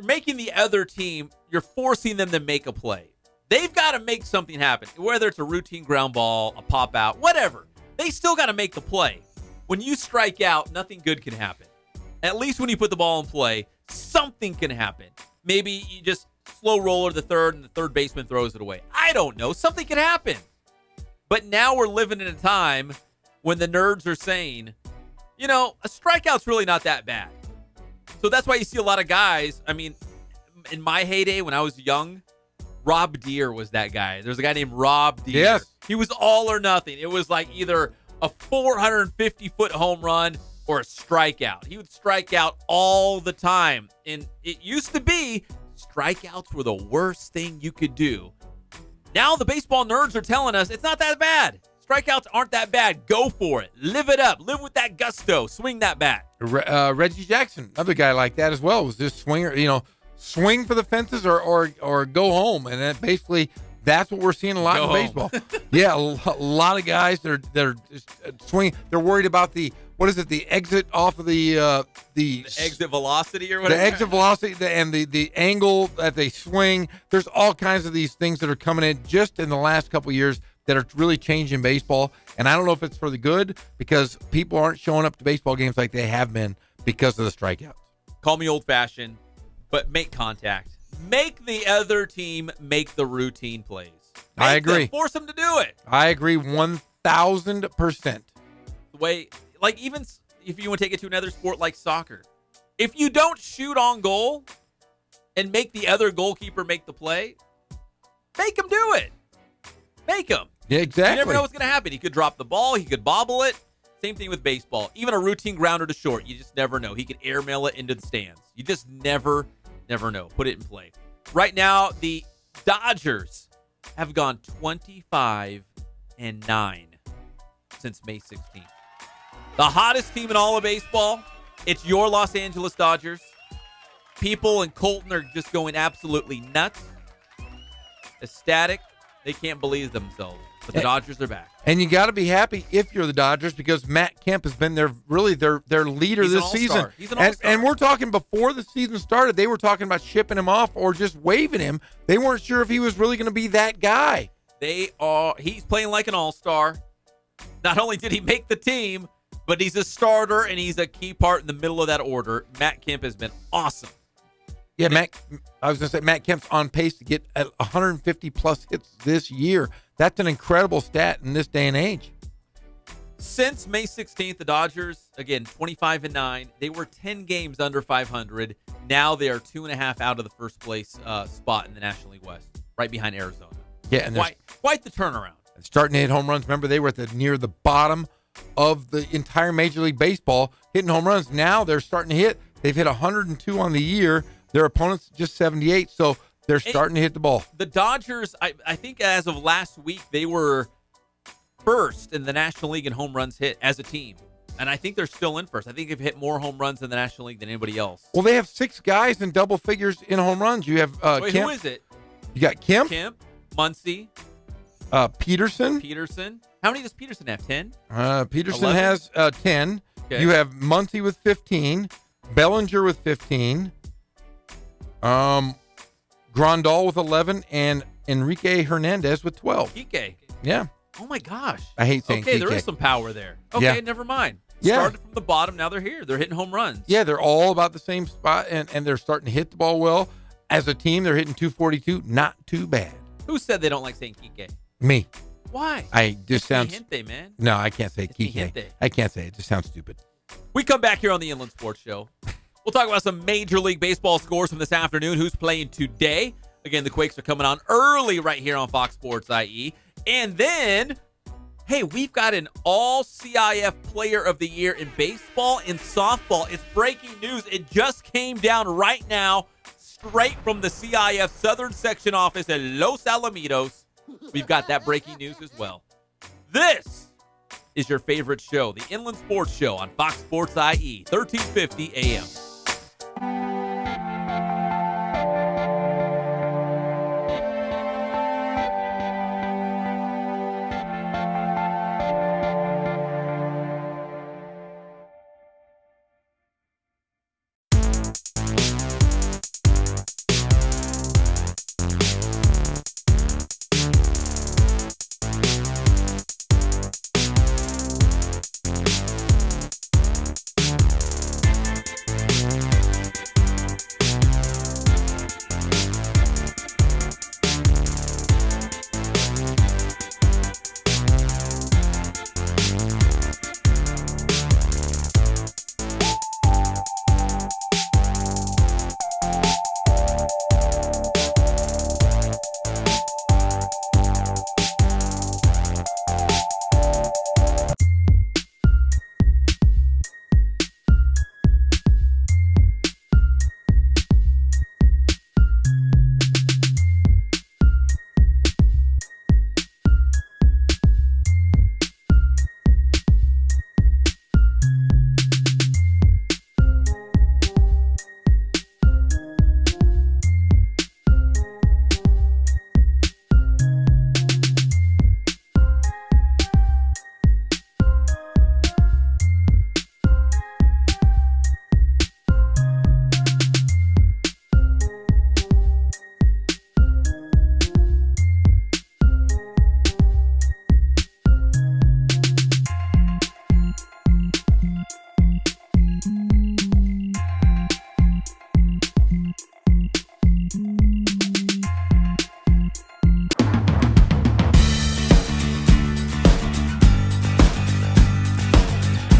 making the other team, you're forcing them to make a play. They've got to make something happen, whether it's a routine ground ball, a pop out, whatever. They still got to make the play. When you strike out, nothing good can happen. At least when you put the ball in play, something can happen. Maybe you just slow roller the third and the third baseman throws it away. I don't know. Something can happen. But now we're living in a time when the nerds are saying, you know, a strikeout's really not that bad. So that's why you see a lot of guys. I mean, in my heyday when I was young, Rob Deere was that guy. There's a guy named Rob Deere. Yes. He was all or nothing. It was like either a 450-foot home run or a strikeout. He would strike out all the time. And it used to be strikeouts were the worst thing you could do. Now the baseball nerds are telling us it's not that bad. Strikeouts aren't that bad. Go for it. Live it up. Live with that gusto. Swing that bat. Reggie Jackson, another guy like that as well, was this swinger, swing for the fences or go home. And then basically that's what we're seeing a lot in baseball. Yeah, a lot of guys that are just swinging. They're worried about the exit off of the exit velocity or whatever. The exit velocity and the angle that they swing. There's all kinds of these things that are coming in just in the last couple of years that are really changing baseball. And I don't know if it's for the good because people aren't showing up to baseball games like they have been because of the strikeouts. Call me old-fashioned, but make contact. Make the other team make the routine plays. I agree. Force them to do it. I agree 1,000%. The way, like, even if you want to take it to another sport like soccer, if you don't shoot on goal and make the other goalkeeper make the play, make him do it. Make him. Yeah, exactly. You never know what's going to happen. He could drop the ball. He could bobble it. Same thing with baseball. Even a routine grounder to short, you just never know. He could airmail it into the stands. You just never know. Put it in play. Right now, the Dodgers have gone 25-9 since May 16th. The hottest team in all of baseball, it's your Los Angeles Dodgers. People in Colton are just going absolutely nuts. Ecstatic. They can't believe themselves. But the Dodgers are back. And you got to be happy if you're the Dodgers because Matt Kemp has been their leader this season. He's an all-star. And we're talking before the season started, they were talking about shipping him off or just waiving him. They weren't sure if he was really going to be that guy. He's playing like an all-star. Not only did he make the team, but he's a starter and he's a key part in the middle of that order. Matt Kemp has been awesome. Yeah, I was going to say Matt Kemp's on pace to get 150-plus hits this year. That's an incredible stat in this day and age. Since May 16th, the Dodgers, again, 25-9. They were 10 games under 500. Now they are 2.5 out of the first place spot in the National League West, right behind Arizona. Yeah, and quite the turnaround. Starting to hit home runs. Remember, they were near the bottom of the entire Major League Baseball, hitting home runs. Now they're starting to hit. They've hit 102 on the year. Their opponents just 78, so they're starting to hit the ball. The Dodgers, I think as of last week, they were first in the National League in home runs hit as a team. And I think they're still in first. I think they've hit more home runs in the National League than anybody else. Well, they have 6 guys in double figures in home runs. You have Wait, Kemp. who is it? You got Kemp. Muncy. Peterson. How many does Peterson have? 10? Peterson 11? has 10. Okay. You have Muncy with 15. Bellinger with 15. Grandal with 11 and Enrique Hernandez with 12. Kike. Yeah. Oh, my gosh. I hate saying Okay, Kike. there is some power there. Okay, Yeah. never mind. Yeah. Started from the bottom, now they're here. They're hitting home runs. Yeah, they're all about the same spot, and they're starting to hit the ball well. As a team, they're hitting 242. Not too bad. Who said they don't like saying Kike? Me. Why? Just sounds. Gente, man. No, I can't say It's mi Kike. gente. I can't say it. It just sounds stupid. We come back here on the Inland Sports Show. We'll talk about some Major League Baseball scores from this afternoon. Who's playing today? Again, the Quakes are coming on early right here on Fox Sports IE. And then, hey, we've got an all-CIF Player of the Year in baseball and softball. It's breaking news. It just came down right now, straight from the CIF Southern Section office at Los Alamitos. We've got that breaking news as well. This is your favorite show, the Inland Sports Show on Fox Sports IE, 1350 AM.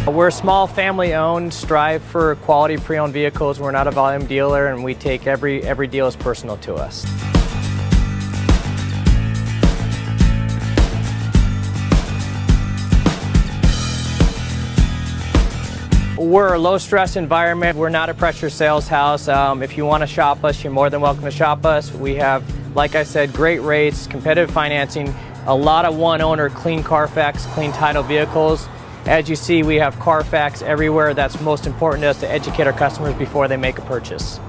We're small, family-owned, strive for quality pre-owned vehicles. We're not a volume dealer, and we take every deal as personal to us. We're a low-stress environment. We're not a pressure sales house. If you want to shop us, you're more than welcome to shop us. We have, like I said, great rates, competitive financing, a lot of one-owner, clean Carfax, clean title vehicles. As you see, we have Carfax everywhere. That's most important to us, to educate our customers before they make a purchase.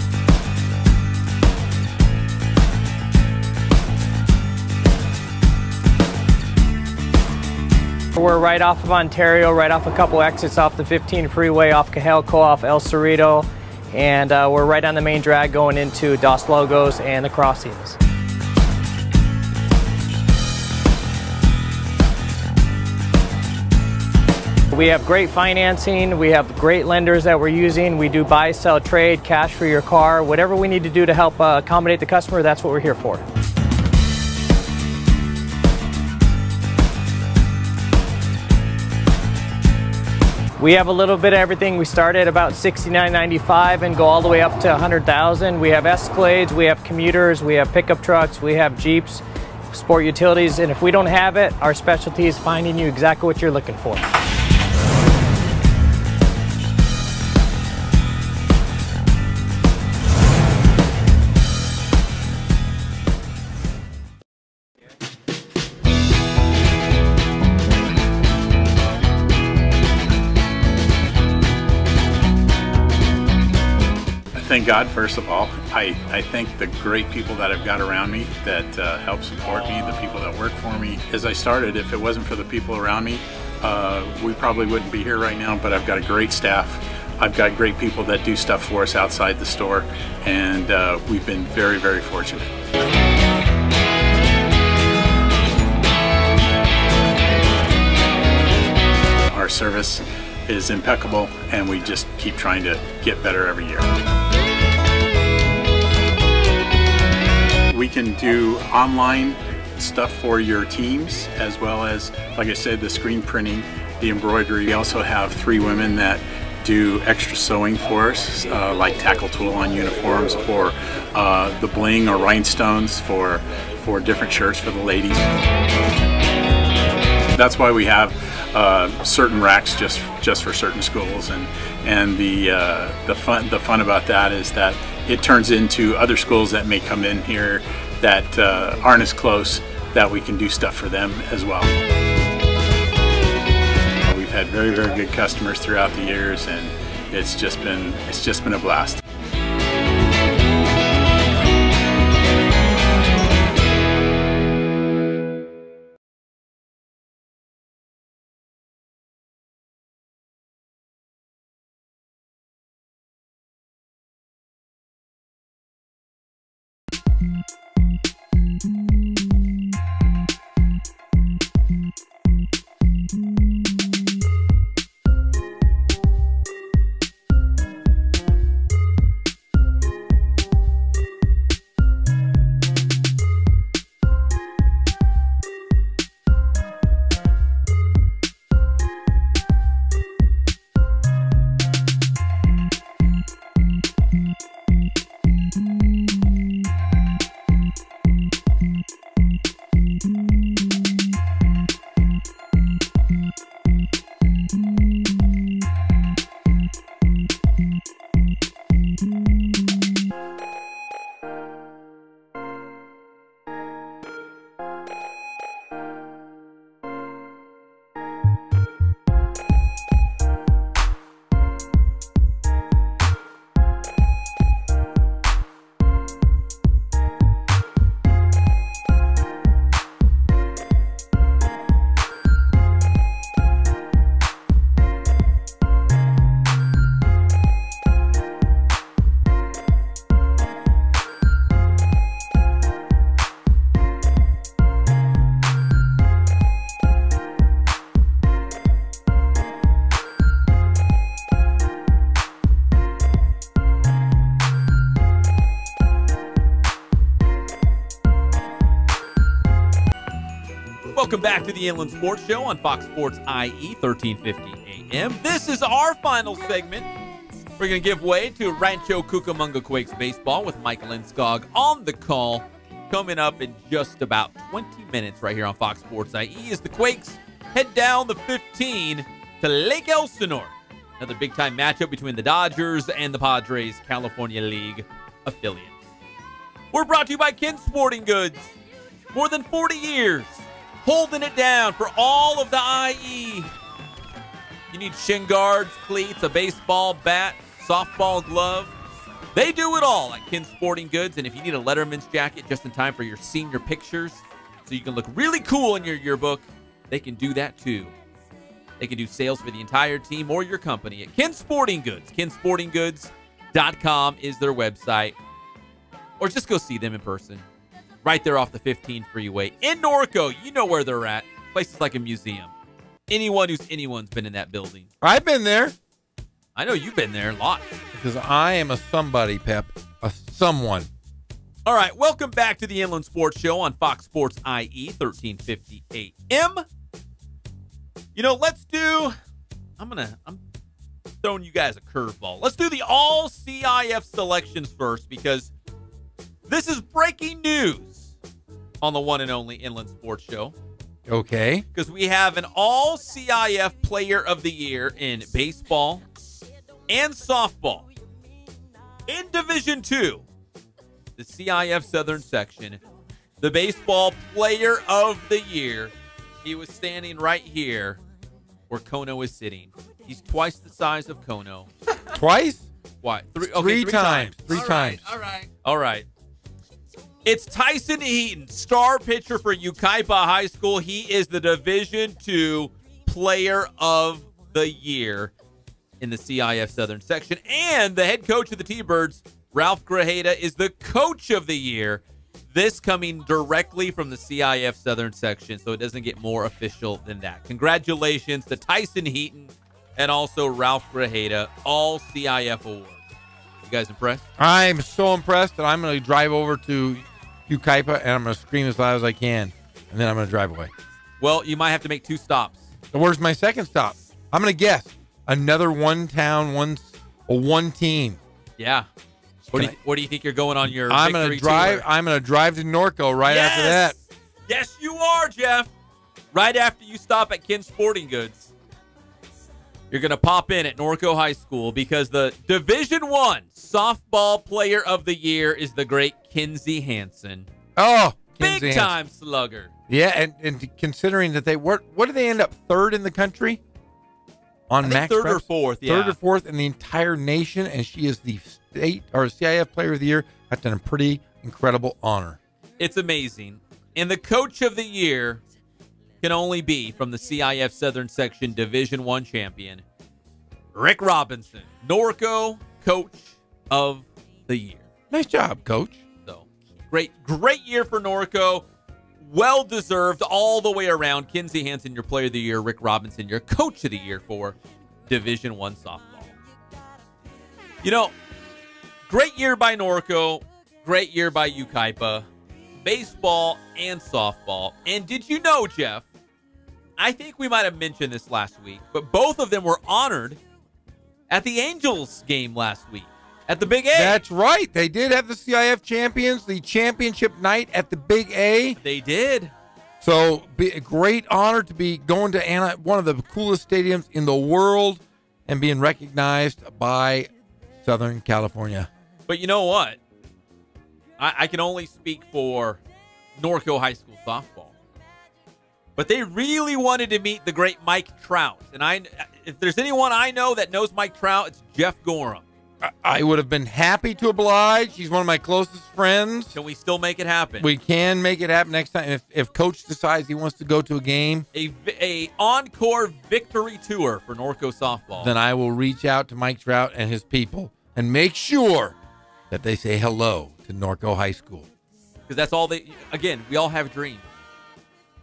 We're right off of Ontario, right off a couple exits off the 15 freeway, off Cajelco, off El Cerrito, and we're right on the main drag going into Dos Logos and the crossings. We have great financing, we have great lenders that we're using. We do buy, sell, trade, cash for your car. Whatever we need to do to help accommodate the customer, that's what we're here for. We have a little bit of everything. We start at about $69.95 and go all the way up to $100,000. We have Escalades, we have commuters, we have pickup trucks, we have Jeeps, sport utilities, and if we don't have it, our specialty is finding you exactly what you're looking for. Thank God, first of all. I thank the great people that I've got around me that help support me, the people that work for me. As I started, if it wasn't for the people around me, we probably wouldn't be here right now, but I've got a great staff. I've got great people that do stuff for us outside the store, and we've been very, very fortunate. Our service is impeccable, and we just keep trying to get better every year. We can do online stuff for your teams, as well as, like I said, the screen printing, the embroidery. We also have 3 women that do extra sewing for us, like tackle tool on uniforms, or the bling or rhinestones for different shirts for the ladies. That's why we have certain racks just for certain schools, and the fun about that is that it turns into other schools that may come in here that aren't as close, that we can do stuff for them as well. We've had very, very good customers throughout the years, and it's just been a blast. Welcome back to the Inland Sports Show on Fox Sports IE 1350 AM. This is our final segment. We're going to give way to Rancho Cucamonga Quakes baseball with Mike Lindskog on the call. Coming up in just about 20 minutes right here on Fox Sports IE as the Quakes head down the 15 to Lake Elsinore. Another big-time matchup between the Dodgers and the Padres California League affiliate. We're brought to you by Ken Sporting Goods. More than 40 years. Holding it down for all of the IE. You need shin guards, cleats, a baseball bat, softball glove. They do it all at Ken Sporting Goods. And if you need a Letterman's jacket just in time for your senior pictures so you can look really cool in your yearbook, they can do that too They can do sales for the entire team or your company at Ken Sporting Goods. KenSportingGoods.com is their website. Or just go see them in person. Right there off the 15 freeway. In Norco, you know where they're at. Places like a museum. Anyone's been in that building. I've been there. I know you've been there a lot. Because I am a somebody, Pep. A someone. All right, welcome back to the Inland Sports Show on Fox Sports IE, 1350 AM. You know, I'm throwing you guys a curveball. Let's do the all CIF selections first because this is breaking news on the one and only Inland Sports Show. Okay. Because we have an all CIF Player of the Year in baseball and softball. In Division II, the CIF Southern Section, the baseball Player of the Year, he was standing right here where Kono is sitting. He's twice the size of Kono. Twice? What? Three times. Three times. All right. It's Tyson Heaton, star pitcher for Yucaipa High School. He is the Division II Player of the Year in the CIF Southern Section. And the head coach of the T-Birds, Ralph Grajeda, is the Coach of the Year. This coming directly from the CIF Southern Section, so it doesn't get more official than that. Congratulations to Tyson Heaton and also Ralph Grajeda, all CIF awards. You guys impressed? I'm so impressed that I'm going to drive over to Yucaipa and I'm going to scream as loud as I can, and then I'm going to drive away. Well, you might have to make 2 stops. So where's my second stop? I'm going to guess. Another one town, one team. Yeah. What do you think you're going on your I'm going to drive. I'm going to drive to Norco right after that. Yes, you are, Jeff. Right after you stop at Ken Sporting Goods, you're going to pop in at Norco High School because the Division I Softball Player of the Year is the great Kinsey Hansen. Oh, big time slugger. Yeah, and considering that what did they end up third in the country? On max third reps? or fourth, yeah. Third or fourth in the entire nation, and she is the state or CIF Player of the Year. That's a pretty incredible honor. It's amazing. And the Coach of the Year can only be from the CIF Southern Section Division I champion, Rick Robinson, Norco Coach of the Year. Nice job, Coach. So great year for Norco. Well deserved all the way around. Kinsey Hansen, your Player of the Year. Rick Robinson, your Coach of the Year for Division I softball. You know, great year by Norco. Great year by Yucaipa. Baseball and softball. And did you know, Jeff, I think we might have mentioned this last week, but both of them were honored at the Angels game last week at the Big A. That's right. They did have the CIF champions, the championship night at the Big A. They did. So a great honor to be going to one of the coolest stadiums in the world and being recognized by Southern California. But you know what? I can only speak for Norco High School softball. But they really wanted to meet the great Mike Trout. And if there's anyone I know that knows Mike Trout, it's Jeff Gorham. I would have been happy to oblige. He's one of my closest friends. Can we still make it happen? We can make it happen next time. If Coach decides he wants to go to a game. A encore victory tour for Norco softball. Then I will reach out to Mike Trout and his people and make sure that they say hello to Norco High School. Because that's all again, we all have dreams.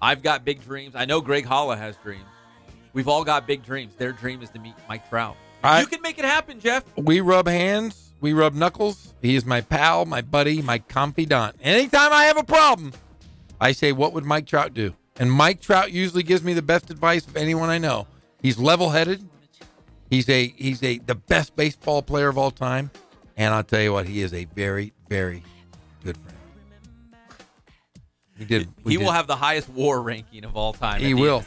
I've got big dreams. I know Greg Holla has dreams. We've all got big dreams. Their dream is to meet Mike Trout. You can make it happen, Jeff. We rub hands. We rub knuckles. He is my pal, my buddy, my confidant. Anytime I have a problem, I say, what would Mike Trout do? And Mike Trout usually gives me the best advice of anyone I know. He's level-headed. He's the best baseball player of all time. And I'll tell you what, he is a very, very good friend. He will have the highest WAR ranking of all time. He will.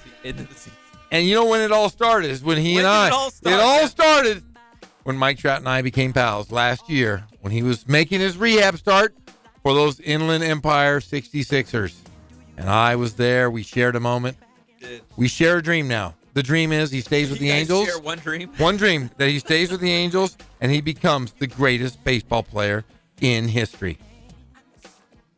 And you know when it all started is when it all started when Mike Trout and I became pals last year when he was making his rehab start for those Inland Empire 66ers. And I was there. We shared a moment. We share a dream now. The dream is he stays with the Angels. Share one dream? One dream, that he stays with the Angels and he becomes the greatest baseball player in history.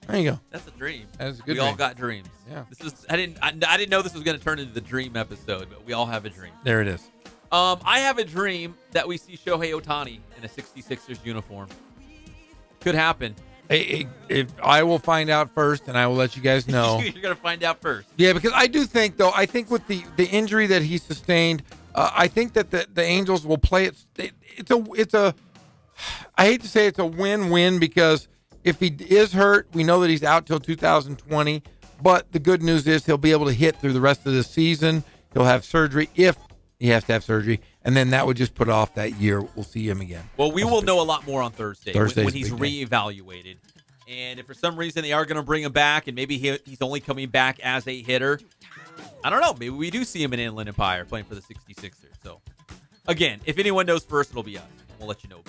There you go. That's a dream. That's a good We all dream. got dreams. Yeah. I didn't know this was going to turn into the dream episode, but we all have a dream. There it is. I have a dream that we see Shohei Ohtani in a 66ers uniform. Could happen. Hey, if I will find out first, and I will let you guys know. You're going to find out first. Yeah, because I do think, though, with the injury that he sustained, I think that the Angels will play it. It's a. I hate to say it's a win-win, because if he is hurt, we know that he's out till 2020. But the good news is he'll be able to hit through the rest of the season. He'll have surgery if he has to have surgery, and then that would just put off that year. We'll see him again. Well, we will know a lot more on Thursday when he's big day. reevaluated. And if for some reason they are going to bring him back, and maybe he's only coming back as a hitter, I don't know. Maybe we do see him in Inland Empire playing for the 66ers. So, again, if anyone knows first, it'll be us. We'll let you know.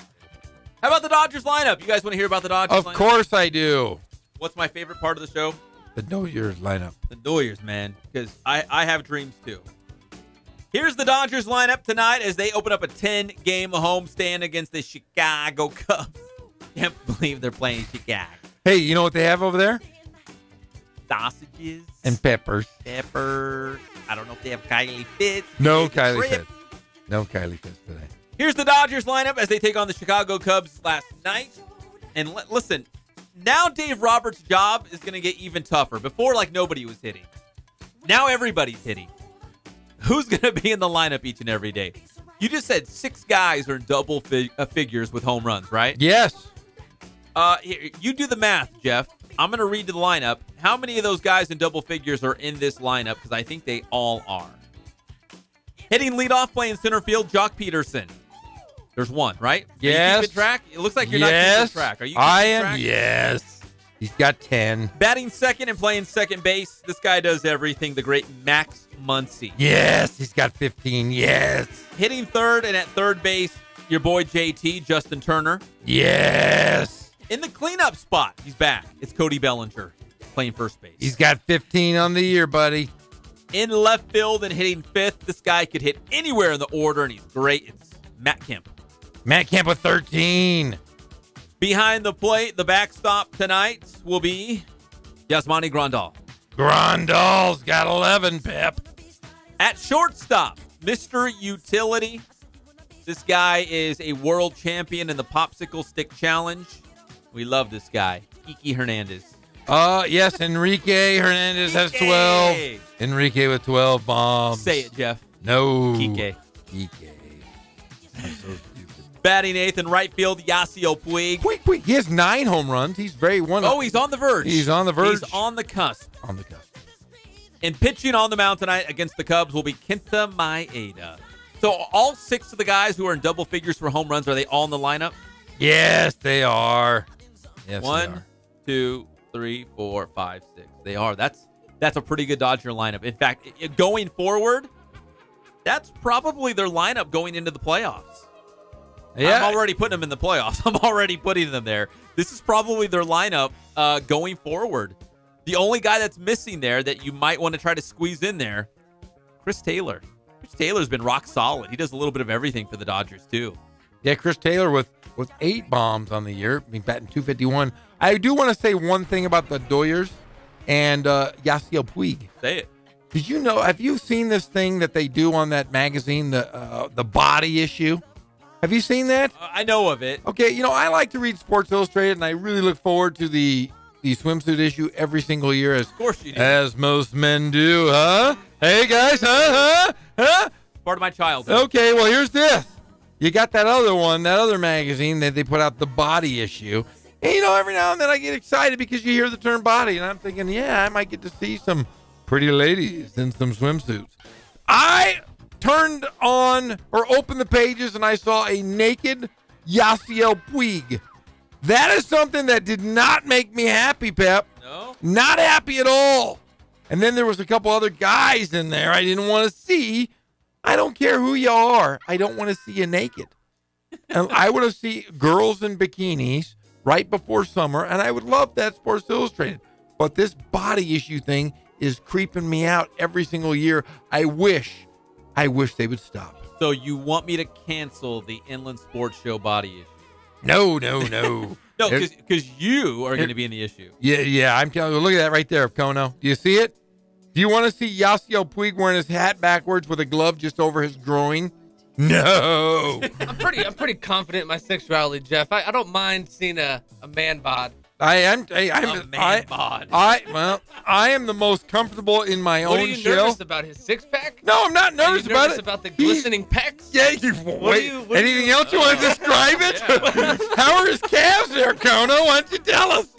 How about the Dodgers lineup? You guys want to hear about the Dodgers lineup? Of course I do. What's my favorite part of the show? The Dodgers lineup. The Dodgers, man, because I have dreams too. Here's the Dodgers lineup tonight as they open up a 10-game homestand against the Chicago Cubs. Can't believe they're playing Chicago. Hey, you know what they have over there? Sausages. And peppers. Peppers. I don't know if they have Kylie Fitz. No Kylie Fitz. No Kylie Fitz today. Here's the Dodgers lineup as they take on the Chicago Cubs last night. And listen, now Dave Roberts' job is going to get even tougher. Before, nobody was hitting. Now everybody's hitting. Who's going to be in the lineup each and every day? You just said 6 guys are in double figures with home runs, right? Yes. Here, you do the math, Jeff. I'm going to read the lineup. How many of those guys in double figures are in this lineup? Because I think they all are. Hitting leadoff, playing center field, Jock Peterson. There's one, right? Yes. Are you keeping track? It looks like you're not keeping track. Are you keeping I am. track? Yes. He's got 10. Batting second and playing second base. This guy does everything. The great Max Muncy. Yes. He's got 15. Yes. Hitting third and at third base, your boy JT, Justin Turner. Yes. In the cleanup spot, he's back. It's Cody Bellinger playing first base. He's got 15 on the year, buddy. In left field and hitting fifth, this guy could hit anywhere in the order, and he's great. It's Matt Kemp. Matt Kemp with 13. Behind the plate, the backstop tonight will be Yasmani Grandal. Grandal's got 11, Pep. At shortstop, Mr. Utility. This guy is a world champion in the Popsicle Stick Challenge. We love this guy, Kiki Hernandez. Yes, Enrique Hernandez has 12. Enrique with 12 bombs. Say it, Jeff. No. Kike. I'm so stupid. Batting eighth in right field, Yasiel Puig. Puig. He has 9 home runs. He's very one. Oh, he's on the verge. He's on the verge. He's on the cusp. On the cusp. And pitching on the mound tonight against the Cubs will be Kenta Maeda. So all 6 of the guys who are in double figures for home runs, are they all in the lineup? Yes, they are. Yes, 1, 2, 3, 4, 5, 6. They are. That's a pretty good Dodger lineup. In fact, going forward, that's probably their lineup going into the playoffs. Yeah. I'm already putting them in the playoffs. I'm already putting them there. This is probably their lineup going forward. The only guy that's missing there that you might want to try to squeeze in there, Chris Taylor. Chris Taylor's been rock solid. He does a little bit of everything for the Dodgers, too. Yeah, Chris Taylor with 8 bombs on the year, batting .251. I do want to say one thing about the Dodgers and Yasiel Puig. Say it. Did you know? Have you seen this thing that they do on that magazine, the body issue? Have you seen that? I know of it. Okay, I like to read Sports Illustrated, and I really look forward to the swimsuit issue every single year. Of course you do. As most men do, huh? Hey, guys, huh? Part of my childhood. Okay, well, here's this. You got that other one, that other magazine that they put out, the body issue. And, every now and then I get excited because you hear the term body, and I'm thinking, yeah, I might get to see some pretty ladies in some swimsuits. I turned on or opened the pages, and I saw a naked Yasiel Puig. That is something that did not make me happy, Pep. No? Not happy at all. And then there was a couple other guys in there I didn't want to see. I don't care who you are. I don't want to see you naked. And I want to see girls in bikinis right before summer, and I would love that Sports Illustrated. But this body issue thing is creeping me out every single year. I wish they would stop. So you want me to cancel the Inland Sports Show body issue? No. No, because you are going to be in the issue. Yeah. I'm telling you. Look at that right there, Kono. Do you see it? Do you want to see Yasiel Puig wearing his hat backwards with a glove just over his groin? No. I'm pretty confident in my sexuality, Jeff. I don't mind seeing a man bod. I am the most comfortable in my own shell. What are you nervous about, his six-pack? No, I'm not nervous about it. Nervous about the glistening pecs? Yeah, anything else you want to describe it? How are his calves there, Kono? Why don't you tell us?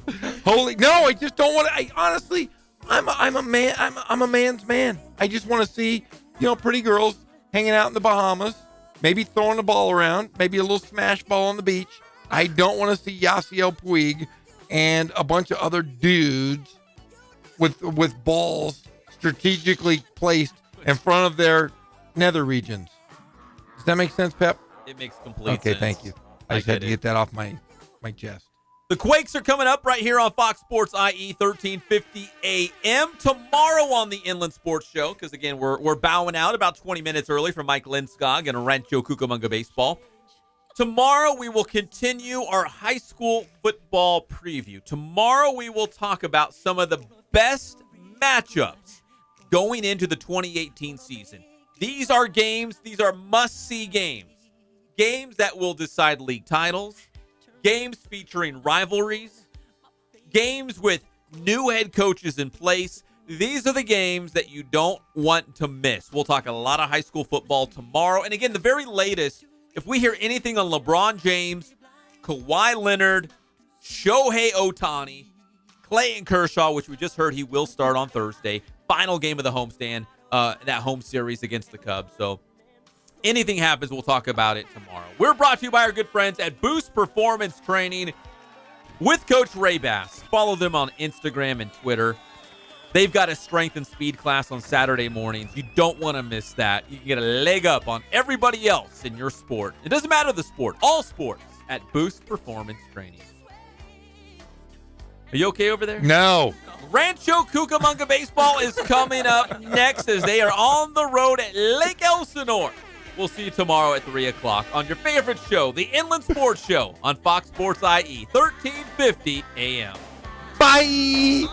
I just don't want to. Honestly, I'm a man. I'm a man's man. I just want to see, pretty girls hanging out in the Bahamas, maybe throwing the ball around, maybe a little smash ball on the beach. I don't want to see Yasiel Puig and a bunch of other dudes with balls strategically placed in front of their nether regions. Does that make sense, Pep? It makes complete sense. Okay, thank you. I just had to get that off my chest. The Quakes are coming up right here on Fox Sports IE 1350 AM. Tomorrow on the Inland Sports Show, because, again, we're bowing out about 20 minutes early from Mike Lindskog and Rancho Cucamonga Baseball. Tomorrow, we will continue our high school football preview. Tomorrow, we will talk about some of the best matchups going into the 2018 season. These are must-see games. Games that will decide league titles, games featuring rivalries, games with new head coaches in place. These are the games that you don't want to miss. We'll talk a lot of high school football tomorrow. And again, the very latest, if we hear anything on LeBron James, Kawhi Leonard, Shohei Ohtani, Clayton Kershaw, which we just heard he will start on Thursday, final game of the homestand, that home series against the Cubs. So anything happens, we'll talk about it tomorrow. We're brought to you by our good friends at Boost Performance Training with Coach Ray Bass. Follow them on Instagram and Twitter. They've got a strength and speed class on Saturday mornings. You don't want to miss that. You can get a leg up on everybody else in your sport. It doesn't matter the sport. All sports at Boost Performance Training. Are you okay over there? No. Rancho Cucamonga Baseball is coming up next as they are on the road at Lake Elsinore. We'll see you tomorrow at 3 o'clock on your favorite show, the Inland Sports Show on Fox Sports IE 1350 AM. Bye.